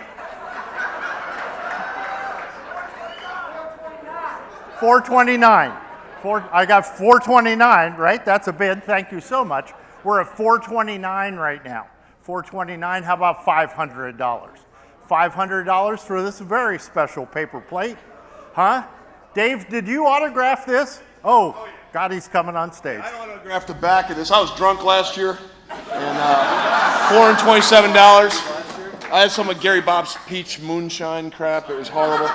429. I got 429, right? That's a bid, thank you so much. We're at 429 right now. 429, how about $500? $500 for this very special paper plate, huh? Dave, did you autograph this? Oh, God, he's coming on stage. I autographed the back of this. I was drunk last year, and $427. I had some of Gary Bob's peach moonshine crap. It was horrible.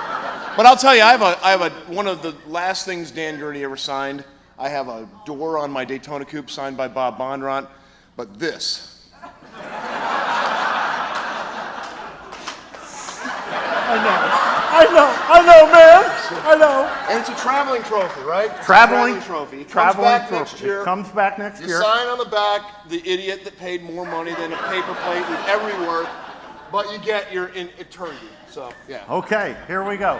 But I'll tell you, I have one of the last things Dan Gurney ever signed. I have a door on my Daytona Coupe signed by Bob Bondurant, but this. I know, man. I know. And it's a traveling trophy, right? It's Traveling a trophy. It traveling comes back trophy. next year. It comes back next You year. sign on the back, the idiot that paid more money than a paper plate with every word, but you get your in eternity. So, yeah. Okay, here we go.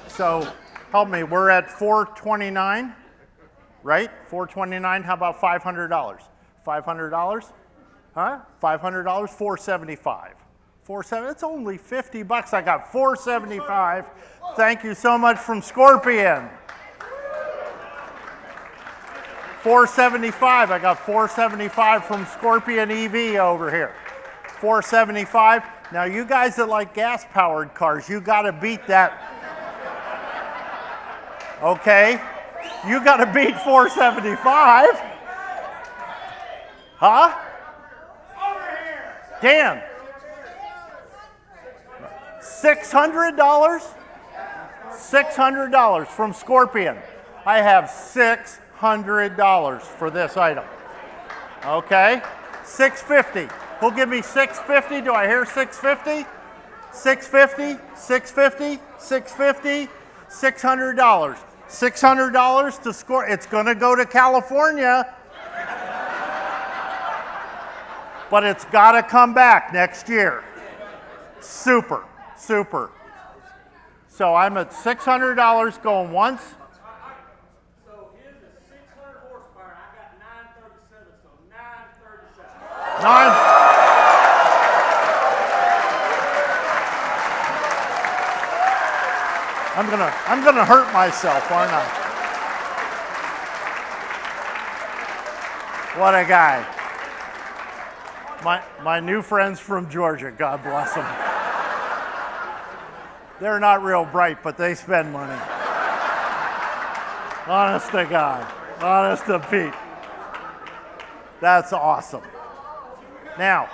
So, help me. We're at 429, right? 429. How about $500? $500? Huh? $500? 475. 470. It's only $50. I got 475. Thank you so much from Scorpion. 475. I got 475 from Scorpion EV over here. 475. Now you guys that like gas-powered cars, you got to beat that. Okay? You got to beat 475. Huh? Dan. $600? $600 from Scorpion. I have $600 for this item. Okay? $650. Who'll give me $650? Do I hear $650? $650, $650, $650, $600. $600 to score. It's going to go to California. But it's got to come back next year. Super, super. So I'm at $600 going once. So his is 600 horsepower. I got 937, so 937. I'm gonna hurt myself, aren't I? What a guy. My new friends from Georgia, God bless them. They're not real bright, but they spend money. Honest to God. Honest to Pete. That's awesome. Now,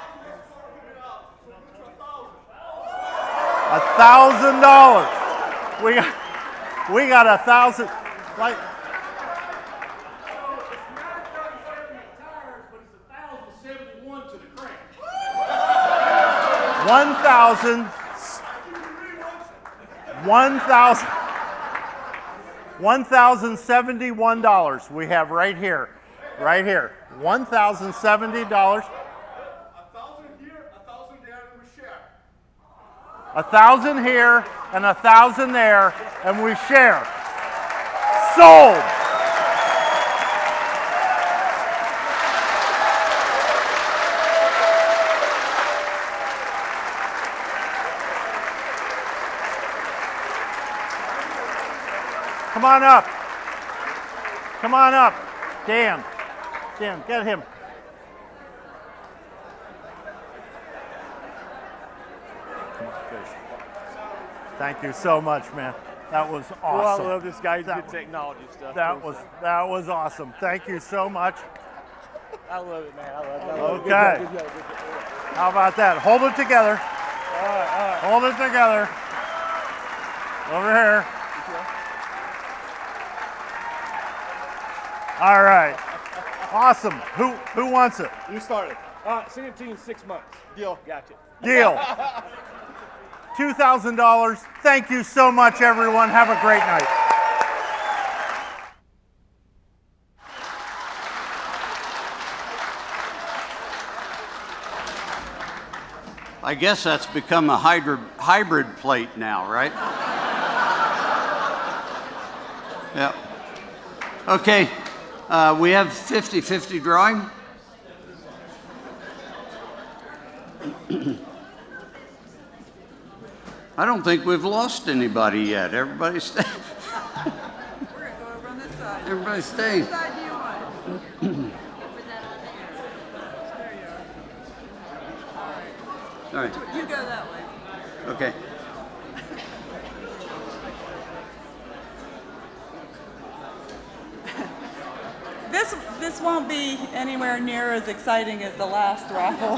$1,000. We got 1,000. Like, $1,071 we have right here. Right here. $1,070. 1,000 here and 1,000 there, and we share. Sold. Come on up. Come on up. Dan, get him. Thank you so much, man. That was awesome. Well, I love this guy's good technology stuff. That was awesome. Thank you so much. I love it, man. I love it. Okay. Good job. How about that? Hold it together. All right. Hold it together. Over here. All right. Awesome. Who wants it? You started. Send it to you in 6 months. Deal. Gotcha. Deal. $2,000. Thank you so much, everyone. Have a great night. I guess that's become a hybrid plate now, right? Yep. Okay, we have 50-50 drawing. I don't think we've lost anybody yet. Everybody stay. We're gonna go over on this side. Everybody stay. Which side do you want? There you are. All right. You go that way. Okay. This won't be anywhere near as exciting as the last raffle.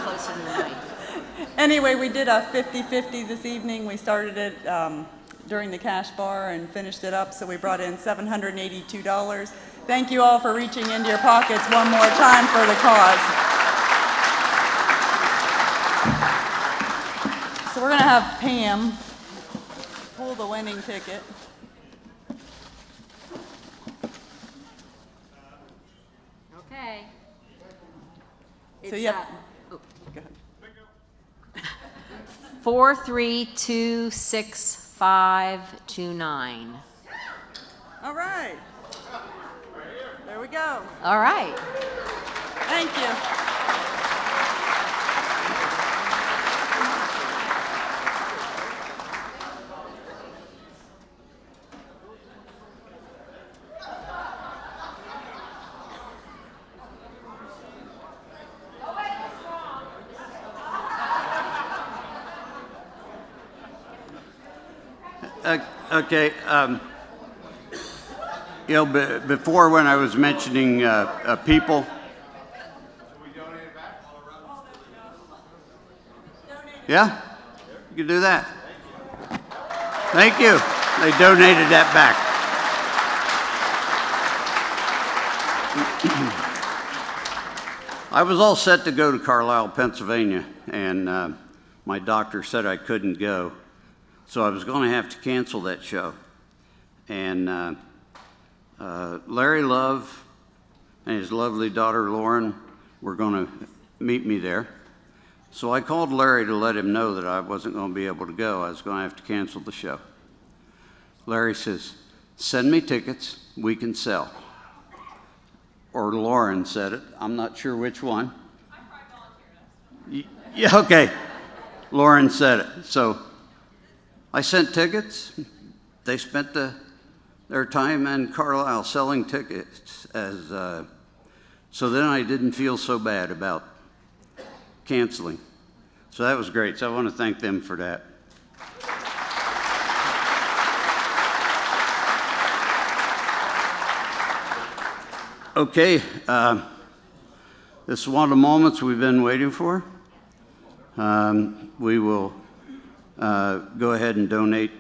Closer to the mic. Anyway, we did a 50-50 this evening. We started it during the cash bar and finished it up, so we brought in $782. Thank you all for reaching into your pockets one more time for the cause. So we're gonna have Pam pull the winning ticket. Okay. So It's, you have, oh, go ahead. 43266529. All right. There we go. All right. Thank you. Okay. Before when I was mentioning people. Yeah, you can do that. Thank you. They donated that back. I was all set to go to Carlisle, Pennsylvania, and my doctor said I couldn't go. So I was going to have to cancel that show. And Larry Love and his lovely daughter Lauren were going to meet me there. So I called Larry to let him know that I wasn't going to be able to go. I was going to have to cancel the show. Larry says, "Send me tickets, we can sell." Or Lauren said it. I'm not sure which one. Yeah, okay. Lauren said it. So I sent tickets. They spent their time in Carlisle selling tickets. So then I didn't feel so bad about canceling. So that was great. So I want to thank them for that. Okay, this is one of the moments we've been waiting for. We will go ahead and donate,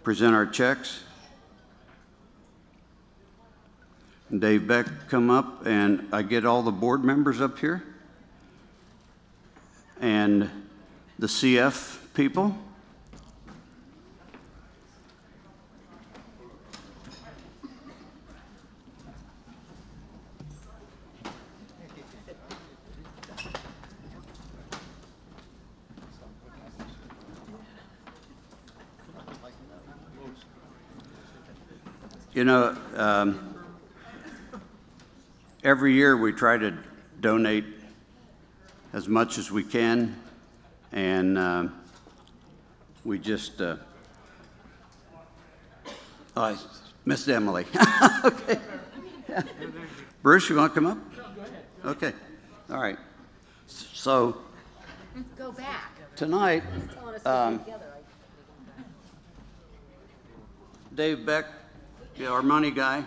present our checks. Dave Beck come up, and I get all the board members up here and the CF people. You know, every year we try to donate as much as we can, and we just, I missed Emily. Okay. Yeah. Bruce, you want to come up? No, go ahead. Okay, all right. So, Go back. tonight, Dave Beck, our money guy,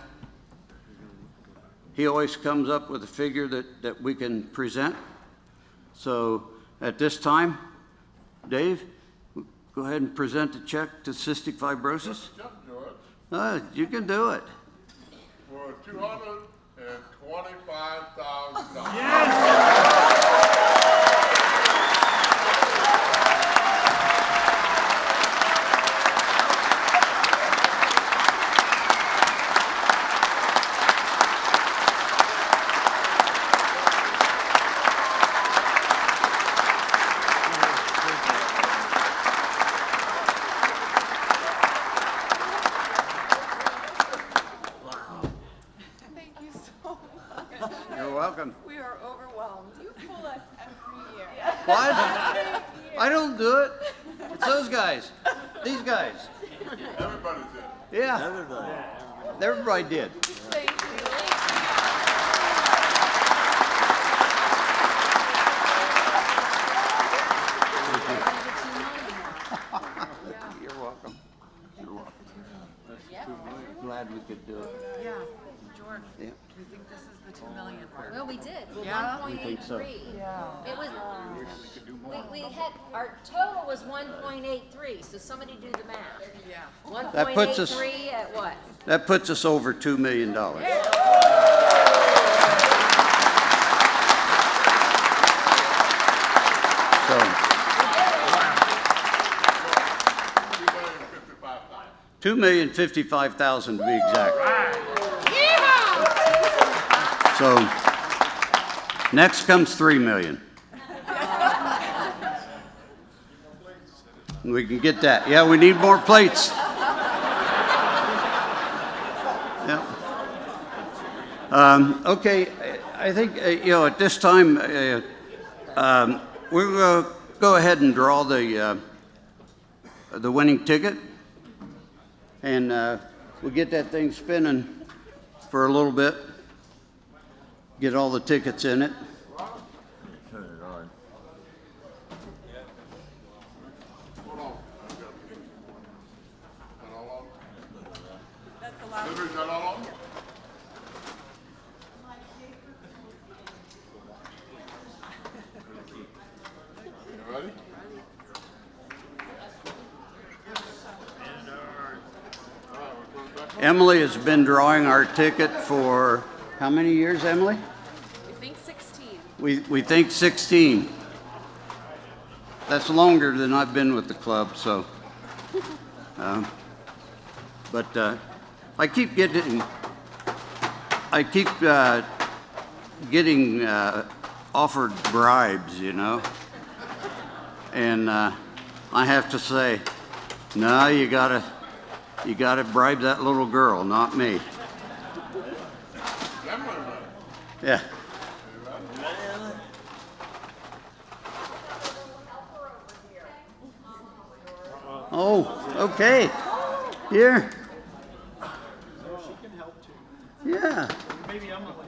he always comes up with a figure that we can present. So at this time, Dave, go ahead and present the check to cystic fibrosis. You can do it. For $225,000. Yes! You're welcome. We are overwhelmed. You fool us every year. What? I don't do it. It's those guys. These guys. Everybody did. Yeah. Everybody did. Thank you. You're welcome. You're welcome. Glad we could do it. Yeah, George, Yeah. we think this is the 2 million mark. Well, we did. Yeah? 1.83. We think so. Yeah. It was, we had, our total was 1.83, so somebody do the math. Yeah. That puts us- 1.83 at what? That puts us over $2 million. So, 2,055,000 to be exact. So, next comes 3 million. We can get that. Yeah, we need more plates. Yeah. Okay, I think, at this time, we're going to go ahead and draw the winning ticket. And we'll get that thing spinning for a little bit. Get all the tickets in it. Turn it on. Hold on. That all on? That's the last. Is that all on? You ready? Emily has been drawing our ticket for how many years, Emily? We think 16. We think 16. That's longer than I've been with the club, so. But I keep getting offered bribes, and I have to say, no, you gotta bribe that little girl, not me. Yeah. Oh, okay. Here. Yeah. Maybe I'm not like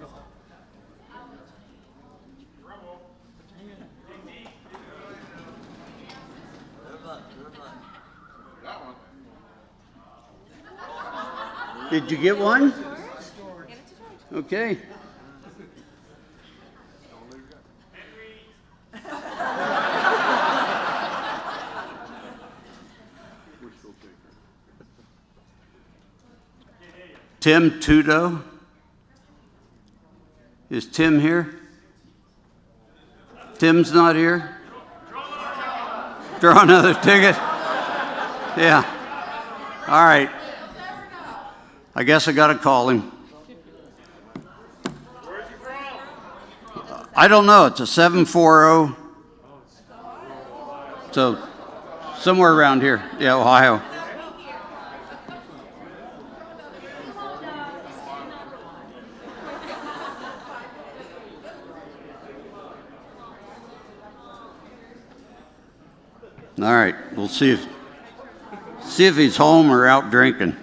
Did you get one? Okay. Tim Tudo. Is Tim here? Tim's not here? Draw another ticket? Yeah. All right. I guess I got to call him. I don't know. It's a 740. So somewhere around here. Yeah, Ohio. All right. We'll see if he's home or out drinking.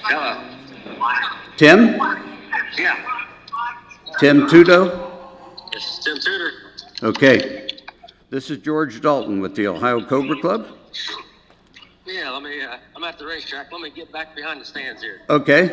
Hello. Tim? Yeah. Tim Tudo? This is Tim Tudor. Okay. This is George Dalton with the Ohio Cobra Club. Yeah, I'm at the racetrack. Let me get back behind the stands here. Okay.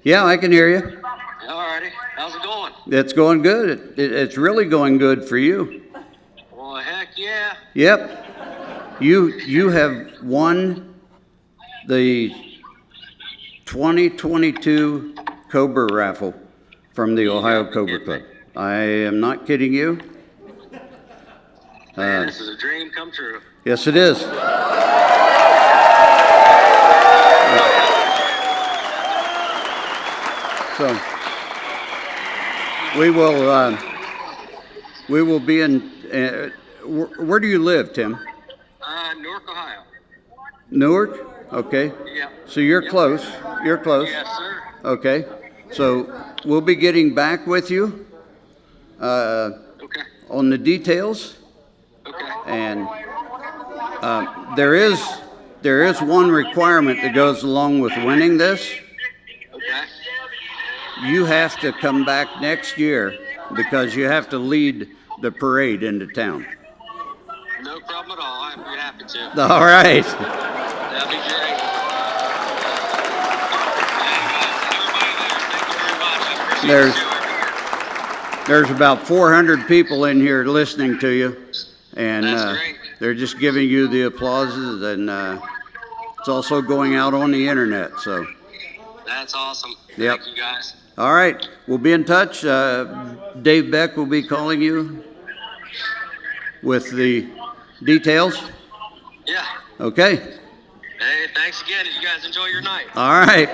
Yeah, I can hear you. All righty. How's it going? It's going good. It's really going good for you. Well, heck yeah. Yep. You have won the 2022 Cobra raffle from the Ohio Cobra Club. I am not kidding you. Man, this is a dream come true. Yes, it is. So we will be in. Where do you live, Tim? Newark, Ohio. Newark. Okay. Yeah. So you're close. You're close. Yes, sir. Okay. So we'll be getting back with you Okay. on the details. Okay. And there is one requirement that goes along with winning this. Okay. You have to come back next year because you have to lead the parade into town. No problem at all. I'd be happy to. All right. That'd be great. There's about 400 people in here listening to you, and they're just giving you the applauses, and it's also going out on the internet. So That's awesome. Yep. Thank you, guys. all right, we'll be in touch. Dave Beck will be calling you with the details. Yeah. Okay. Hey, thanks again. Did you guys enjoy your night? All right.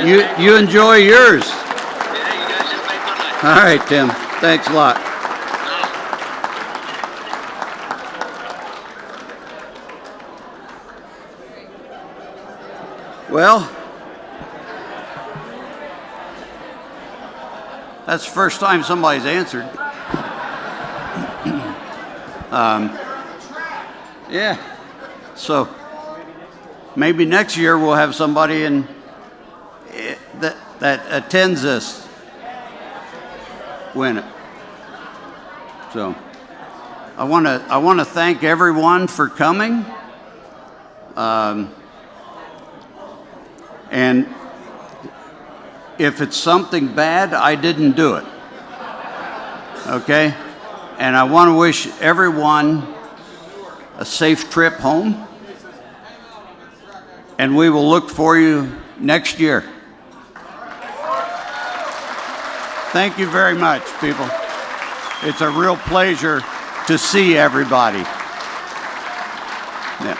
You You enjoy yours. Yeah, you guys just made my night. All right, Tim. Thanks a lot. Well, that's the first time somebody's answered. Yeah. So maybe next year we'll have somebody that attends this win it. So I want to thank everyone for coming. And if it's something bad, I didn't do it. Okay? And I want to wish everyone a safe trip home. And we will look for you next year. Thank you very much, people. It's a real pleasure to see everybody. Yeah.